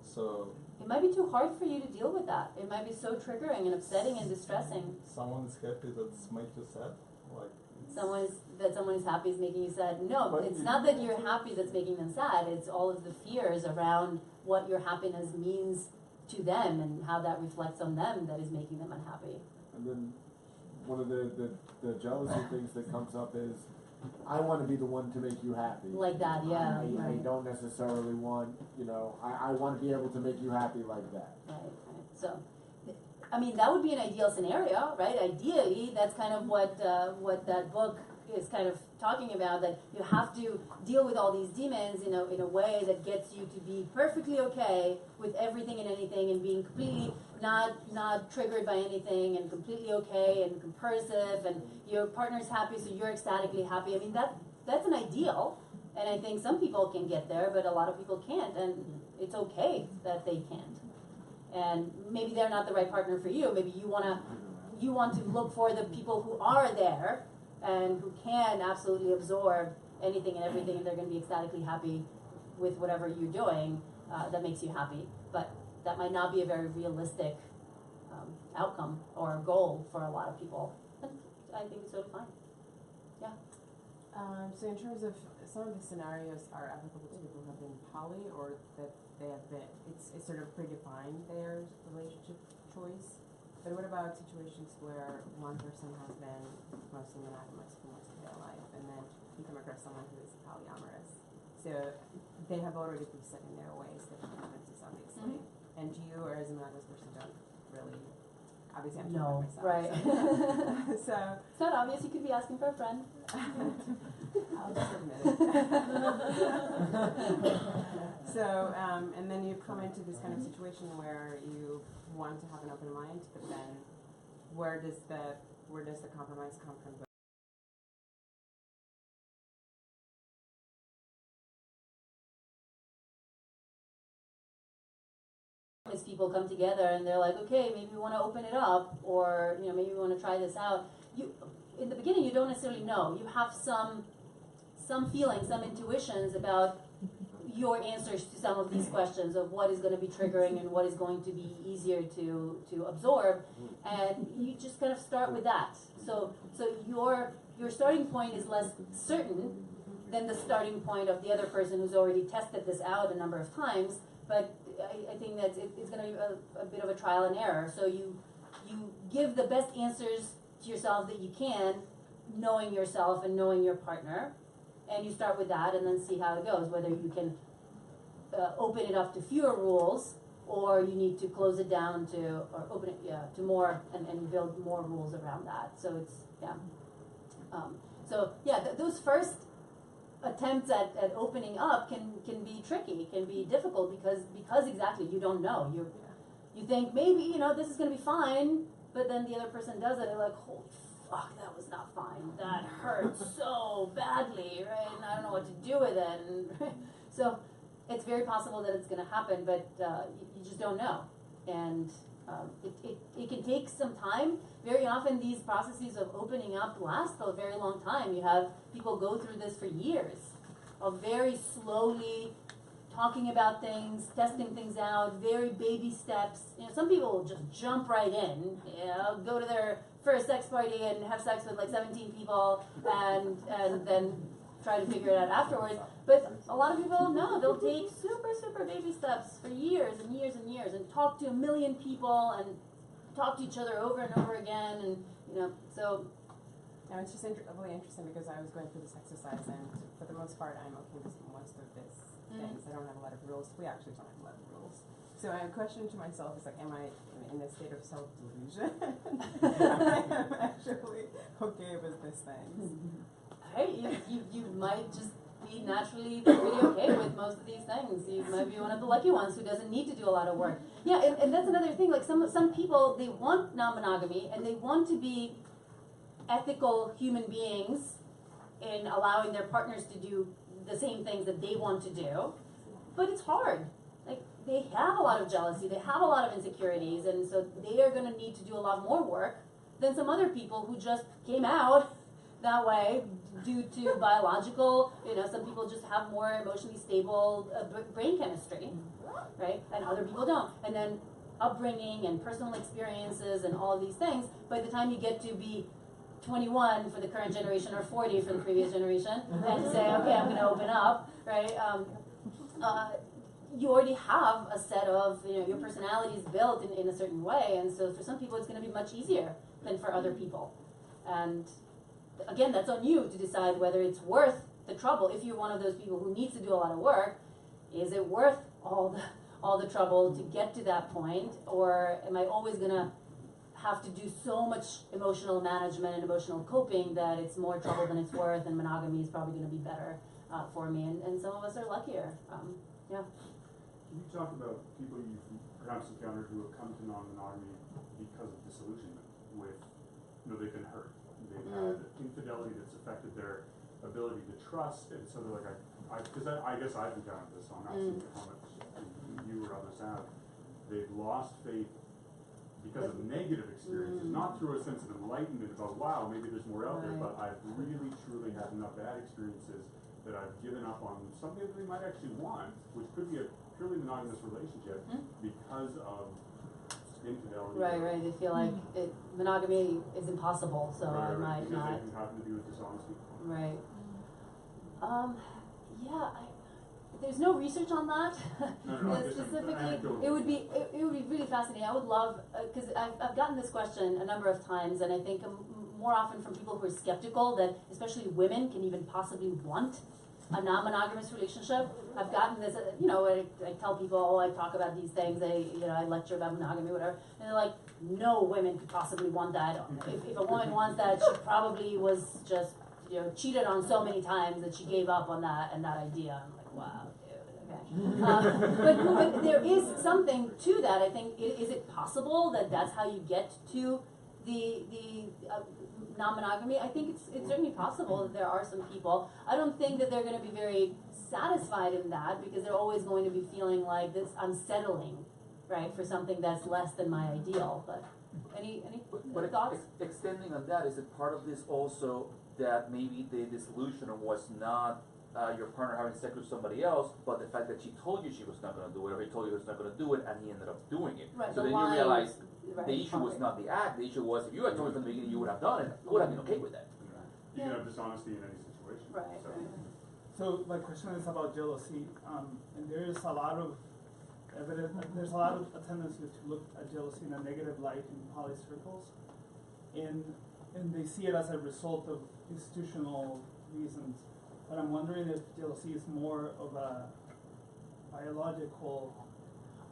So it might be too hard for you to deal with that. It might be so triggering and upsetting and distressing. Someone is happy that's make you sad, someone is happy is making you sad. No, but it's not that you're happy that's making them sad. It's all of the fears around what your happiness means to them and how that reflects on them that is making them unhappy. And then one of the jealousy things that comes up is, I want to be the one to make you happy. Like that, yeah. I don't necessarily want, I want to be able to make you happy like that. Right. So, that would be an ideal scenario, right? Ideally, that's kind of what that book is kind of talking about, that you have to deal with all these demons in a way that gets you to be perfectly okay with everything and anything, and being completely not triggered by anything, and completely okay and compersive, and your partner's happy so you're ecstatically happy. I mean, that's an ideal, and I think some people can get there, but a lot of people can't, and it's okay that they can't. And maybe they're not the right partner for you. Maybe you want to look for the people who are there and who can absolutely absorb anything and everything, and they're going to be ecstatically happy with whatever you're doing that makes you happy. But that might not be a very realistic outcome or goal for a lot of people. And I think it's totally fine. Yeah. So in terms of some of the scenarios are applicable to people who have been poly, or that they have been, it's sort of predefined their relationship choice. But what about situations where one person has been mostly monogamous for most of their life, and then you come across someone who is polyamorous? So they have already preset in their ways the preferences, obviously. And you, or as a monogamous person, don't really, obviously I'm talking about myself. Right. So it's not obvious. You could be asking for a friend. I'll just admit it. So, and then you come into this kind of situation where you want to have an open mind, but then where does the compromise come from? As people come together and they're like, okay, maybe we want to open it up, or maybe we want to try this out. In the beginning, you don't necessarily know. You have some feelings, some intuitions about your answers to some of these questions of what is going to be triggering and what is going to be easier to absorb, and you just kind of start with that. So your starting point is less certain than the starting point of the other person who's already tested this out a number of times. But I think that it's going to be a bit of a trial and error. So you give the best answers to yourself that you can, knowing yourself and knowing your partner, and you start with that and then see how it goes, whether you can open it up to fewer rules, or you need to close it down to, or open it to more and build more rules around that. So it's, those first attempts at opening up can be tricky, can be difficult, because exactly you don't know. You think maybe this is going to be fine, but then the other person does it and like, holy fuck, that was not fine. That hurt so badly, right? And I don't know what to do with it. And so it's very possible that it's going to happen, but you just don't know. And it can take some time. Very often these processes of opening up last a very long time. You have people go through this for years of very slowly talking about things, testing things out, very baby steps. Some people will just jump right in, go to their first sex party and have sex with like 17 people and then try to figure it out afterwards. But a lot of people, no, they'll take super baby steps for years and years and years, and talk to 1 million people and talk to each other over and over again, and so. Now it's just really interesting, because I was going through this exercise, and for the most part I'm okay with most of these things. I don't have a lot of rules. We actually don't have a lot of rules. So my question to myself is like, am I in a state of self-delusion? I am actually okay with these things. Hey, you might just be naturally pretty okay with most of these things. You might be one of the lucky ones who doesn't need to do a lot of work. Yeah, and that's another thing. Like some people, they want non-monogamy and they want to be ethical human beings in allowing their partners to do the same things that they want to do, but it's hard. Like, they have a lot of jealousy, they have a lot of insecurities, and so they are going to need to do a lot more work than some other people who just came out that way due to biological, some people just have more emotionally stable brain chemistry, right? And other people don't. And then upbringing and personal experiences and all of these things, by the time you get to be 21 for the current generation or 40 for the previous generation, and say, okay, I'm going to open up, right? You already have a set of, your personality is built in a certain way, and so for some people it's going to be much easier than for other people. And again, that's on you to decide whether it's worth the trouble. If you're one of those people who needs to do a lot of work, is it worth all the trouble to get to that point, or am I always going to have to do so much emotional management and emotional coping that it's more trouble than it's worth, and monogamy is probably going to be better for me, and some of us are luckier. Yeah. Can you talk about people you've perhaps encountered who have come to non-monogamy because of disillusionment with, they've been hurt, they've had infidelity that's affected their ability to trust, and so they're like, because I guess I've encountered this, so I'm asking how much you or others have. They've lost faith because of negative experiences, not through a sense of enlightenment about, wow, maybe there's more out there, but I've really, truly had enough bad experiences that I've given up on something that they might actually want, which could be a purely monogamous relationship, because of infidelity. Right. They feel like monogamy is impossible, so I might because not. it can happen to do with dishonesty. Right. There's no research on that. No, specifically, it would be really fascinating. I would love, because I've gotten this question a number of times, and I think more often from people who are skeptical that especially women can even possibly want a non-monogamous relationship. I've gotten this, I tell people, I talk about these things, I lecture about monogamy, whatever, and they're like, no women could possibly want that. If a woman wants that, she probably was just, cheated on so many times that she gave up on that and that idea. I'm like, wow. But there is something to that. I think, is it possible that that's how you get to the non-monogamy? I think it's certainly possible that there are some people. I don't think that they're going to be very satisfied in that, because they're always going to be feeling like this, I'm settling, right, for something that's less than my ideal. But any thoughts? Extending on that, is it part of this also that maybe the disillusion was not your partner having sex with somebody else, but the fact that she told you she was not going to do it, or he told you he was not going to do it, and he ended up doing it. Right, so then you realize the issue was not the act, the issue was if you had told me from the beginning you would have done it, I would have been okay with that. You can have dishonesty in any situation. Right. So my question is about jealousy, and there is a lot of evidence, there's a lot of a tendency to look at jealousy in a negative light in poly circles, and they see it as a result of institutional reasons. But I'm wondering if jealousy is more of a biological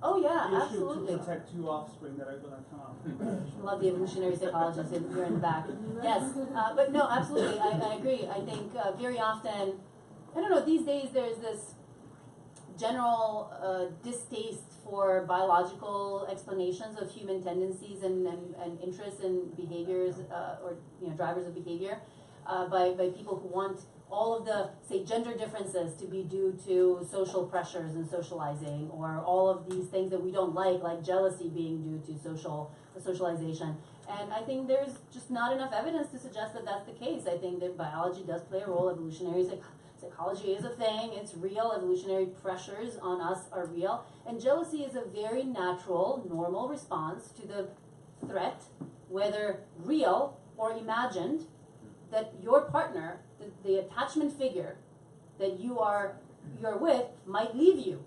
issue absolutely. to protect two offspring that are going to come out. Love the evolutionary psychologist here in the back. Yes, but no, absolutely, I agree. I think very often, I don't know, these days there's this general distaste for biological explanations of human tendencies and interests and behaviors, or drivers of behavior, by people who want all of the, say, gender differences to be due to social pressures and socializing, or all of these things that we don't like jealousy being due to socialization. And I think there's just not enough evidence to suggest that that's the case. I think that biology does play a role. Evolutionary psychology is a thing. It's real. Evolutionary pressures on us are real. And jealousy is a very natural, normal response to the threat, whether real or imagined, that your partner, the attachment figure that you're with, might leave you,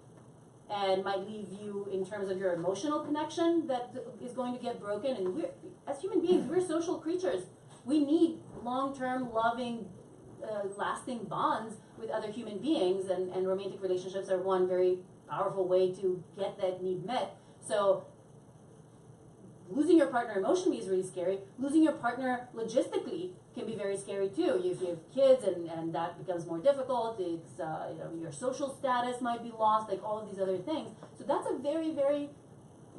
and might leave you in terms of your emotional connection that is going to get broken. And we're, as human beings, we're social creatures. We need long-term, loving, lasting bonds with other human beings, and romantic relationships are one very powerful way to get that need met. So losing your partner emotionally is really scary. Losing your partner logistically can be very scary too. If you have kids, and that becomes more difficult. It's your social status might be lost, like all of these other things. So that's a very, very,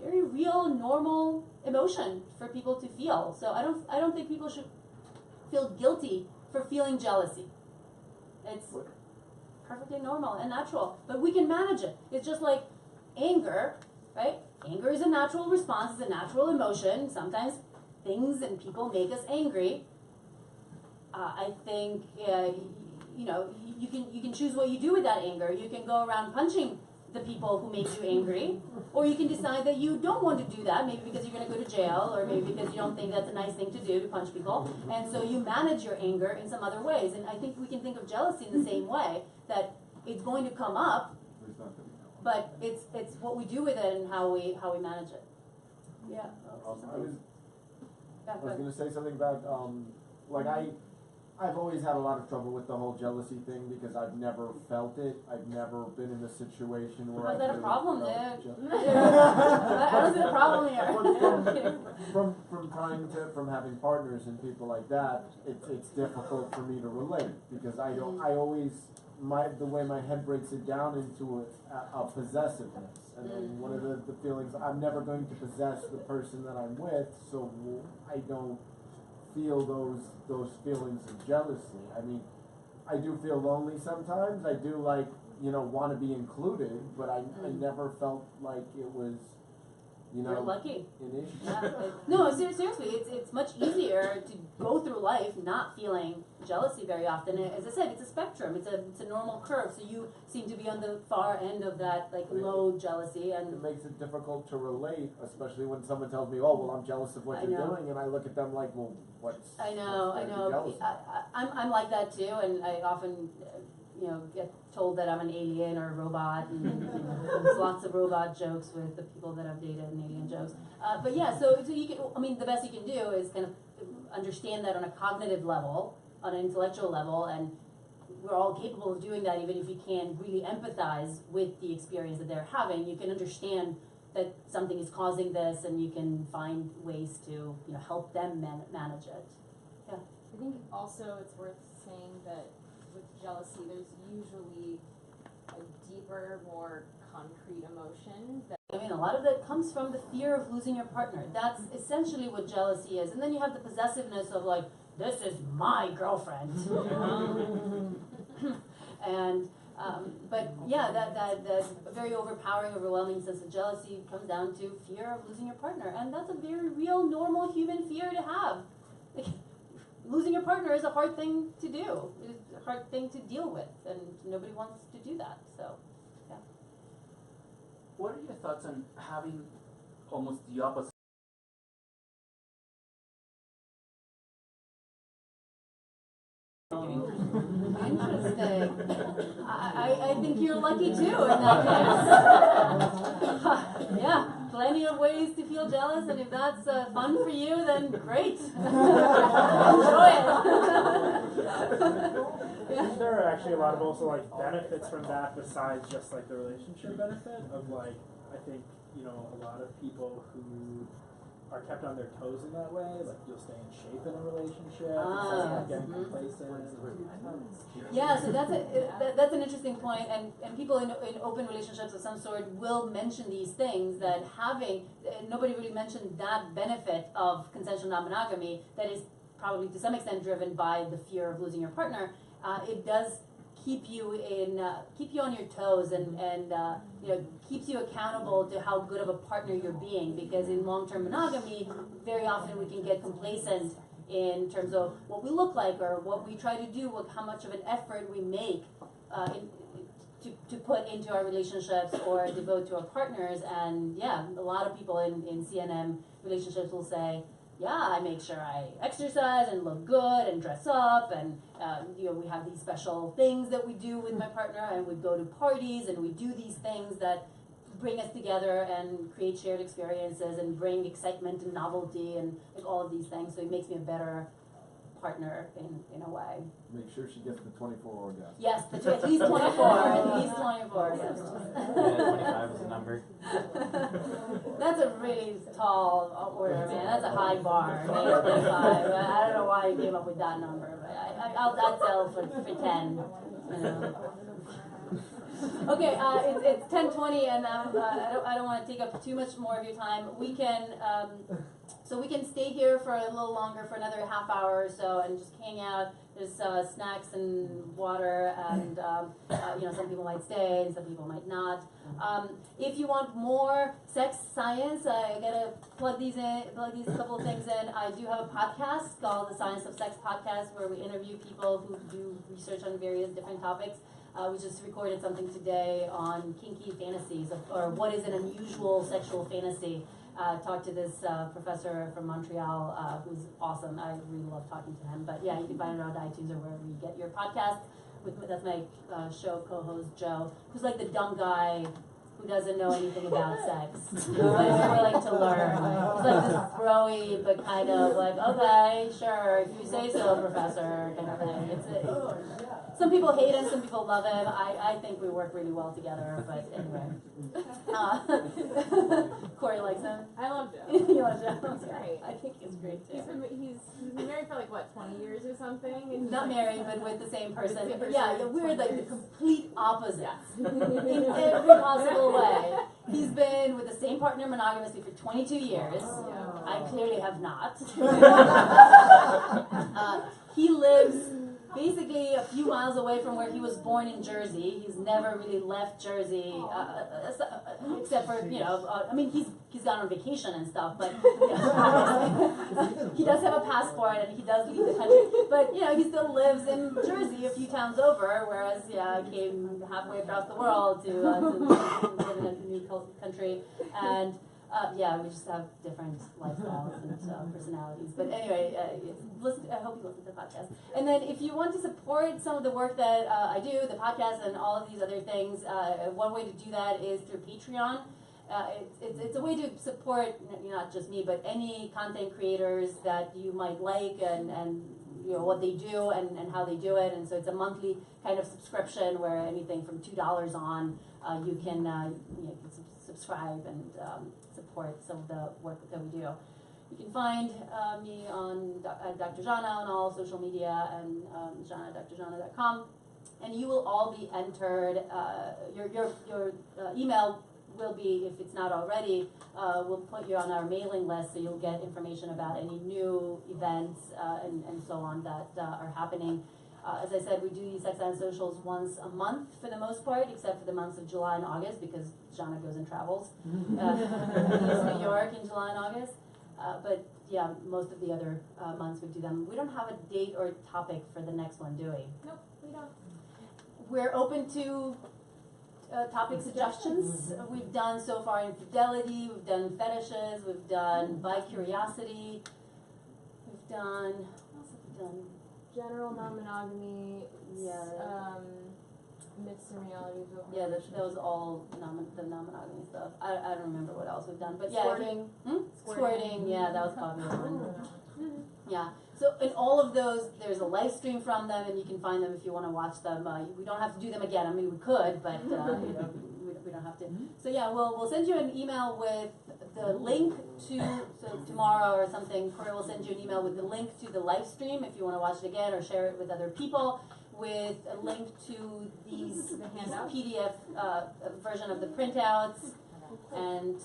very real, normal emotion for people to feel. So I don't think people should feel guilty for feeling jealousy. It's perfectly normal and natural, but we can manage it. It's just like anger, right? Anger is a natural response, it's a natural emotion. Sometimes things and people make us angry. I think you can choose what you do with that anger. You can go around punching the people who make you angry, or you can decide that you don't want to do that, maybe because you're going to go to jail, or maybe because you don't think that's a nice thing to do, to punch people, and so you manage your anger in some other ways. And I think we can think of jealousy in the same way, that it's going to come up, but it's what we do with it and how we manage it. Yeah. I was going to say something about I've always had a lot of trouble with the whole jealousy thing because I've never felt it. I've never been in a situation where How's that a really problem, felt dude? jealous. How's it a problem here? From having partners and people like that, it's difficult for me to relate because I always, the way my head breaks it down into a possessiveness. And then one of the feelings, I'm never going to possess the person that I'm with, so I don't feel those feelings of jealousy. I mean, I do feel lonely sometimes. I do want to be included, but I never felt like it was, You're lucky. an issue. Yeah. No, seriously, it's much easier to go through life not feeling jealousy very often. As I said, it's a spectrum. It's a normal curve. So you seem to be on the far end of that low jealousy, and it makes it difficult to relate, especially when someone tells me, "Oh, well, I'm jealous of what you're doing," and I look at them like, "Well, what's?" I know. Jealous of? I'm like that too, and I often get told that I'm an alien or a robot, and there's lots of robot jokes with the people that I've dated and alien jokes. But yeah, so you can, the best you can do is kind of understand that on a cognitive level, on an intellectual level, and we're all capable of doing that even if you can't really empathize with the experience that they're having. You can understand that something is causing this, and you can find ways to help them manage it. Yeah. I think also it's worth saying that with jealousy, there's usually a deeper, more concrete emotion that A lot of that comes from the fear of losing your partner. That's essentially what jealousy is. And then you have the possessiveness of this is my girlfriend. And but yeah, that very overpowering, overwhelming sense of jealousy comes down to fear of losing your partner, and that's a very real, normal human fear to have. Losing your partner is a hard thing to do. It's a hard thing to deal with, and nobody wants to do that. So, yeah. What are your thoughts on having almost the opposite? Interesting. I think you're lucky too in that case. Yeah, plenty of ways to feel jealous, and if that's fun for you, then great. Enjoy it. Yeah. There are actually a lot of also benefits from that besides just the relationship benefit of I think a lot of people who are kept on their toes in that way, you'll stay in shape in a relationship instead of getting complacent. Yeah, so that's an interesting point, and people in open relationships of some sort will mention these things, that nobody really mentioned that benefit of consensual non-monogamy that is probably to some extent driven by the fear of losing your partner. It does keep you on your toes, and keeps you accountable to how good of a partner you're being, because in long-term monogamy, very often we can get complacent in terms of what we look like or what we try to do, how much of an effort we make to put into our relationships or devote to our partners. And yeah, a lot of people in CNM relationships will say, yeah, I make sure I exercise and look good and dress up, and we have these special things that we do with my partner, and we go to parties and we do these things that bring us together and create shared experiences and bring excitement and novelty and all of these things. So it makes me a better partner in a way. Make sure she gets the 24 orgasms. Yes, at least 24. At least 24. Yes. Yeah, 25 is a number. That's a really tall order, man. That's a high bar. 25. I don't know why you came up with that number, but I'll settle for 10. Okay, it's 10:20, and I don't want to take up too much more of your time. We can stay here for a little longer, for another half hour or so, and just hang out. There's snacks and water, and some people might stay and some people might not. If you want more sex science, I gotta plug these couple of things in. I do have a podcast called the Science of Sex Podcast, where we interview people who do research on various different topics. We just recorded something today on kinky fantasies, or what is an unusual sexual fantasy. Talked to this professor from Montreal who's awesome. I really love talking to him. But yeah, you can find it on iTunes or wherever you get your podcast. That's my show co-host Joe, who's the dumb guy who doesn't know anything about sex. He's willing to learn. He's like this throwy, but kind of like, okay, sure, if you say so, professor, kind of thing. Some people hate him, some people love him. I think we work really well together, but anyway. Corey likes him. I love Joe. You love Joe? He's great. I think he's great too. He's been married for like what, 20 years or something? And Not married, but with the same person. Yeah, for we're like the 20 complete opposites in every possible way. He's been with the same partner monogamously for 22 years. Oh. I clearly have not. He lives basically a few miles away from where he was born in Jersey. He's never really left Jersey, except for, I mean, he's gone on vacation and stuff, but he does have a passport and he does leave the country. But, he still lives in Jersey a few towns over, whereas, I came halfway across the world to live in a new country. And we just have different lifestyles and personalities. But anyway, I hope you listen to the podcast. And then if you want to support some of the work that I do, the podcast and all of these other things, one way to do that is through Patreon. It's a way to support, not just me, but any content creators that you might like and what they do and how they do it. And so it's a monthly kind of subscription where anything from $2 on, you can subscribe and support some of the work that we do. You can find me on Dr. Zhana on all social media and Zhana.drjana.com, and you will all be entered. Your email will be, if it's not already, we'll put you on our mailing list, so you'll get information about any new events and so on that are happening. As I said, we do these Sex and Socials once a month for the most part, except for the months of July and August, because Zhana goes and travels. Leaves New York in July and August. But yeah, most of the other months we do them. We don't have a date or topic for the next one, do we? Nope, we don't. We're open to topic suggestions. We've done so far infidelity, we've done fetishes, we've done bi-curiosity, we've done, what else have we done? General non-monogamy, Yeah. myths and realities. Yeah, that was all the non-monogamy stuff. I don't remember what else we've done, but yeah. Squirting. Squirting, yeah, that was a popular one. Yeah, so in all of those, there's a live stream from them, and you can find them if you want to watch them. We don't have to do them again. I mean, we could, but we don't have to. So yeah, we'll send you an email with the link to, so tomorrow or something, Corey will send you an email with the link to the live stream if you want to watch it again or share it with other people, with a link to these PDF version of the printouts. And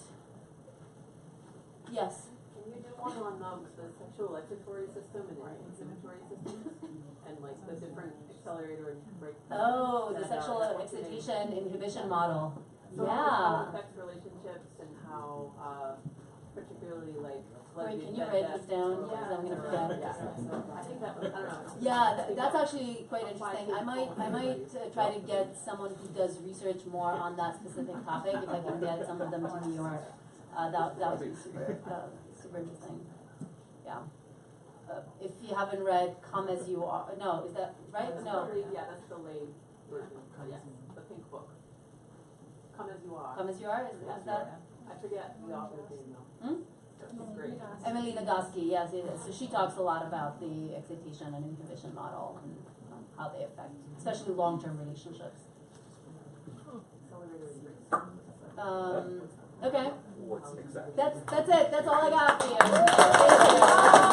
yes? Can you do one on the sexual excitatory system and inhibitory systems? And like the different accelerator and break. Oh, the sexual excitation inhibition model. So Yeah. how it affects relationships and how, particularly like. Corey, can you write this down? Because I'm gonna forget. Yeah. I think that was, I don't know. Yeah, that's actually quite interesting. I might try to get someone who does research more on that specific topic. If I can get some of them to New York, that would be super interesting. Yeah. If you haven't read "Come as You Are," no, is that right? No. Yeah, that's the late version. Yes, the pink book. Come as You Are. Come as You Are. Is that? I forget the author's name though. That's great. Emily Nagoski, yes, it is. So she talks a lot about the excitation and inhibition model and how they affect, especially long-term relationships. Okay. What's exactly? That's it. That's all I got for you. Thank you.